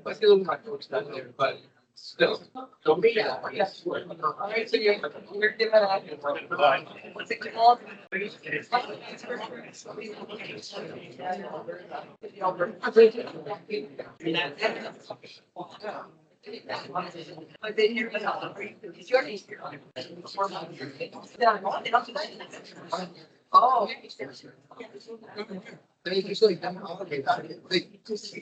Let's get a little more extent there, but still. Don't be. All right, so you're giving it what's it called? But then you're it's your Oh. They usually don't allocate that. They just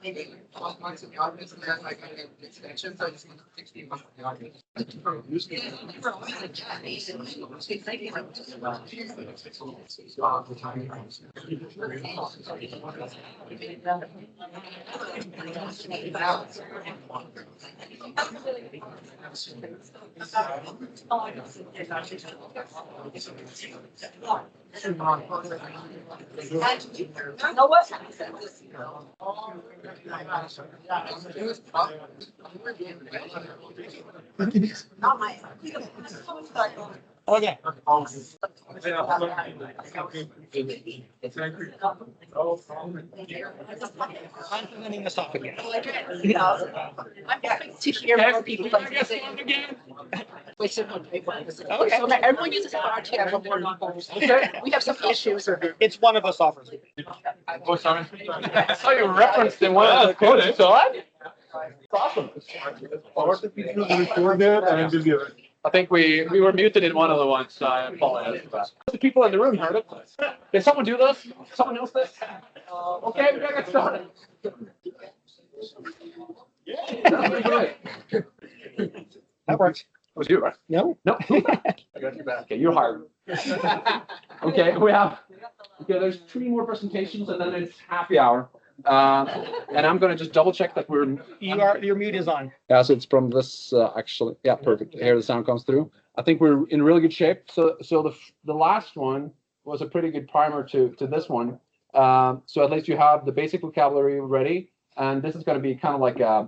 maybe 12 months in the office and then like an extension, so it's 16 months in the office. You know what? Not my. Okay. I'm presenting this off again. I'm happy to hear more people. Wait, so everyone uses RT. We have some issues. It's one of us offers. Oh, sorry. I saw you referenced in one of the quotes, so awesome. I think we were muted in one of the ones, so I apologize for that. The people in the room heard it. Did someone do this? Someone else this? Okay, we gotta get started. Yeah. That works. It was you, right? No. No. I got your back. Okay, you're hired. Okay, there's 3 more presentations and then it's happy hour. And I'm gonna just double check that Your mute is on. Yeah, so it's from this actually. Yeah, perfect. Here the sound comes through. I think we're in really good shape. So the last one was a pretty good primer to this one. So at least you have the basic vocabulary ready. And this is going to be kind of like a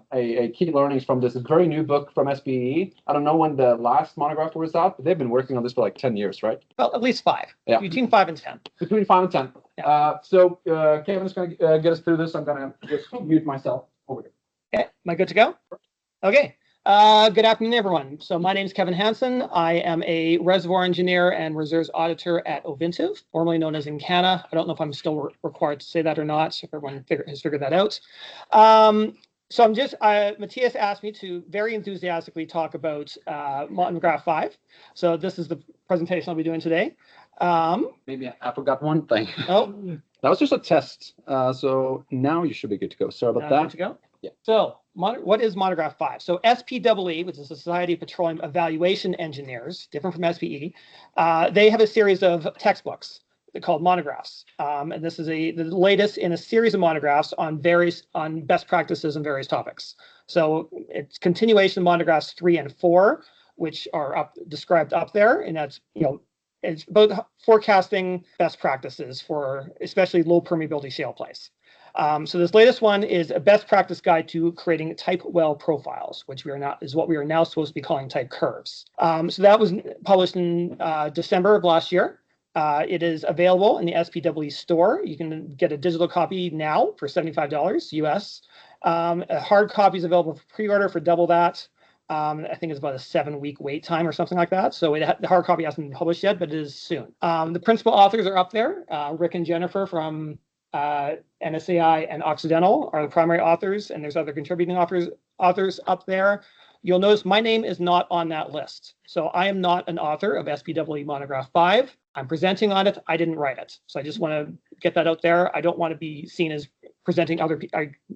key learnings from this very new book from SPE. I don't know when the last monograph was out, but they've been working on this for like 10 years, right? Well, at least 5. Yeah. Between 5 and 10. Between 5 and 10. Yeah. So Kevin's going to get us through this. I'm going to just mute myself over here. Okay, am I good to go? Okay. Good afternoon, everyone. So my name is Kevin Hansen. I am a reservoir engineer and reserves auditor at Ovintiv, formerly known as InCana. I don't know if I'm still required to say that or not, if everyone has figured that out. So I'm just, Matthias asked me to very enthusiastically talk about Monograph 5. So this is the presentation I'll be doing today. Maybe I forgot one thing. Oh. That was just a test. So now you should be good to go. Sorry about that. Good to go? Yeah. So what is Monograph 5? So SPEE, which is the Society of Petroleum Evaluation Engineers, different from SPE, they have a series of textbooks called monographs. And this is the latest in a series of monographs on best practices in various topics. So it's continuation of monographs 3 and 4, which are described up there. And that's, it's about forecasting best practices for especially low permeability shale plays. So this latest one is a best practice guide to creating type well profiles, which is what we are now supposed to be calling type curves. So that was published in December of last year. It is available in the SPE store. You can get a digital copy now for $75 US. A hard copy is available for pre-order for double that. I think it's about a 7-week wait time or something like that. So the hard copy hasn't been published yet, but it is soon. The principal authors are up there. Rick and Jennifer from NSAI and Occidental are the primary authors, and there's other contributing authors up there. You'll notice my name is not on that list. So I am not an author of SPE Monograph 5. I'm presenting on it. I didn't write it. So I just want to get that out there. I don't want to be seen as presenting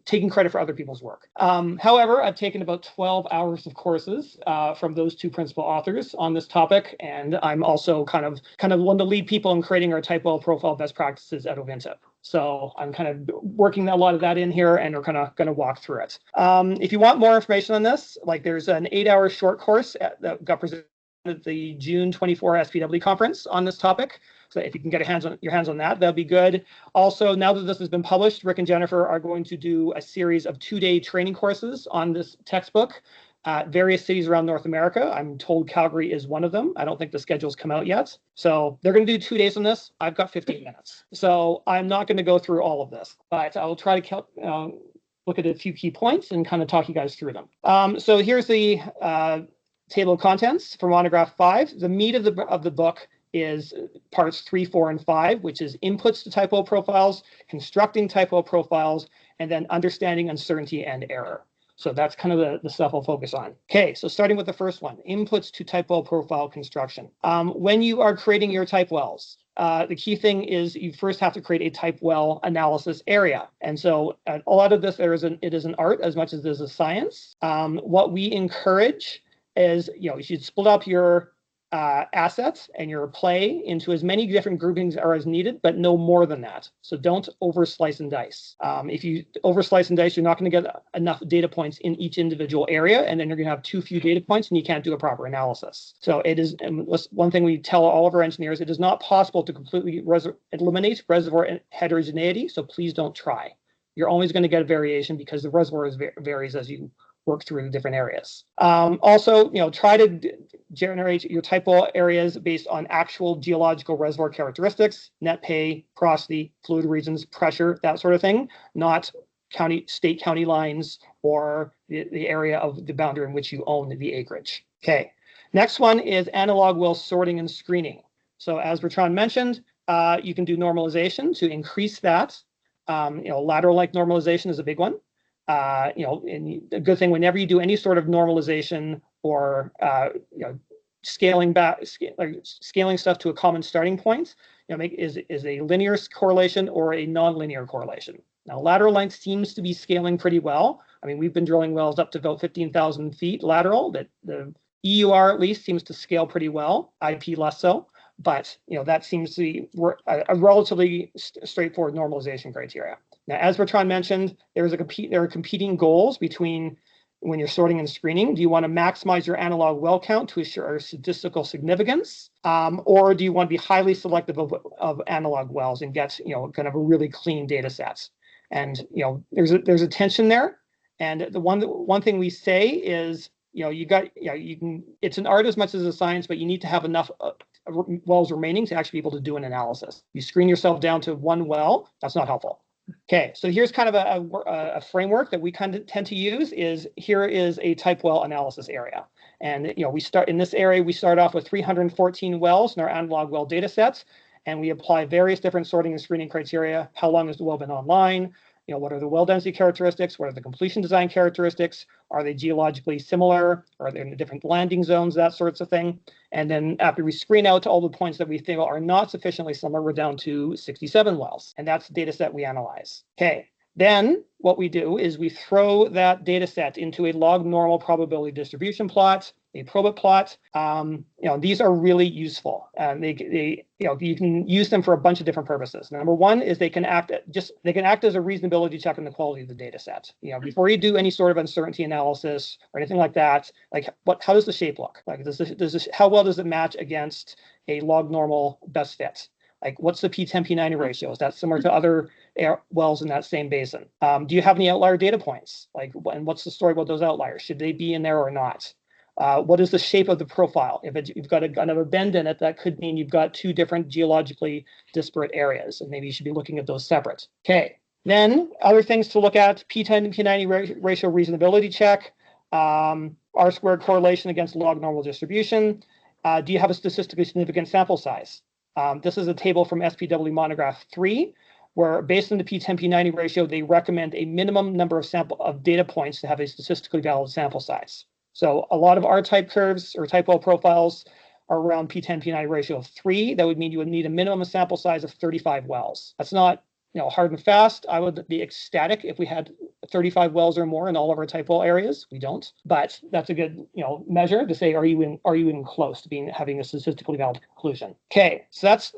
taking credit for other people's work. However, I've taken about 12 hours of courses from those 2 principal authors on this topic, and I'm also kind of one of the lead people in creating our type well profile best practices at Ovintiv. So I'm kind of working a lot of that in here, and we're kind of going to walk through it. If you want more information on this, like there's an 8-hour short course that got presented at the June 24 SPE conference on this topic. So if you can get your hands on that, that'd be good. Also, now that this has been published, Rick and Jennifer are going to do a series of 2-day training courses on this textbook at various cities around North America. I'm told Calgary is one of them. I don't think the schedule's come out yet. So they're going to do 2 days on this. I've got 15 minutes. So I'm not going to go through all of this, but I'll try to look at a few key points and kind of talk you guys through them. So here's the table of contents for Monograph 5. The meat of the book is parts 3, 4, and 5, which is inputs to type well profiles, constructing type well profiles, and then understanding uncertainty and error. So that's kind of the stuff I'll focus on. Okay, so starting with the first one, inputs to type well profile construction. When you are creating your type wells, the key thing is you first have to create a type well analysis area. And so a lot of this, it is an art as much as it is a science. What we encourage is, you should split up your assets and your play into as many different groupings as needed, but no more than that. So don't over slice and dice. If you over slice and dice, you're not going to get enough data points in each individual area, and then you're going to have too few data points and you can't do a proper analysis. So it is, and one thing we tell all of our engineers, it is not possible to completely eliminate reservoir heterogeneity, so please don't try. You're always going to get a variation because the reservoir varies as you work through the different areas. Also, try to generate your type well areas based on actual geological reservoir characteristics, net pay, porosity, fluid regions, pressure, that sort of thing, not state county lines or the area of the boundary in which you own the acreage. Okay, next one is analog well sorting and screening. So as Bertrand mentioned, you can do normalization to increase that. Lateral-like normalization is a big one. And a good thing whenever you do any sort of normalization or scaling stuff to a common starting point, is a linear correlation or a non-linear correlation. Now, lateral length seems to be scaling pretty well. I mean, we've been drilling wells up to about 15,000 feet lateral. That the EUR at least seems to scale pretty well. IP less so, but that seems to be a relatively straightforward normalization criteria. Now, as Bertrand mentioned, there are competing goals between when you're sorting and screening. Do you want to maximize your analog well count to assure statistical significance, or do you want to be highly selective of analog wells and get kind of a really clean data sets? And there's a tension there. And the one thing we say is it's an art as much as a science, but you need to have enough wells remaining to actually be able to do an analysis. You screen yourself down to one well, that's not helpful. Okay, so here's kind of a framework that we kind of tend to use. Here is a type well analysis area, and we start in this area. We start off with 314 wells in our analog well data sets, and we apply various different sorting and screening criteria. How long has the well been online? What are the well density characteristics? What are the completion design characteristics? Are they geologically similar? Are they in different landing zones? That sorts of thing. And then after we screen out all the points that we think are not sufficiently similar, we're down to 67 wells. And that's the data set we analyze. Okay. Then what we do is we throw that data set into a log normal probability distribution plot, a probit plot. These are really useful, and you can use them for a bunch of different purposes. Number one is they can act as a reasonability check on the quality of the data set. Before you do any sort of uncertainty analysis or anything like that, how does the shape look? How well does it match against a log normal best fit? What's the P10, P90 ratio? Is that similar to other wells in that same basin? Do you have any outlier data points? And what's the story about those outliers? Should they be in there or not? What is the shape of the profile? If you've got a bend in it, that could mean you've got two different geologically disparate areas, and maybe you should be looking at those separate. Okay. Then other things to look at: P10 and P90 ratio reasonability check, R-squared correlation against log normal distribution. Do you have a statistically significant sample size? This is a table from SPW Monograph 3, where based on the P10, P90 ratio, they recommend a minimum number of data points to have a statistically valid sample size. So a lot of our type curves or type well profiles are around P10, P90 ratio of 3. That would mean you would need a minimum sample size of 35 wells. That's not hard and fast. I would be ecstatic if we had 35 wells or more in all of our type well areas. We don't, but that's a good measure to say, are you even close to having a statistically valid conclusion? Okay, so that's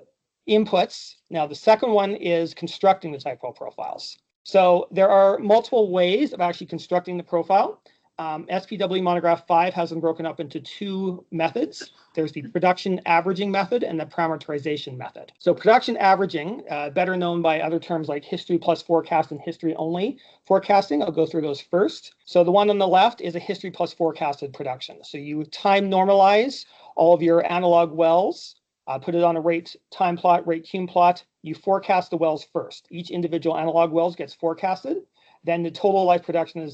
inputs. Now the second one is constructing the type well profiles. So there are multiple ways of actually constructing the profile. SPW Monograph 5 has them broken up into two methods. There's the production averaging method and the parameterization method. So production averaging, better known by other terms like history plus forecast and history only forecasting. I'll go through those first. So the one on the left is a history plus forecasted production. So you time normalize all of your analog wells, put it on a rate time plot, rate cum plot. You forecast the wells first. Each individual analog wells gets forecasted. Then the total life production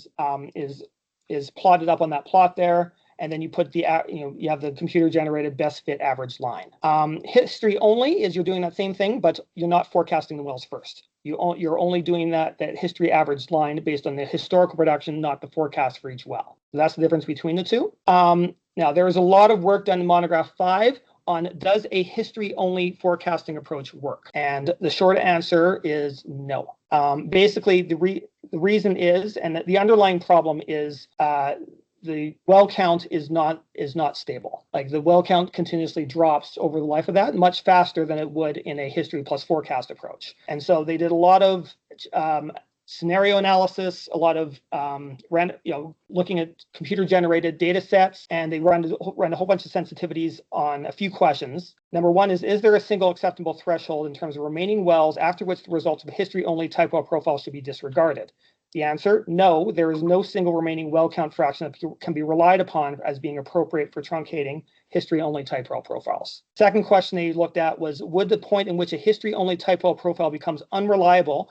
is plotted up on that plot there, and then you put the you have the computer generated best fit average line. History only is you're doing that same thing, but you're not forecasting the wells first. You're only doing that history average line based on the historical production, not the forecast for each well. So that's the difference between the two. Now there is a lot of work done in Monograph 5 on does a history only forecasting approach work? And the short answer is no. Basically, the reason is, and the underlying problem is the well count is not stable. Like the well count continuously drops over the life of that much faster than it would in a history plus forecast approach. And so they did a lot of scenario analysis, a lot of looking at computer generated data sets, and they run a whole bunch of sensitivities on a few questions. Number one is there a single acceptable threshold in terms of remaining wells after which the results of a history only type well profile should be disregarded? The answer, no, there is no single remaining well count fraction that can be relied upon as being appropriate for truncating history-only type well profiles. Second question they looked at was, would the point in which a history-only type well profile becomes unreliable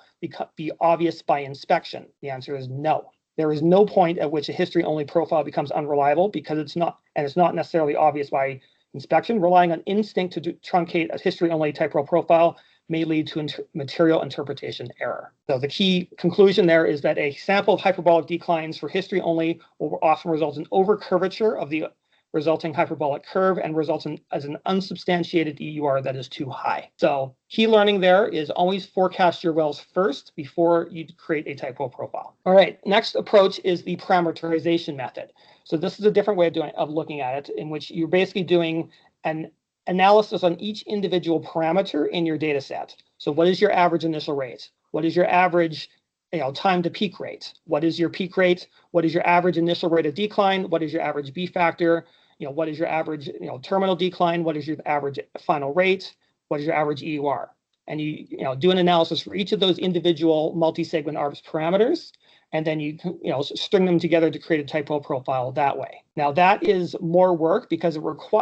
be obvious by inspection? The answer is no. There is no point at which a history-only profile becomes unreliable because it's not necessarily obvious by inspection. Relying on instinct to truncate a history-only type well profile may lead to material interpretation error. So the key conclusion there is that a sample of hyperbolic declines for history only will often result in overcurvature of the resulting hyperbolic curve and results in as an unsubstantiated EUR that is too high. So key learning there is always forecast your wells first before you create a type well profile. All right, next approach is the parameterization method. So this is a different way of looking at it, in which you're basically doing an analysis on each individual parameter in your data set. So what is your average initial rate? What is your average time to peak rate? What is your peak rate? What is your average initial rate of decline? What is your average B factor? What is your average terminal decline? What is your average final rate? What is your average EUR? And you do an analysis for each of those individual multi-segment ARPS parameters, and then you string them together to create a type well profile that way. Now that is more work because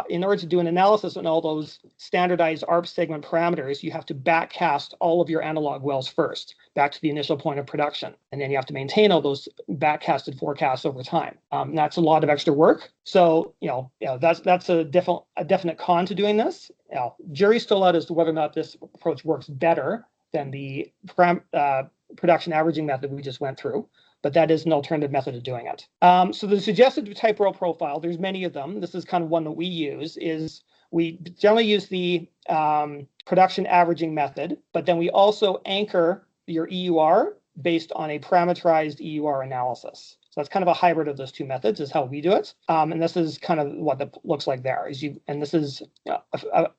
in order to do an analysis on all those standardized ARPS segment parameters, you have to backcast all of your analog wells first, back to the initial point of production. And then you have to maintain all those backcasted forecasts over time. That's a lot of extra work. So, that's a definite con to doing this. Jury's still out as to whether or not this approach works better than the production averaging method we just went through, but that is an alternative method of doing it. So the suggested type well profile, there's many of them. This is kind of one that we use, is we generally use the production averaging method, but then we also anchor your EUR based on a parameterized EUR analysis. So that's kind of a hybrid of those two methods is how we do it. And this is kind of what that looks like there.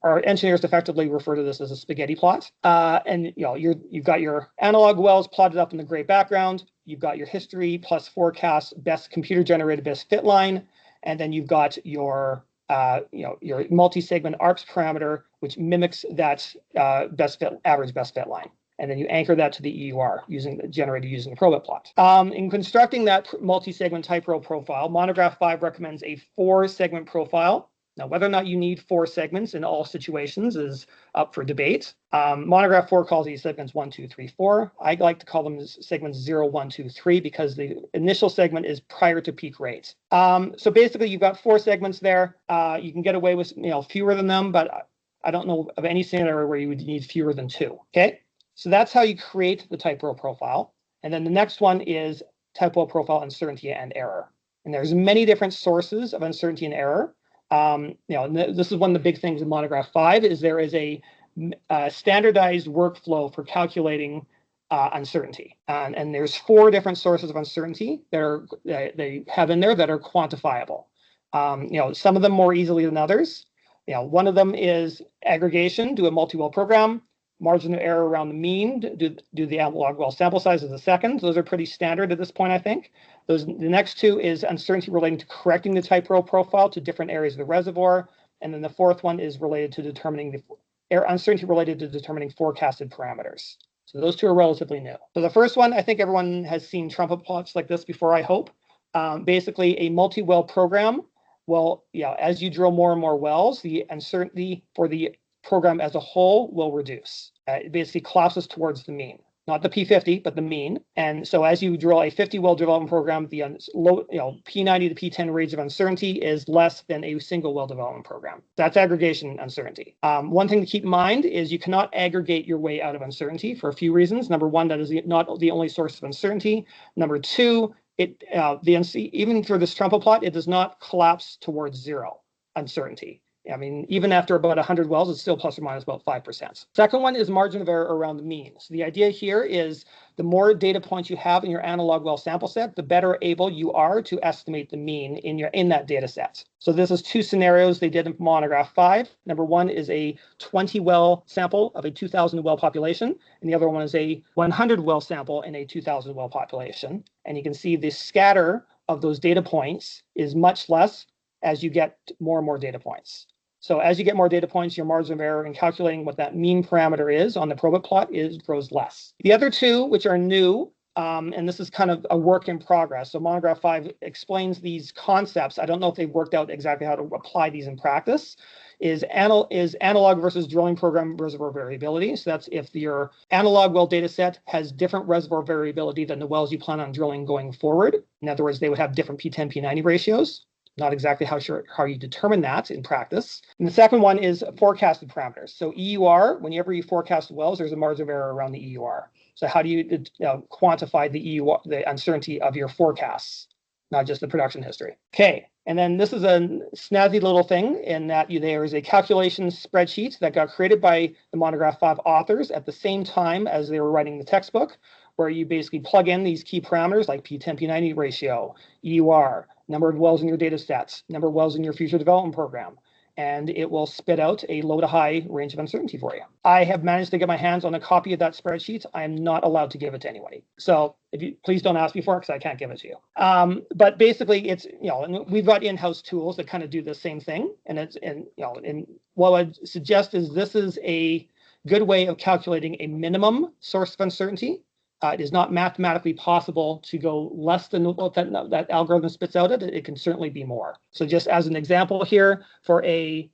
Our engineers effectively refer to this as a spaghetti plot. And you've got your analog wells plotted up in the gray background. You've got your history plus forecast best computer generated best fit line. And then you've got your multi-segment ARPS parameter, which mimics that average best fit line. And then you anchor that to the EUR generated using the Probit plot. In constructing that multi-segment type well profile, Monograph 5 recommends a 4-segment profile. Now, whether or not you need 4 segments in all situations is up for debate. Monograph 4 calls these segments 1, 2, 3, 4. I like to call them segments 0, 1, 2, 3 because the initial segment is prior to peak rate. So basically, you've got 4 segments there. You can get away with fewer than them, but I don't know of any scenario where you would need fewer than 2. Okay. So that's how you create the type well profile. And then the next one is type well profile uncertainty and error. And there's many different sources of uncertainty and error. This is one of the big things in Monograph 5 is there is a standardized workflow for calculating uncertainty. And there's 4 different sources of uncertainty that they have in there that are quantifiable. Some of them more easily than others. One of them is aggregation, do a multi-well program. margin of error around the mean, do the analog well sample size as the second. Those are pretty standard at this point, I think. The next two is uncertainty relating to correcting the type row profile to different areas of the reservoir. And then the fourth one is related to determining the uncertainty related to determining forecasted parameters. So those two are relatively new. So the first one, I think everyone has seen trumpet plots like this before, I hope. Basically a multi-well program. Well, yeah, as you drill more and more wells, the uncertainty for the program as a whole will reduce. It basically collapses towards the mean, not the P50, but the mean. And so as you drill a 50 well development program, the low, P90 to P10 range of uncertainty is less than a single well development program. That's aggregation uncertainty. One thing to keep in mind is you cannot aggregate your way out of uncertainty for a few reasons. Number one, that is not the only source of uncertainty. Number two, even for this trumpet plot, it does not collapse towards zero uncertainty. I mean, even after about 100 wells, it's still plus or minus about 5%. Second one is margin of error around the mean. So the idea here is the more data points you have in your analog well sample set, the better able you are to estimate the mean in that data set. So this is two scenarios they did in Monograph 5. Number one is a 20 well sample of a 2,000 well population, and the other one is a 100 well sample in a 2,000 well population. And you can see the scatter of those data points is much less as you get more and more data points. So as you get more data points, your margin of error in calculating what that mean parameter is on the probit plot grows less. The other two, which are new, and this is kind of a work in progress. So Monograph 5 explains these concepts. I don't know if they've worked out exactly how to apply these in practice. Is analog versus drilling program reservoir variability. So that's if your analog well data set has different reservoir variability than the wells you plan on drilling going forward. In other words, they would have different P10, P90 ratios. Not exactly how you determine that in practice. And the second one is forecasted parameters. So EUR, whenever you forecast wells, there's a margin of error around the EUR. So how do you quantify the EUR, the uncertainty of your forecasts, not just the production history? Okay, and then this is a snazzy little thing in that there is a calculation spreadsheet that got created by the Monograph 5 authors at the same time as they were writing the textbook, where you basically plug in these key parameters like P10, P90 ratio, EUR, number of wells in your data sets, number of wells in your future development program, and it will spit out a low to high range of uncertainty for you. I have managed to get my hands on a copy of that spreadsheet. I am not allowed to give it to anybody. So if you please don't ask me for it because I can't give it to you. But basically it's, and we've got in-house tools that kind of do the same thing. And what I'd suggest is this is a good way of calculating a minimum source of uncertainty. It is not mathematically possible to go less than what that algorithm spits out. It can certainly be more. So just as an example here, for a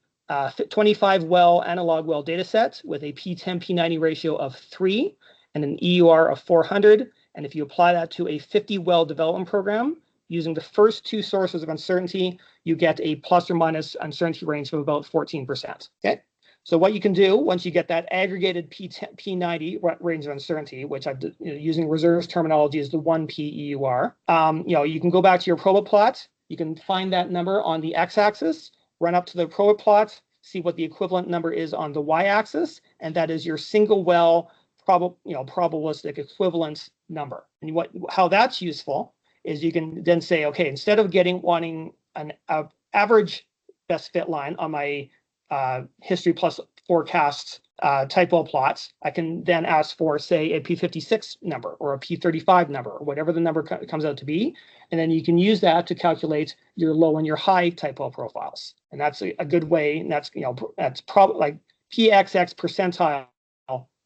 25 well analog well data set with a P10, P90 ratio of 3 and an EUR of 400, and if you apply that to a 50 well development program, using the first two sources of uncertainty, you get a plus or minus uncertainty range of about 14%. Okay. So what you can do once you get that aggregated P90 range of uncertainty, which I'm using reserves terminology is the 1P EUR, you can go back to your probit plot. You can find that number on the x-axis, run up to the probit plot, see what the equivalent number is on the y-axis, and that is your single well probabilistic equivalent number. And how that's useful is you can then say, okay, instead of wanting an average best fit line on my history plus forecast type well plots, I can then ask for, say, a P56 number or a P35 number or whatever the number comes out to be. And then you can use that to calculate your low and your high type well profiles. And that's a good way. And that's probably like PXX percentile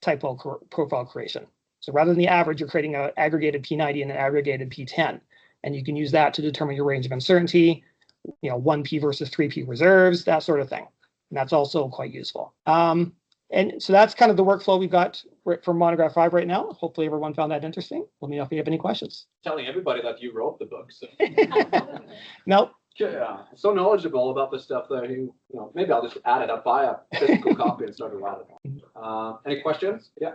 type well profile creation. So rather than the average, you're creating an aggregated P90 and an aggregated P10. And you can use that to determine your range of uncertainty, 1P versus 3P reserves, that sort of thing. And that's also quite useful. And so that's kind of the workflow we've got for Monograph 5 right now. Hopefully everyone found that interesting. Let me know if you have any questions. Telling everybody that you wrote the book. So. Nope. Yeah, so knowledgeable about this stuff that maybe I'll just add it up, buy a physical copy and start writing. Any questions? Yeah.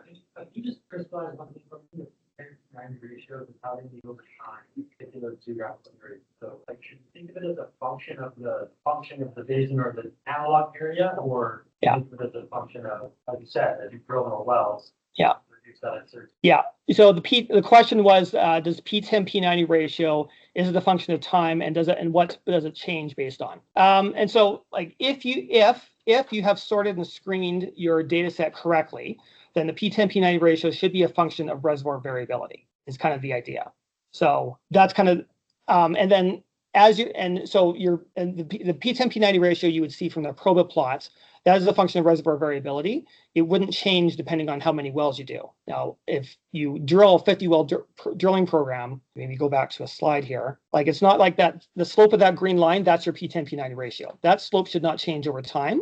You just crystallized something from the 10-9 ratios and how they need over time, particular geographical areas. So, should you think of it as a function of the basin or the analog area, or think of it as a function of, like you said, as you drill more wells? Yeah. Reduce that uncertainty. Yeah. So the question was, does P10 P90 ratio, is it a function of time, and what does it change based on? And so, like if you have sorted and screened your data set correctly, then the P10, P90 ratio should be a function of reservoir variability, is kind of the idea. So that's kind of, and then as you, and so the P10, P90 ratio you would see from the proba plots, that is a function of reservoir variability. It wouldn't change depending on how many wells you do. Now, if you drill a 50 well drilling program, maybe go back to a slide here, like it's not like that, the slope of that green line, that's your P10, P90 ratio. That slope should not change over time.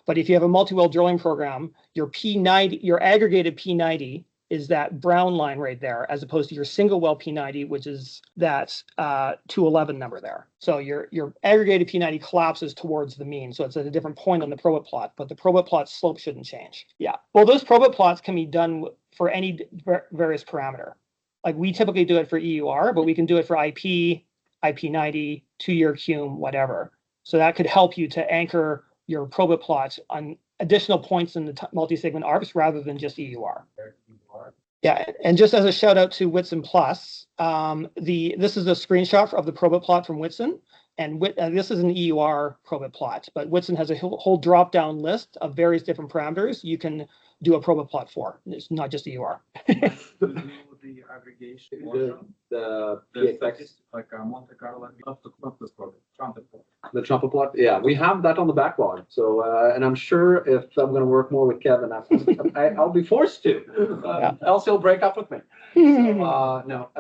But if you have a multi-well drilling program, your P90, your aggregated P90 is that brown line right there, as opposed to your single well P90, which is that 211 number there. So your aggregated P90 collapses towards the mean. So it's at a different point on the proba plot, but the proba plot slope shouldn't change. Yeah. Well, those proba plots can be done for any various parameter. Like we typically do it for EUR, but we can do it for IP, IP90, 2-year cum, whatever. So that could help you to anchor your proba plots on additional points in the multi-segment ARPS rather than just EUR. Yeah, and just as a shout out to Whitson Plus, this is a screenshot of the proba plot from Whitson, and this is an EUR proba plot, but Whitson has a whole drop-down list of various different parameters you can do a proba plot for. It's not just EUR. The aggregation. The PFX. Like Monte Carlo, the trumpet plot. Yeah, we have that on the backlog. So, and I'm sure if I'm going to work more with Kevin, I'll be forced to. Else he'll break up with me. So, no,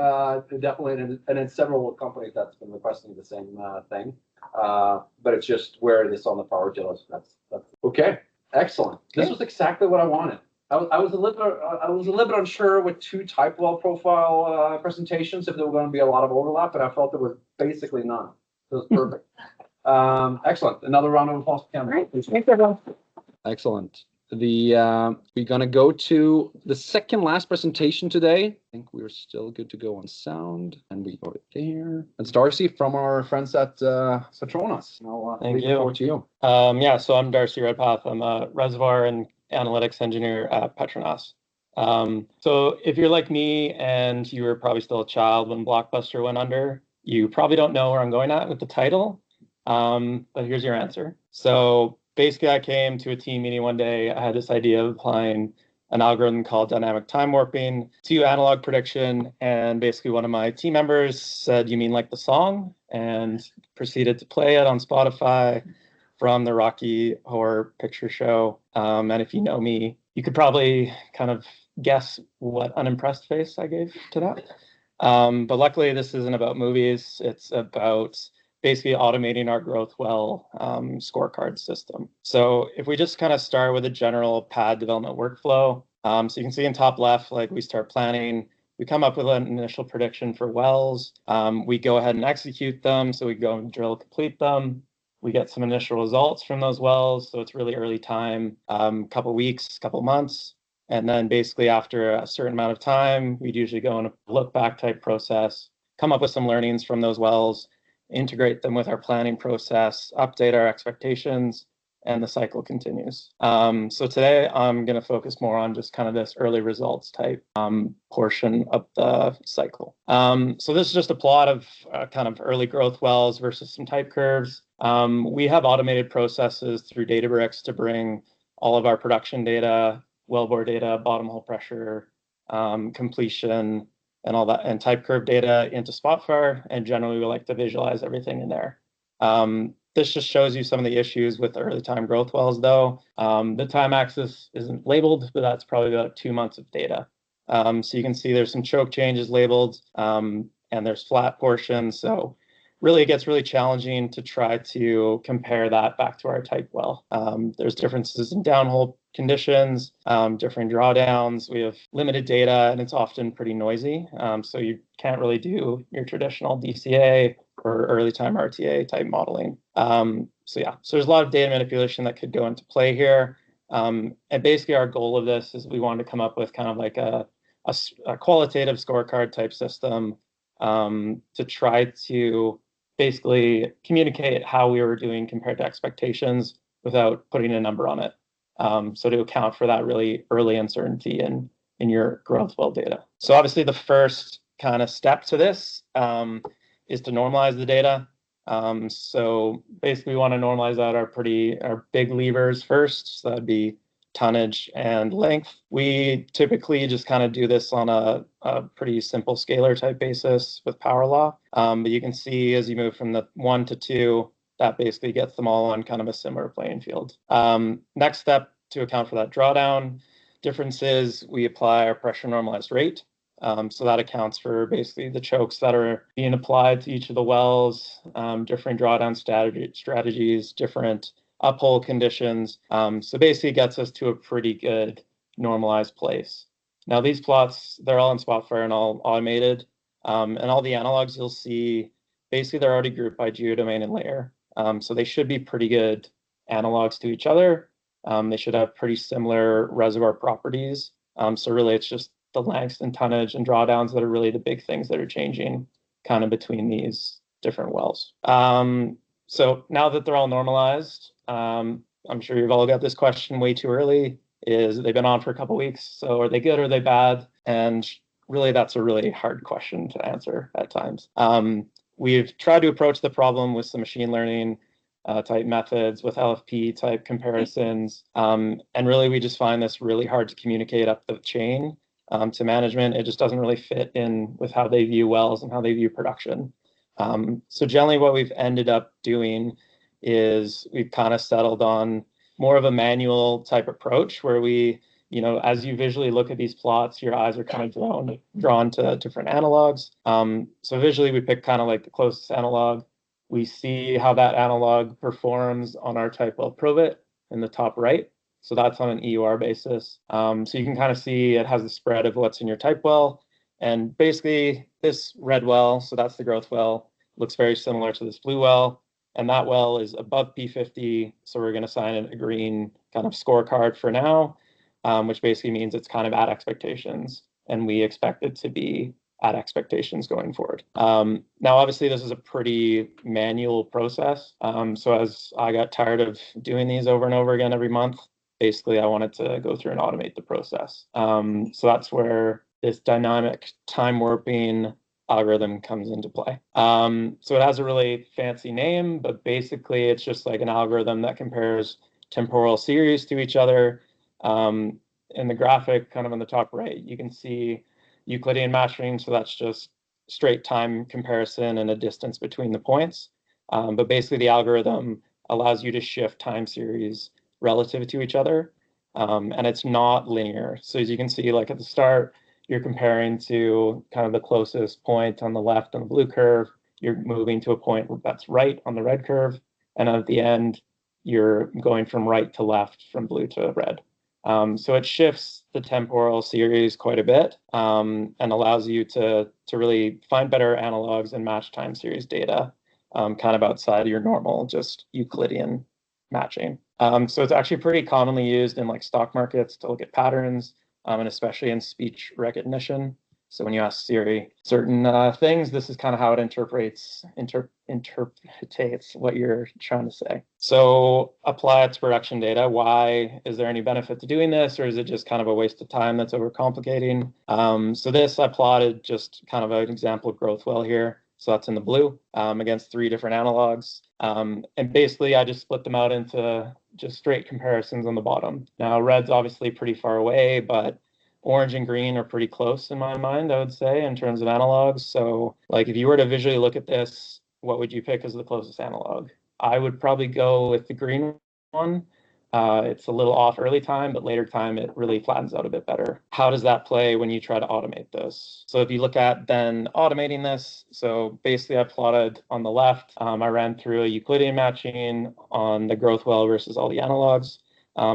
definitely, and in several companies that's been requesting the same thing. But it's just where it is on the priority list. That's okay. Excellent. This was exactly what I wanted. I was a little bit unsure with 2 type well profile presentations if there were going to be a lot of overlap, but I felt there was basically none. So it was perfect. Excellent. Another round of applause for Cameron. Thanks, everyone. Excellent. We're gonna go to the second last presentation today. I think we're still good to go on sound, and we go there. It's Darcy from our friends at Petronas. Thank you. Over to you. Yeah, so I'm Darcy Redpath. I'm a reservoir and analytics engineer at Petronas. So if you're like me and you were probably still a child when Blockbuster went under, you probably don't know where I'm going at with the title. But here's your answer. So basically, I came to a team meeting one day. I had this idea of applying an algorithm called dynamic time warping to analog prediction. And basically, one of my team members said, "You mean like the song?" and proceeded to play it on Spotify from the Rocky Horror Picture Show. And if you know me, you could probably kind of guess what unimpressed face I gave to that. But luckily, this isn't about movies. It's about basically automating our growth well scorecard system. So if we just kind of start with a general pad development workflow, so you can see in top left, like we start planning, we come up with an initial prediction for wells, we go ahead and execute them, so we go and drill, complete them, we get some initial results from those wells, so it's really early time, couple weeks, couple months, and then basically after a certain amount of time, we'd usually go in a look back type process, come up with some learnings from those wells, integrate them with our planning process, update our expectations, and the cycle continues. So today I'm going to focus more on just kind of this early results type portion of the cycle. So this is just a plot of kind of early growth wells versus some type curves. We have automated processes through Databricks to bring all of our production data, wellbore data, bottom hole pressure, completion, and all that, and type curve data into Spotfire, and generally we like to visualize everything in there. This just shows you some of the issues with early time growth wells though. The time axis isn't labeled, but that's probably about 2 months of data. So you can see there's some choke changes labeled, and there's flat portions. So really it gets really challenging to try to compare that back to our type well. There's differences in downhole conditions, different drawdowns. We have limited data and it's often pretty noisy. So you can't really do your traditional DCA or early time RTA type modeling. So yeah, so there's a lot of data manipulation that could go into play here. And basically our goal of this is we wanted to come up with kind of like a qualitative scorecard type system to try to basically communicate how we were doing compared to expectations without putting a number on it. So to account for that really early uncertainty in your growth well data. So obviously the first kind of step to this is to normalize the data. So basically we want to normalize out our big levers first. So that'd be tonnage, and length. We typically just kind of do this on a pretty simple scalar type basis with power law. But you can see as you move from the 1 to 2, that basically gets them all on kind of a similar playing field. Next step to account for that drawdown difference is we apply our pressure normalized rate. So that accounts for basically the chokes that are being applied to each of the wells, different drawdown strategies, different uphole conditions. So basically it gets us to a pretty good normalized place. Now these plots, they're all in Spotfire and all automated. And all the analogs you'll see, basically they're already grouped by geodomain and layer. So they should be pretty good analogs to each other. They should have pretty similar reservoir properties. So really it's just the lengths and tonnage and drawdowns that are really the big things that are changing kind of between these different wells. So now that they're all normalized, I'm sure you've all got this question way too early, is they've been on for a couple weeks, so are they good or are they bad? And really that's a really hard question to answer at times. We've tried to approach the problem with some machine learning type methods, with LFP type comparisons, and really we just find this really hard to communicate up the chain to management. It just doesn't really fit in with how they view wells and how they view production. So generally what we've ended up doing is we've kind of settled on more of a manual type approach where we, as you visually look at these plots, your eyes are kind of drawn to different analogs. So visually we pick kind of like the closest analog. We see how that analog performs on our type well provet in the top right. So that's on an EUR basis. So you can kind of see it has the spread of what's in your type well. And basically this red well, so that's the growth well, looks very similar to this blue well. And that well is above P50. So we're going to assign it a green kind of scorecard for now, which basically means it's kind of at expectations. And we expect it to be at expectations going forward. Now, obviously, this is a pretty manual process. So as I got tired of doing these over and over again every month, basically, I wanted to go through and automate the process. So that's where this dynamic time warping algorithm comes into play. So it has a really fancy name, but basically it's just like an algorithm that compares temporal series to each other. In the graphic kind of on the top right, you can see Euclidean matching. So that's just straight time comparison and a distance between the points. But basically the algorithm allows you to shift time series relative to each other. And it's not linear. So as you can see, like at the start, you're comparing to kind of the closest point on the left on the blue curve. You're moving to a point that's right on the red curve. And at the end, you're going from right to left, from blue to red. So it shifts the temporal series quite a bit and allows you to really find better analogs and match time series data kind of outside your normal just Euclidean matching. So it's actually pretty commonly used in like stock markets to look at patterns, and especially in speech recognition. So when you ask Siri certain things, this is kind of how it interprets what you're trying to say. So apply it to production data. Why? Is there any benefit to doing this, or is it just kind of a waste of time that's overcomplicating? So this I plotted just kind of an example of growth well here. So that's in the blue against 3 different analogs. And basically I just split them out into just straight comparisons on the bottom. Now red's obviously pretty far away, but orange and green are pretty close in my mind, I would say, in terms of analogs. So like if you were to visually look at this, what would you pick as the closest analog? I would probably go with the green one. It's a little off early time, but later time it really flattens out a bit better. How does that play when you try to automate this? So if you look at then automating this, so basically I plotted on the left, I ran through a Euclidean matching on the growth well versus all the analogs.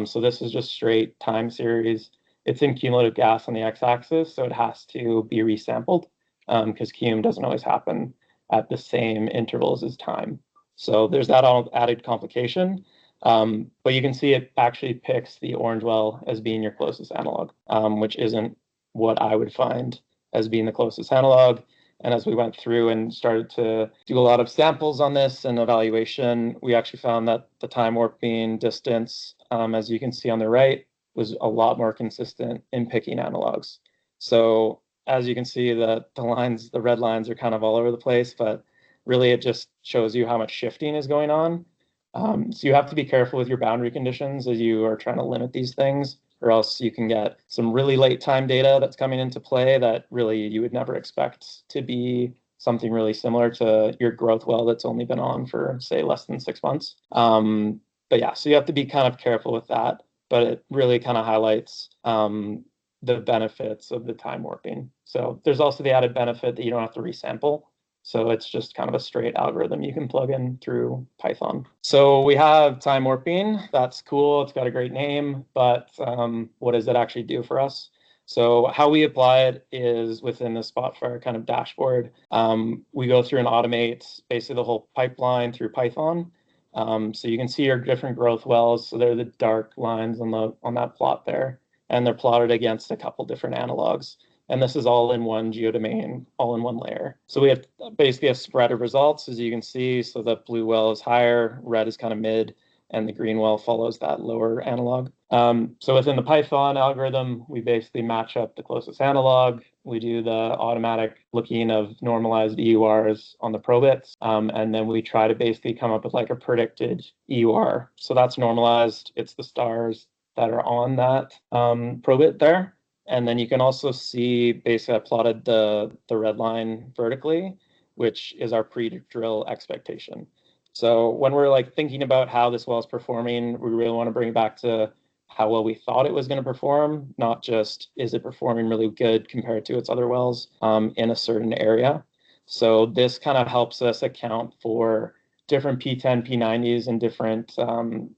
So this is just straight time series. It's in cumulative gas on the x-axis, so it has to be resampled because cum doesn't always happen at the same intervals as time. So there's that added complication. But you can see it actually picks the orange well as being your closest analog, which isn't what I would find as being the closest analog. And as we went through and started to do a lot of samples on this and evaluation, we actually found that the time warping distance, as you can see on the right, was a lot more consistent in picking analogs. So as you can see, the red lines are kind of all over the place, but really it just shows you how much shifting is going on. So you have to be careful with your boundary conditions as you are trying to limit these things, or else you can get some really late time data that's coming into play that really you would never expect to be something really similar to your growth well that's only been on for, say, less than 6 months. But yeah, so you have to be kind of careful with that, but it really kind of highlights the benefits of the time warping. So there's also the added benefit that you don't have to resample. So it's just kind of a straight algorithm you can plug in through Python. So we have time warping. That's cool. It's got a great name, but what does it actually do for us? So how we apply it is within the Spotfire kind of dashboard. We go through and automate basically the whole pipeline through Python. So you can see your different growth wells. So they're the dark lines on that plot there, and they're plotted against a couple different analogs. And this is all in one geodomain, all in one layer. So we have basically a spread of results, as you can see. So the blue well is higher, red is kind of mid, and the green well follows that lower analog. So within the Python algorithm, we basically match up the closest analog. We do the automatic looking of normalized EURs on the probits, and then we try to basically come up with like a predicted EUR. So that's normalized. It's the stars that are on that probit there. And then you can also see basically I plotted the red line vertically, which is our pre-drill expectation. So when we're like thinking about how this well is performing, we really want to bring it back to how well we thought it was going to perform, not just is it performing really good compared to its other wells in a certain area. So this kind of helps us account for different P10, P90s and different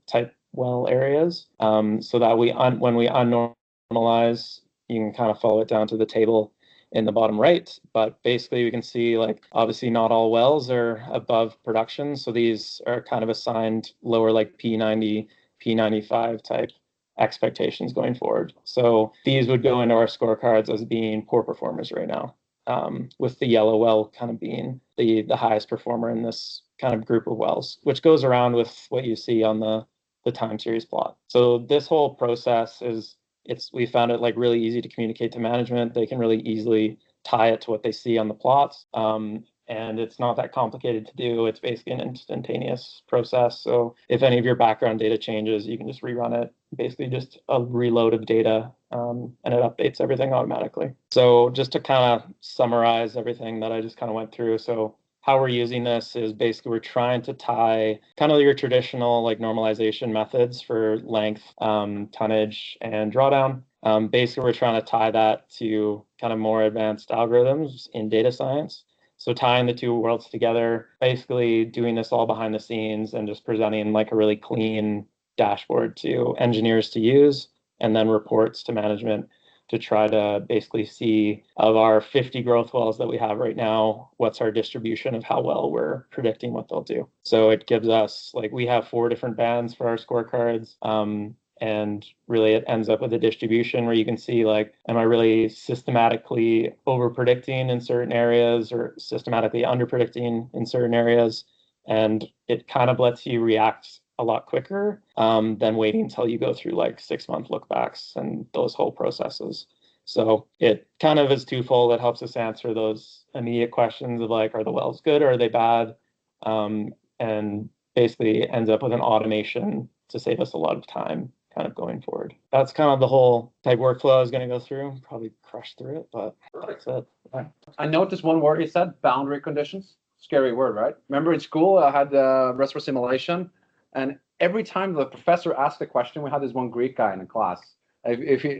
type well areas, so that when we unnormalize, you can kind of follow it down to the table in the bottom right. But basically we can see like obviously not all wells are above production. So these are kind of assigned lower like P90, P95 type expectations going forward. So these would go into our scorecards as being poor performers right now, with the yellow well kind of being the highest performer in this kind of group of wells, which goes around with what you see on the time series plot. So this whole process we found it like really easy to communicate to management. They can really easily tie it to what they see on the plots. And it's not that complicated to do. It's basically an instantaneous process. So if any of your background data changes, you can just rerun it, basically just a reload of data, and it updates everything automatically. So just to kind of summarize everything that I just kind of went through. So how we're using this is basically we're trying to tie kind of your traditional like normalization methods for length, tonnage, and drawdown. Basically, we're trying to tie that to kind of more advanced algorithms in data science. So tying the two worlds together, basically doing this all behind the scenes and just presenting like a really clean dashboard to engineers to use, and then reports to management to try to basically see of our 50 growth wells that we have right now, what's our distribution of how well we're predicting what they'll do. So it gives us, like, we have 4 different bands for our scorecards. And really it ends up with a distribution where you can see, like, am I really systematically over predicting in certain areas or systematically under predicting in certain areas? And it kind of lets you react a lot quicker than waiting until you go through like 6-month lookbacks and those whole processes. So it kind of is twofold. It helps us answer those immediate questions of like, are the wells good or are they bad? And basically ends up with an automation to save us a lot of time kind of going forward. That's kind of the whole type workflow I was going to go through. Probably crush through it, but that's it. I noticed one word you said, boundary conditions. Scary word, right? Remember in school, I had the reservoir simulation, and every time the professor asked a question, we had this one Greek guy in the class.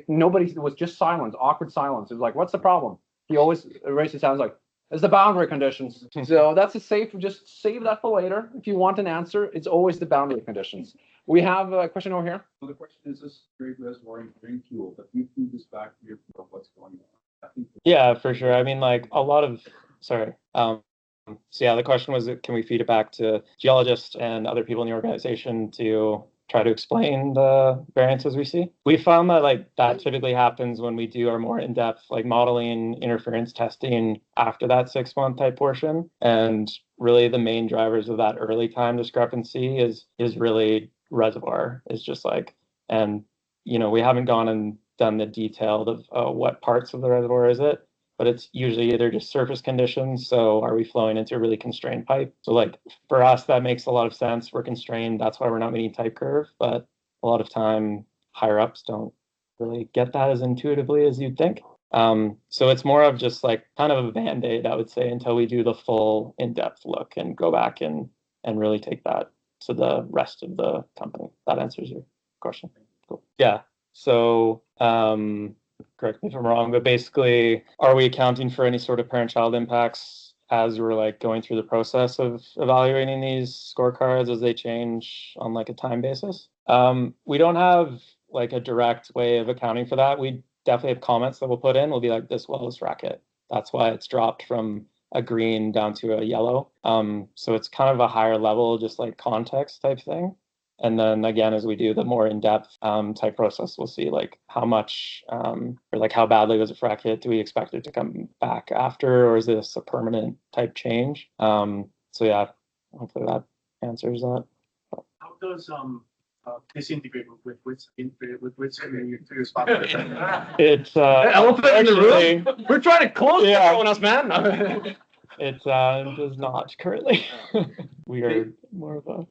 Nobody, it was just silence, awkward silence. It was like, what's the problem? He always raised his hand like, it's the boundary conditions. So that's a safe, just save that for later. If you want an answer, it's always the boundary conditions. We have a question over here. So the question is, this great reservoir and drain fuel, but we feed this back here for what's going on. I think yeah, for sure. I mean, like a lot of, sorry. So yeah, the question was, can we feed it back to geologists and other people in the organization to try to explain the variances we see? We found that like that typically happens when we do our more in-depth like modeling, interference testing after that 6-month type portion. And really the main drivers of that early time discrepancy is really reservoir. Is just like, and you know, we haven't gone and done the detailed of what parts of the reservoir is it, but it's usually either just surface conditions. So are we flowing into a really constrained pipe? So like for us, that makes a lot of sense. We're constrained. That's why we're not meeting type curve. But a lot of time, higher ups don't really get that as intuitively as you'd think. So it's more of just like kind of a band-aid, I would say, until we do the full in-depth look and go back and really take that to the rest of the company. That answers your question. Cool. Yeah. So correct me if I'm wrong, but basically, are we accounting for any sort of parent-child impacts as we're like going through the process of evaluating these scorecards as they change on like a time basis? We don't have like a direct way of accounting for that. We definitely have comments that we'll put in. We'll be like, this well is frac hit. That's why it's dropped from a green down to a yellow. So it's kind of a higher level, just like context type thing. And then again, as we do the more in-depth type process, we'll see like how much or like how badly was a frac hit? Do we expect it to come back after, or is this a permanent type change? So yeah, hopefully that answers that. How does disintegrate with your spot? It's elephant in the room. We're trying to close yeah. us, man. It does not currently. We are more of a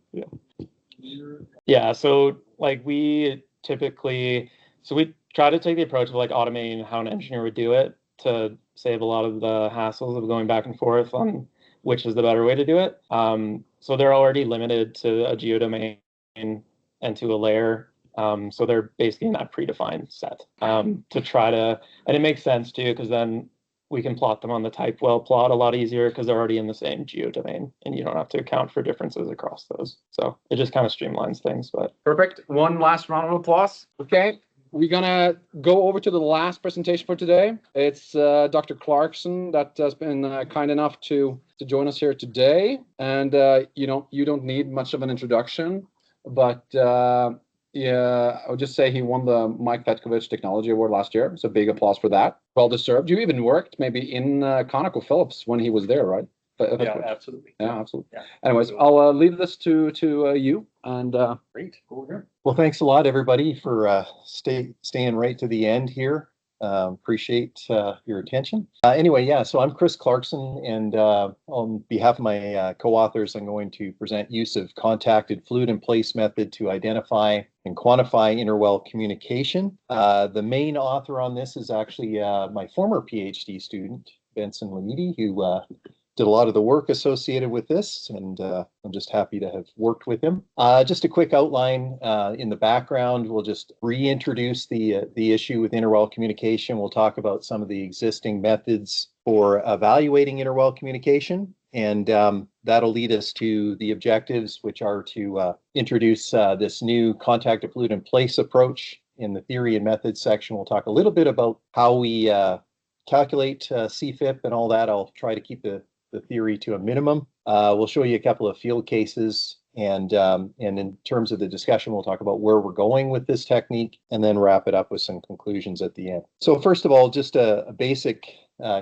yeah. So like we typically, so we try to take the approach of like automating how an engineer would do it to save a lot of the hassles of going back and forth on which is the better way to do it. So they're already limited to a geodomain and to a layer. So they're basically in that predefined set to try to, and it makes sense too, because then we can plot them on the type well plot a lot easier because they're already in the same geodomain and you don't have to account for differences across those. So it just kind of streamlines things. But Perfect. One last round of applause. Okay. We're gonna go over to the last presentation for today. It's Dr. Clarkson that has been kind enough to join us here today. And you don't need much of an introduction, but yeah, I would just say he won the Mike Petkovich Technology Award last year. So big applause for that. Well deserved. You even worked maybe in ConocoPhillips when he was there, right? Yeah, absolutely. Yeah, absolutely. Yeah. Anyways, I'll leave this to you and Great. Over here. Well, thanks a lot, everybody, for staying right to the end here. Appreciate your attention. Anyway, yeah, so I'm Chris Clarkson, and on behalf of my co-authors, I'm going to present use of contacted fluid in place method to identify and quantify interwell communication. The main author on this is actually my former PhD student, Benson Lamidi, who did a lot of the work associated with this, and I'm just happy to have worked with him. Just a quick outline in the background. We'll just reintroduce the issue with interwell communication. We'll talk about some of the existing methods for evaluating interwell communication, and that'll lead us to the objectives, which are to introduce this new contacted fluid in place approach. In the theory and methods section, we'll talk a little bit about how we calculate CFIP and all that. I'll try to keep the theory to a minimum. We'll show you a couple of field cases, and in terms of the discussion, we'll talk about where we're going with this technique, and then wrap it up with some conclusions at the end. So first of all, just a basic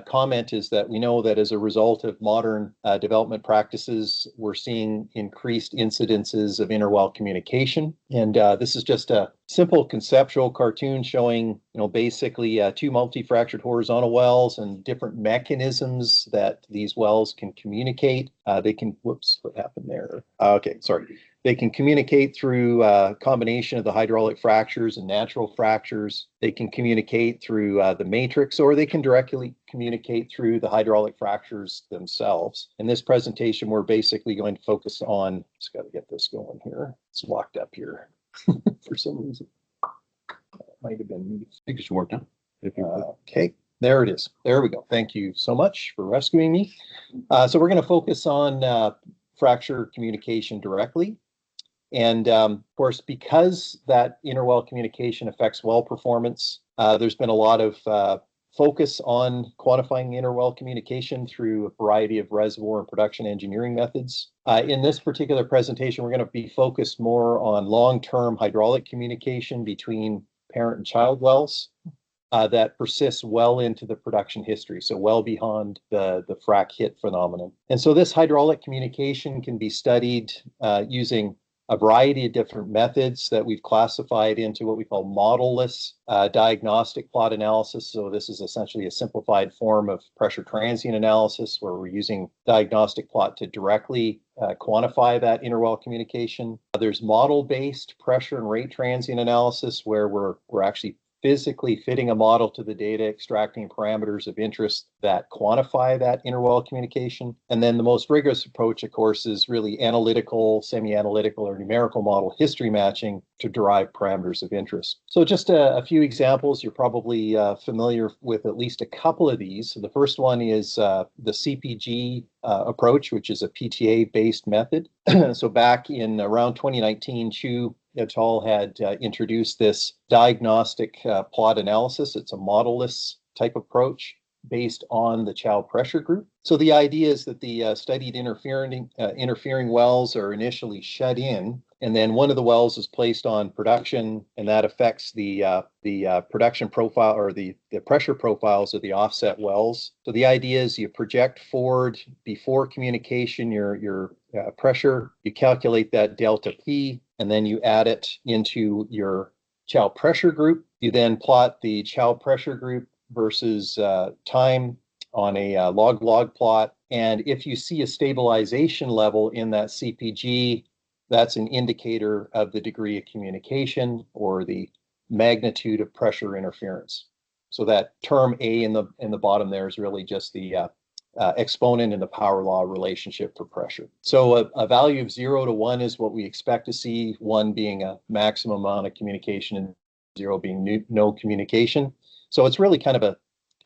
comment is that we know that as a result of modern development practices, we're seeing increased incidences of interwell communication. And this is just a simple conceptual cartoon showing, basically two multi-fractured horizontal wells and different mechanisms that these wells can communicate. They can, whoops, what happened there? Okay, sorry. They can communicate through a combination of the hydraulic fractures and natural fractures. They can communicate through the matrix, or they can directly communicate through the hydraulic fractures themselves. In this presentation, we're basically going to focus on, just got to get this going here. It's locked up here for some reason. Might have been me. I think it should work now. Okay, there it is. There we go. Thank you so much for rescuing me. So we're going to focus on fracture communication directly. And of course, because that interwell communication affects well performance, there's been a lot of focus on quantifying interwell communication through a variety of reservoir and production engineering methods. In this particular presentation, we're going to be focused more on long-term hydraulic communication between parent and child wells that persists well into the production history, so well beyond the frac hit phenomenon. And so this hydraulic communication can be studied using a variety of different methods that we've classified into what we call model-less diagnostic plot analysis. So this is essentially a simplified form of pressure transient analysis where we're using diagnostic plot to directly quantify that interwell communication. There's model-based pressure and rate transient analysis where we're actually physically fitting a model to the data, extracting parameters of interest that quantify that interwell communication. And then the most rigorous approach, of course, is really analytical, semi-analytical, or numerical model history matching to derive parameters of interest. So just a few examples. You're probably familiar with at least a couple of these. So the first one is the CPG approach, which is a PTA-based method. So back in around 2019, Chu et al. Had introduced this diagnostic plot analysis. It's a model-less type approach based on the child pressure group. So the idea is that the studied interfering wells are initially shut in, and then one of the wells is placed on production, and that affects the production profile or the pressure profiles of the offset wells. So the idea is you project forward before communication your pressure, you calculate that delta P, and then you add it into your child pressure group. You then plot the child pressure group versus time on a log-log plot. And if you see a stabilization level in that CPG, that's an indicator of the degree of communication or the magnitude of pressure interference. So that term A in the bottom there is really just the exponent in the power law relationship for pressure. So a value of 0 to 1 is what we expect to see, 1 being a maximum amount of communication and 0 being no communication. So it's really kind of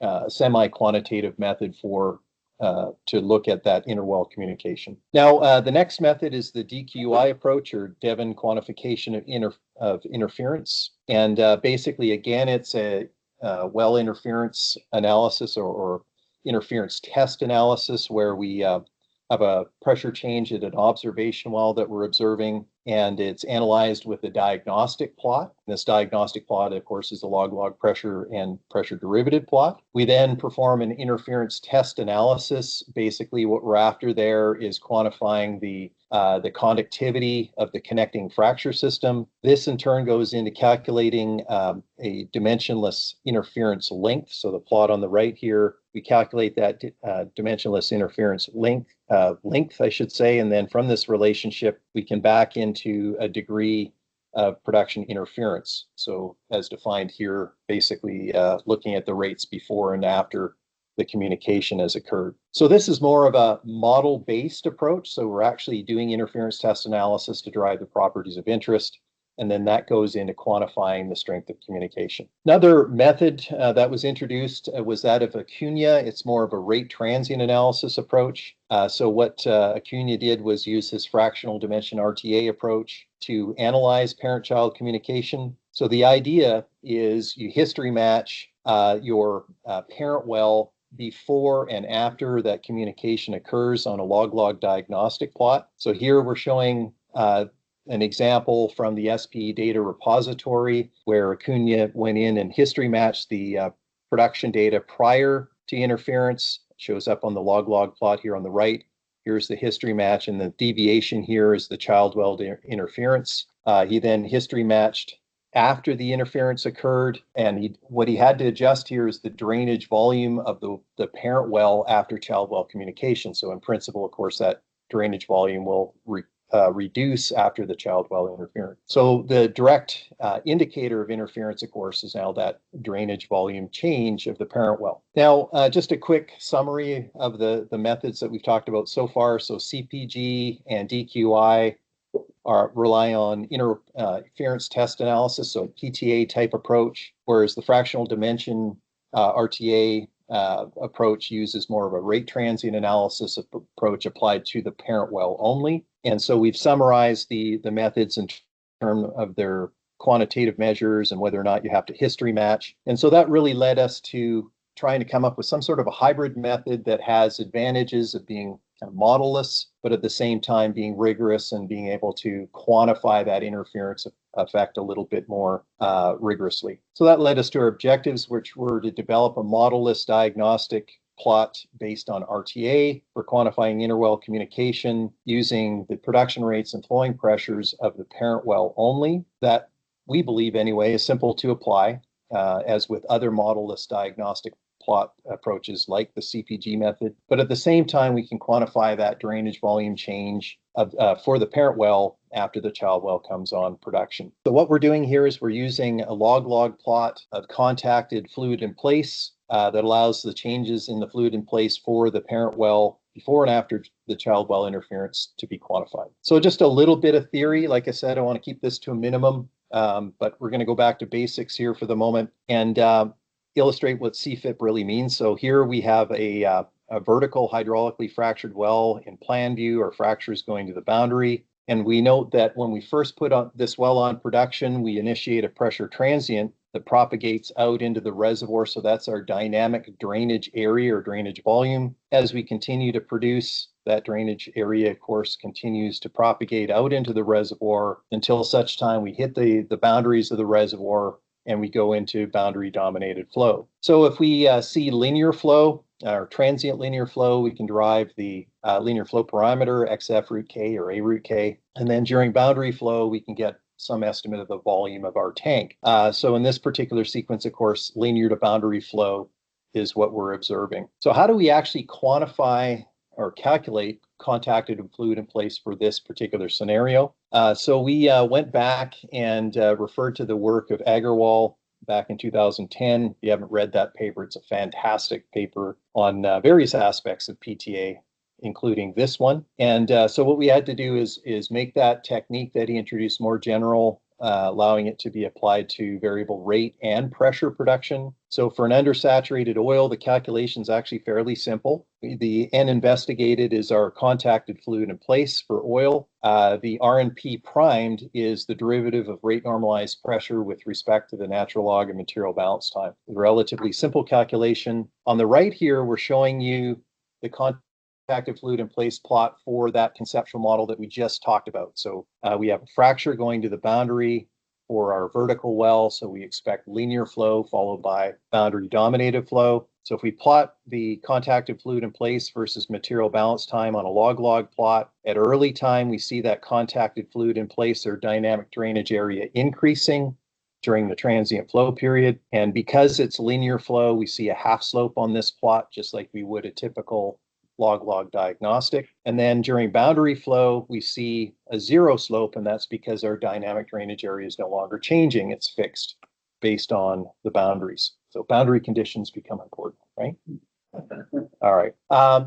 a semi-quantitative method for to look at that interwell communication. Now, the next method is the DQI approach, or Devon quantification of interference. And basically, again, it's a well interference analysis or interference test analysis where we have a pressure change at an observation well that we're observing, and it's analyzed with a diagnostic plot. This diagnostic plot, of course, is a log-log pressure and pressure derivative plot. We then perform an interference test analysis. Basically, what we're after there is quantifying the conductivity of the connecting fracture system. This in turn goes into calculating a dimensionless interference length. So the plot on the right here, we calculate that dimensionless interference length, I should say, and then from this relationship, we can back into a degree of production interference. So as defined here, basically looking at the rates before and after the communication has occurred. So this is more of a model-based approach. So we're actually doing interference test analysis to derive the properties of interest, and then that goes into quantifying the strength of communication. Another method that was introduced was that of Acuna. It's more of a rate transient analysis approach. So what Acuna did was use his fractional dimension RTA approach to analyze parent-child communication. So the idea is you history match your parent well before and after that communication occurs on a log-log diagnostic plot. So here we're showing an example from the SPE data repository where Acuna went in and history matched the production data prior to interference. It shows up on the log-log plot here on the right. Here's the history match, and the deviation here is the child well interference. He then history matched after the interference occurred, and what he had to adjust here is the drainage volume of the parent well after child well communication. So in principle, of course, that drainage volume will reduce after the child well interference. So the direct indicator of interference, of course, is now that drainage volume change of the parent well. Now, just a quick summary of the methods that we've talked about so far. So CPG and DQI rely on interference test analysis, so PTA type approach, whereas the fractional dimension RTA approach uses more of a rate transient analysis approach applied to the parent well only. And so we've summarized the methods in terms of their quantitative measures and whether or not you have to history match. And so that really led us to trying to come up with some sort of a hybrid method that has advantages of being kind of model-less, but at the same time being rigorous and being able to quantify that interference effect a little bit more rigorously. So that led us to our objectives, which were to develop a model-less diagnostic plot based on RTA for quantifying interwell communication using the production rates and flowing pressures of the parent well only. That, we believe anyway, is simple to apply, as with other model-less diagnostic plot approaches like the CPG method. But at the same time, we can quantify that drainage volume change for the parent well after the child well comes on production. So what we're doing here is we're using a log plot of contacted fluid in place that allows the changes in the fluid in place for the parent well before and after the child well interference to be quantified. So just a little bit of theory. Like I said, I want to keep this to a minimum, but we're going to go back to basics here for the moment and illustrate what CFIP really means. So here we have a vertical hydraulically fractured well in plan view. Our fracture is going to the boundary. And we note that when we first put this well on production, we initiate a pressure transient that propagates out into the reservoir. So that's our dynamic drainage area or drainage volume. As we continue to produce, that drainage area, of course, continues to propagate out into the reservoir until such time we hit the boundaries of the reservoir and we go into boundary dominated flow. So if we see linear flow or transient linear flow, we can derive the linear flow parameter, XF root K or A root K. And then during boundary flow, we can get some estimate of the volume of our tank. So in this particular sequence, of course, linear to boundary flow is what we're observing. So how do we actually quantify or calculate contacted fluid in place for this particular scenario? So we went back and referred to the work of Agarwal back in 2010. If you haven't read that paper, it's a fantastic paper on various aspects of PTA, including this one. And so what we had to do is make that technique that he introduced more general, allowing it to be applied to variable rate and pressure production. So for an undersaturated oil, the calculation is actually fairly simple. The N investigated is our contacted fluid in place for oil. The RNP primed is the derivative of rate normalized pressure with respect to the natural log of material balance time. A relatively simple calculation. On the right here, we're showing you the contacted fluid in place plot for that conceptual model that we just talked about. So we have a fracture going to the boundary for our vertical well. So we expect linear flow followed by boundary dominated flow. So if we plot the contacted fluid in place versus material balance time on a log plot, at early time, we see that contacted fluid in place or dynamic drainage area increasing during the transient flow period. And because it's linear flow, we see a half slope on this plot, just like we would a typical log diagnostic. And then during boundary flow, we see a zero slope, and that's because our dynamic drainage area is no longer changing. It's fixed based on the boundaries. So boundary conditions become important, right? All right.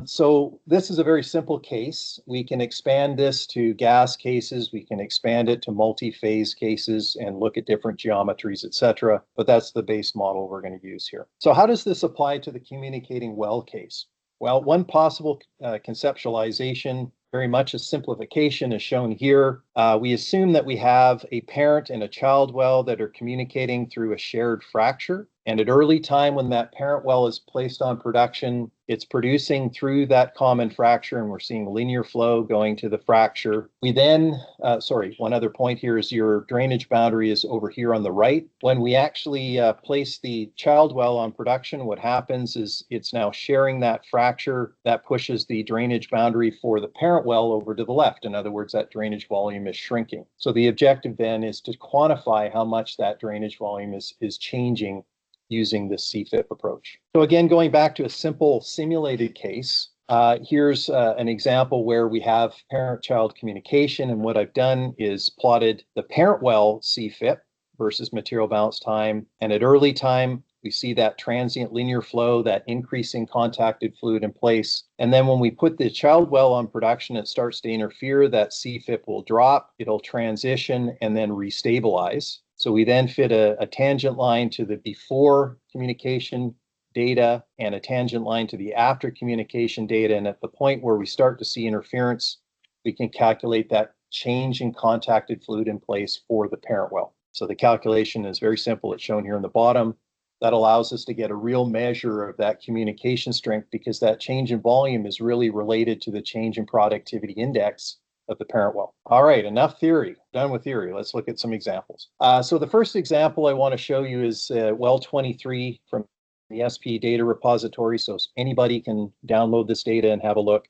So this is a very simple case. We can expand this to gas cases. We can expand it to multi-phase cases and look at different geometries, etc. But that's the base model we're going to use here. So how does this apply to the communicating well case? Well, one possible conceptualization, very much a simplification, is shown here. We assume that we have a parent and a child well that are communicating through a shared fracture. And at early time, when that parent well is placed on production, it's producing through that common fracture, and we're seeing linear flow going to the fracture. We then, one other point here is your drainage boundary is over here on the right. When we actually place the child well on production, what happens is it's now sharing that fracture that pushes the drainage boundary for the parent well over to the left. In other words, that drainage volume is shrinking. So the objective then is to quantify how much that drainage volume is changing using this CFIP approach. So again, going back to a simple simulated case, here's an example where we have parent-child communication, and what I've done is plotted the parent well CFIP versus material balance time, and at early time, we see that transient linear flow, that increasing contacted fluid in place. And then when we put the child well on production, it starts to interfere, that CFIP will drop, it'll transition and then restabilize. So we then fit a tangent line to the before communication data and a tangent line to the after communication data. And at the point where we start to see interference, we can calculate that change in contacted fluid in place for the parent well. So the calculation is very simple. It's shown here in the bottom. That allows us to get a real measure of that communication strength, because that change in volume is really related to the change in productivity index of the parent well. All right, enough theory. Done with theory. Let's look at some examples. So the first example I want to show you is well 23 from the SP data repository, so anybody can download this data and have a look.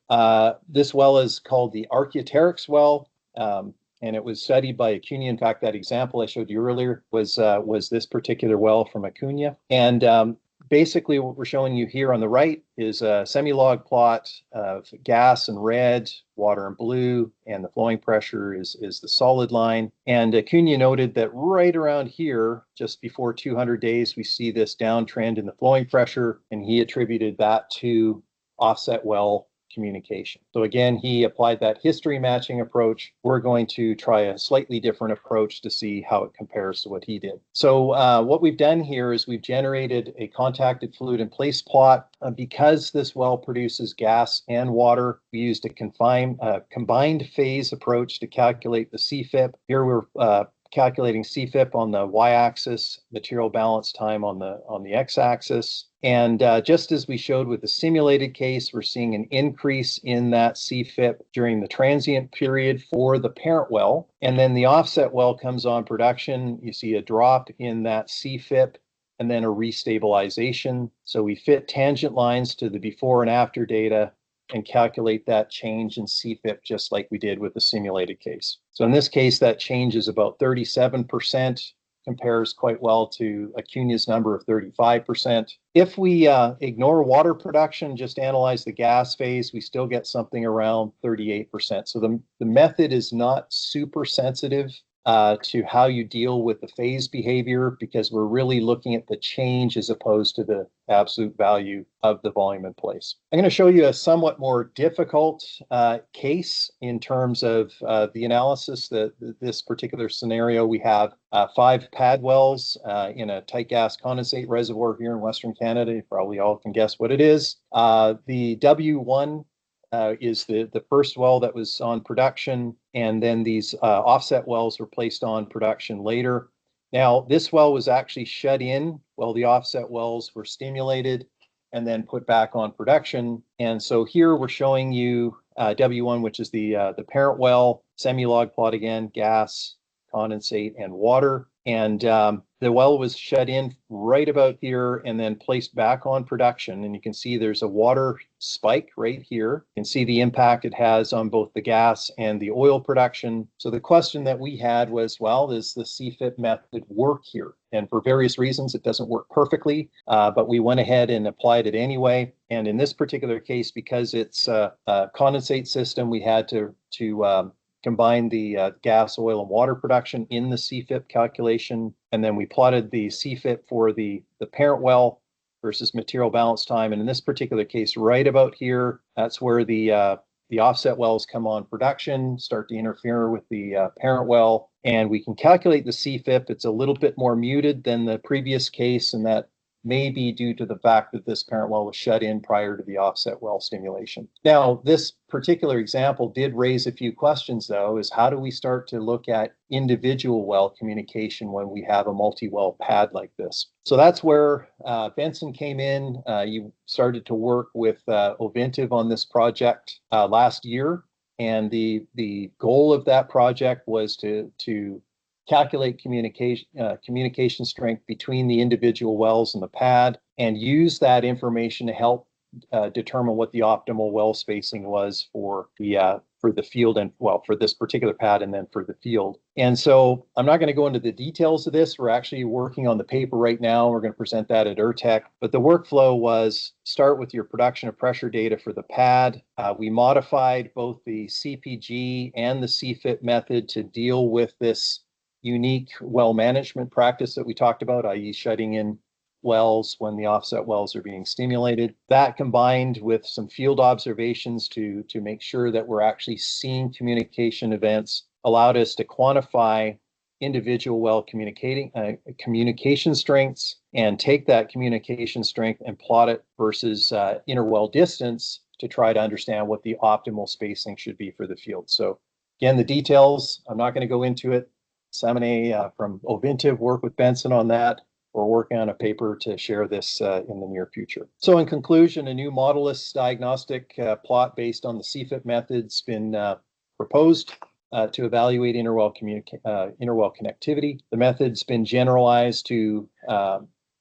This well is called the Archaeopteryx well, and it was studied by Acuna. In fact, that example I showed you earlier was this particular well from Acuna. And basically what we're showing you here on the right is a semi-log plot of gas in red, water in blue, and the flowing pressure is the solid line. And Acuna noted that right around here, just before 200 days, we see this downtrend in the flowing pressure, and he attributed that to offset well communication. So again, he applied that history matching approach. We're going to try a slightly different approach to see how it compares to what he did. So what we've done here is we've generated a contacted fluid in place plot. Because this well produces gas and water, we used a combined phase approach to calculate the CFIP. Here we're calculating CFIP on the y-axis, material balance time on the x-axis. And just as we showed with the simulated case, we're seeing an increase in that CFIP during the transient period for the parent well. And then the offset well comes on production. You see a drop in that CFIP and then a restabilization. So we fit tangent lines to the before and after data and calculate that change in CFIP just like we did with the simulated case. So in this case, that change is about 37%, compares quite well to Acuna's number of 35%. If we ignore water production, just analyze the gas phase, we still get something around 38%. So the method is not super sensitive to how you deal with the phase behavior, because we're really looking at the change as opposed to the absolute value of the volume in place. I'm going to show you a somewhat more difficult case in terms of the analysis. This particular scenario, we have 5 pad wells in a tight gas condensate reservoir here in Western Canada. You probably all can guess what it is. The W1 is the first well that was on production, and then these offset wells were placed on production later. Now, this well was actually shut in while the offset wells were stimulated and then put back on production. And so here we're showing you W1, which is the parent well, semi-log plot again, gas, condensate, and water. And the well was shut in right about here and then placed back on production. And you can see there's a water spike right here. You can see the impact it has on both the gas and the oil production. So the question that we had was, well, does the CFIP method work here? And for various reasons, it doesn't work perfectly, but we went ahead and applied it anyway. And in this particular case, because it's a condensate system, we had to combine the gas, oil, and water production in the CFIP calculation. And then we plotted the CFIP for the parent well versus material balance time. And in this particular case, right about here, that's where the offset wells come on production, start to interfere with the parent well. And we can calculate the CFIP. It's a little bit more muted than the previous case, and that may be due to the fact that this parent well was shut in prior to the offset well stimulation. Now, this particular example did raise a few questions, though, is how do we start to look at individual well communication when we have a multi-well pad like this? So that's where Benson came in. You started to work with Ovintiv on this project last year. And the goal of that project was to calculate communication strength between the individual wells and the pad, and use that information to help determine what the optimal well spacing was for the field and, well, for this particular pad and then for the field. And so I'm not going to go into the details of this. We're actually working on the paper right now. We're going to present that at ERTEC. But the workflow was start with your production of pressure data for the pad. We modified both the CPG and the CFIP method to deal with this unique well management practice that we talked about, i.e. shutting in wells when the offset wells are being stimulated. That combined with some field observations to make sure that we're actually seeing communication events allowed us to quantify individual well communication strengths and take that communication strength and plot it versus interwell distance to try to understand what the optimal spacing should be for the field. So again, the details, I'm not going to go into it. Samine from Ovintiv work with Benson on that. We're working on a paper to share this in the near future. So in conclusion, a new modelless diagnostic plot based on the CFIP method's been proposed to evaluate interwell connectivity. The method's been generalized to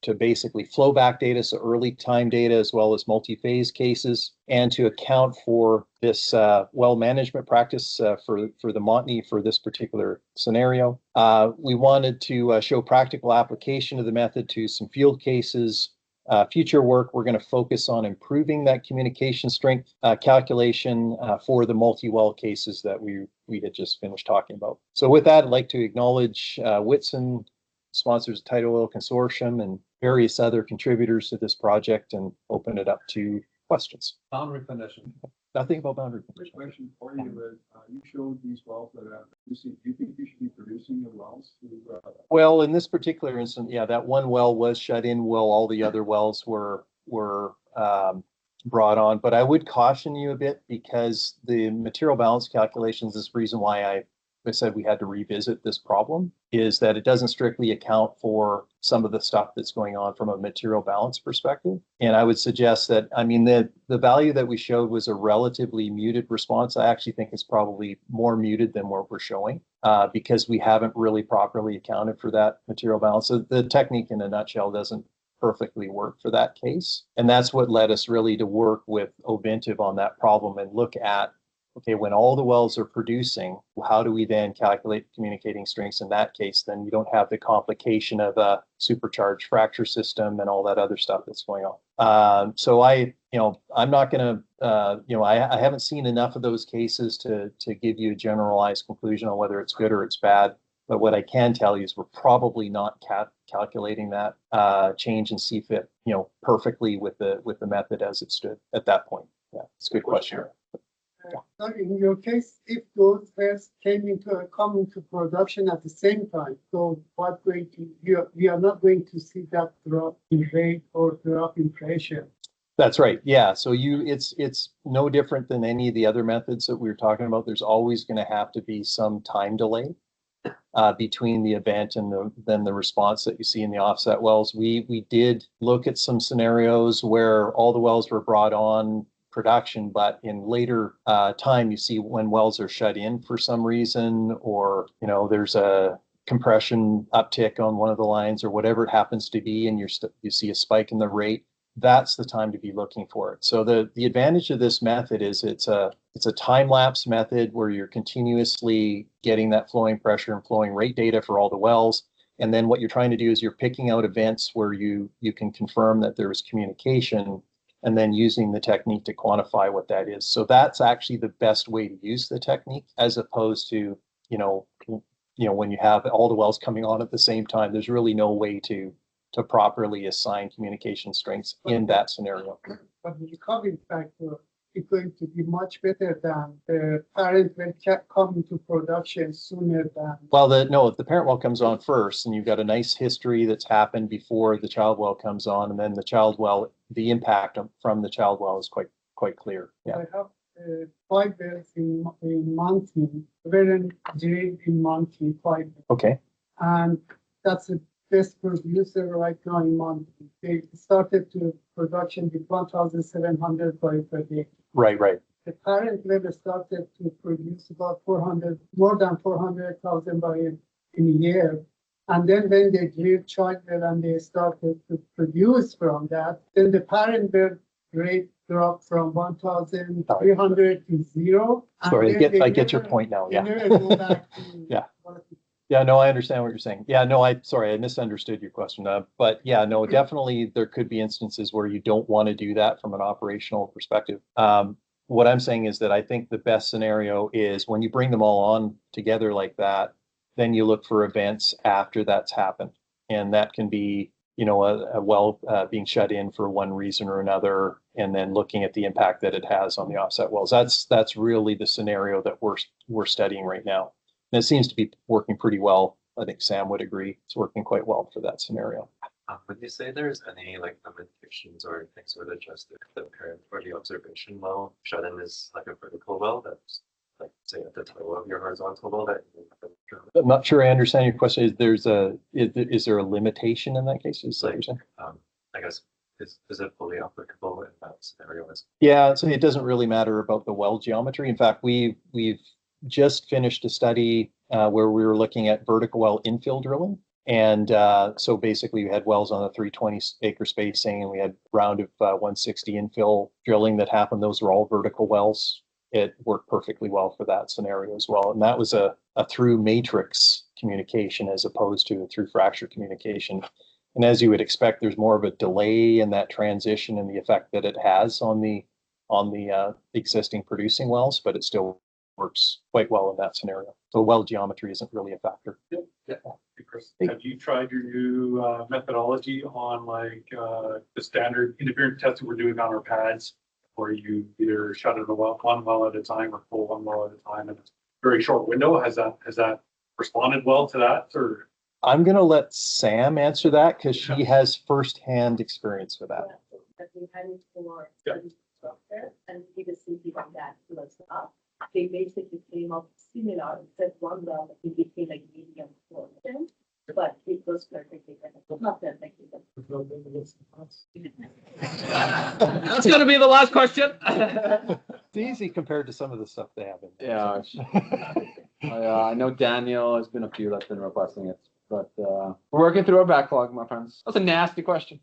to basically flow back data, so early time data as well as multi-phase cases, and to account for this well management practice for the Montney for this particular scenario. We wanted to show practical application of the method to some field cases. Future work, we're going to focus on improving that communication strength calculation for the multi-well cases that we had just finished talking about. So with that, I'd like to acknowledge Whitson, sponsors of Tidal Oil Consortium, and various other contributors to this project, and open it up to questions. Boundary condition. Nothing about boundary Quick condition. question for you, but you showed these wells that are producing. Do you think you should be producing the wells to? Well, in this particular instance, yeah, that one well was shut in while all the other wells were brought on. But I would caution you a bit, because the material balance calculations, this reason why I said we had to revisit this problem, is that it doesn't strictly account for some of the stuff that's going on from a material balance perspective. And I would suggest that, I mean, the value that we showed was a relatively muted response. I actually think it's probably more muted than what we're showing, because we haven't really properly accounted for that material balance. So the technique in a nutshell doesn't perfectly work for that case. And that's what led us really to work with Ovintiv on that problem and look at, okay, when all the wells are producing, how do we then calculate communicating strengths in that case? Then you don't have the complication of a supercharged fracture system and all that other stuff that's going on. So I'm not going to, I haven't seen enough of those cases to give you a generalized conclusion on whether it's good or it's bad. But what I can tell you is we're probably not calculating that change in CFIT, perfectly with the method as it stood at that point. Yeah, it's a good question. In your case, if those wells come into production at the same time, so we are not going to see that drop in rate or drop in pressure. That's right. Yeah. So it's no different than any of the other methods that we were talking about. There's always going to have to be some time delay between the event and then the response that you see in the offset wells. We did look at some scenarios where all the wells were brought on production, but in later time, you see when wells are shut in for some reason, or there's a compression uptick on one of the lines, or whatever it happens to be, and you see a spike in the rate. That's the time to be looking for it. So the advantage of this method is it's a time-lapse method where you're continuously getting that flowing pressure and flowing rate data for all the wells. And then what you're trying to do is you're picking out events where you can confirm that there is communication, and then using the technique to quantify what that is. So that's actually the best way to use the technique, as opposed to, when you have all the wells coming on at the same time. There's really no way to properly assign communication strengths in that scenario. But the recovery factor is going to be much better than the parent well come into production sooner than. Well, if the parent well comes on first, and you've got a nice history that's happened before the child well comes on, and then the child well, the impact from the child well is quite clear. Yeah. I have 5 wells in Montney, very drilled in Montney, 5 wells. Okay. And that's the best producer right now in Montney. They started to production with 1,700 barrels per day. Right. The parent well started to produce about more than 400,000 barrels in a year. And then when they drilled child well and they started to produce from that, then the parent well rate dropped from 1,300 to 0. Sorry, I get your point now. Yeah. Go back to yeah. Yeah, no, I understand what you're saying. Yeah, no, I misunderstood your question. But yeah, no, definitely there could be instances where you don't want to do that from an operational perspective. What I'm saying is that I think the best scenario is when you bring them all on together like that, then you look for events after that's happened. And that can be, a well being shut in for one reason or another, and then looking at the impact that it has on the offset wells. That's really the scenario that we're studying right now. And it seems to be working pretty well. I think Sam would agree. It's working quite well for that scenario. Would you say there's any limitations or things that would adjust the parent or the observation well shut in is like a vertical well that's say at the toe of your horizontal well that I'm not sure I understand your question. Is there a limitation in that case? Is that what you're saying? I guess is it fully applicable in that scenario? Yeah, so it doesn't really matter about the well geometry. In fact, we've just finished a study where we were looking at vertical well infill drilling. And so basically we had wells on a 320 acre spacing, and we had round of 160 infill drilling that happened. Those were all vertical wells. It worked perfectly well for that scenario as well. And that was a through matrix communication as opposed to a through fracture communication. And as you would expect, there's more of a delay in that transition and the effect that it has on the existing producing wells, but it still works quite well in that scenario. So well geometry isn't really a factor. Yeah. Hey, Chris, have you tried your new methodology on like the standard interference testing we're doing on our pads, where you either shut it one well at a time or pull one well at a time, and it's a very short window? Has that responded well to that, or? I'm going to let Sam answer that because she has firsthand experience with that. And previously given that was up, they basically came up similar, except one well that became like medium portion, but it was perfectly not perfectly. That's gonna be the last question. It's easy compared to some of the stuff they have in there. Yeah, I know Daniel has been a few that's been requesting it, but we're working through our backlog, my friends. That's a nasty question.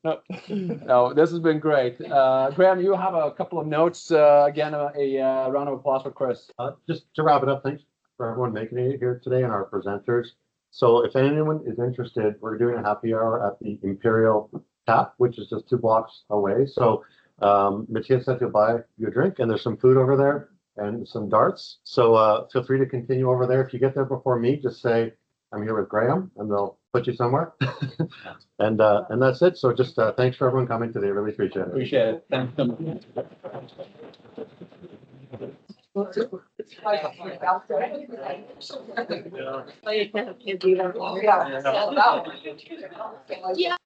No, this has been great. Graham, you have a couple of notes. Again, a round of applause for Chris. Just to wrap it up, thanks for everyone making it here today and our presenters. So if anyone is interested, we're doing a happy hour at the Imperial Tap, which is just 2 blocks away. So Matthias said to buy you a drink, and there's some food over there and some darts. So feel free to continue over there. If you get there before me, just say, I'm here with Graham, and they'll put you somewhere. and that's it. So just thanks for everyone coming today. Really appreciate it. Appreciate it. Thanks so much. Yeah.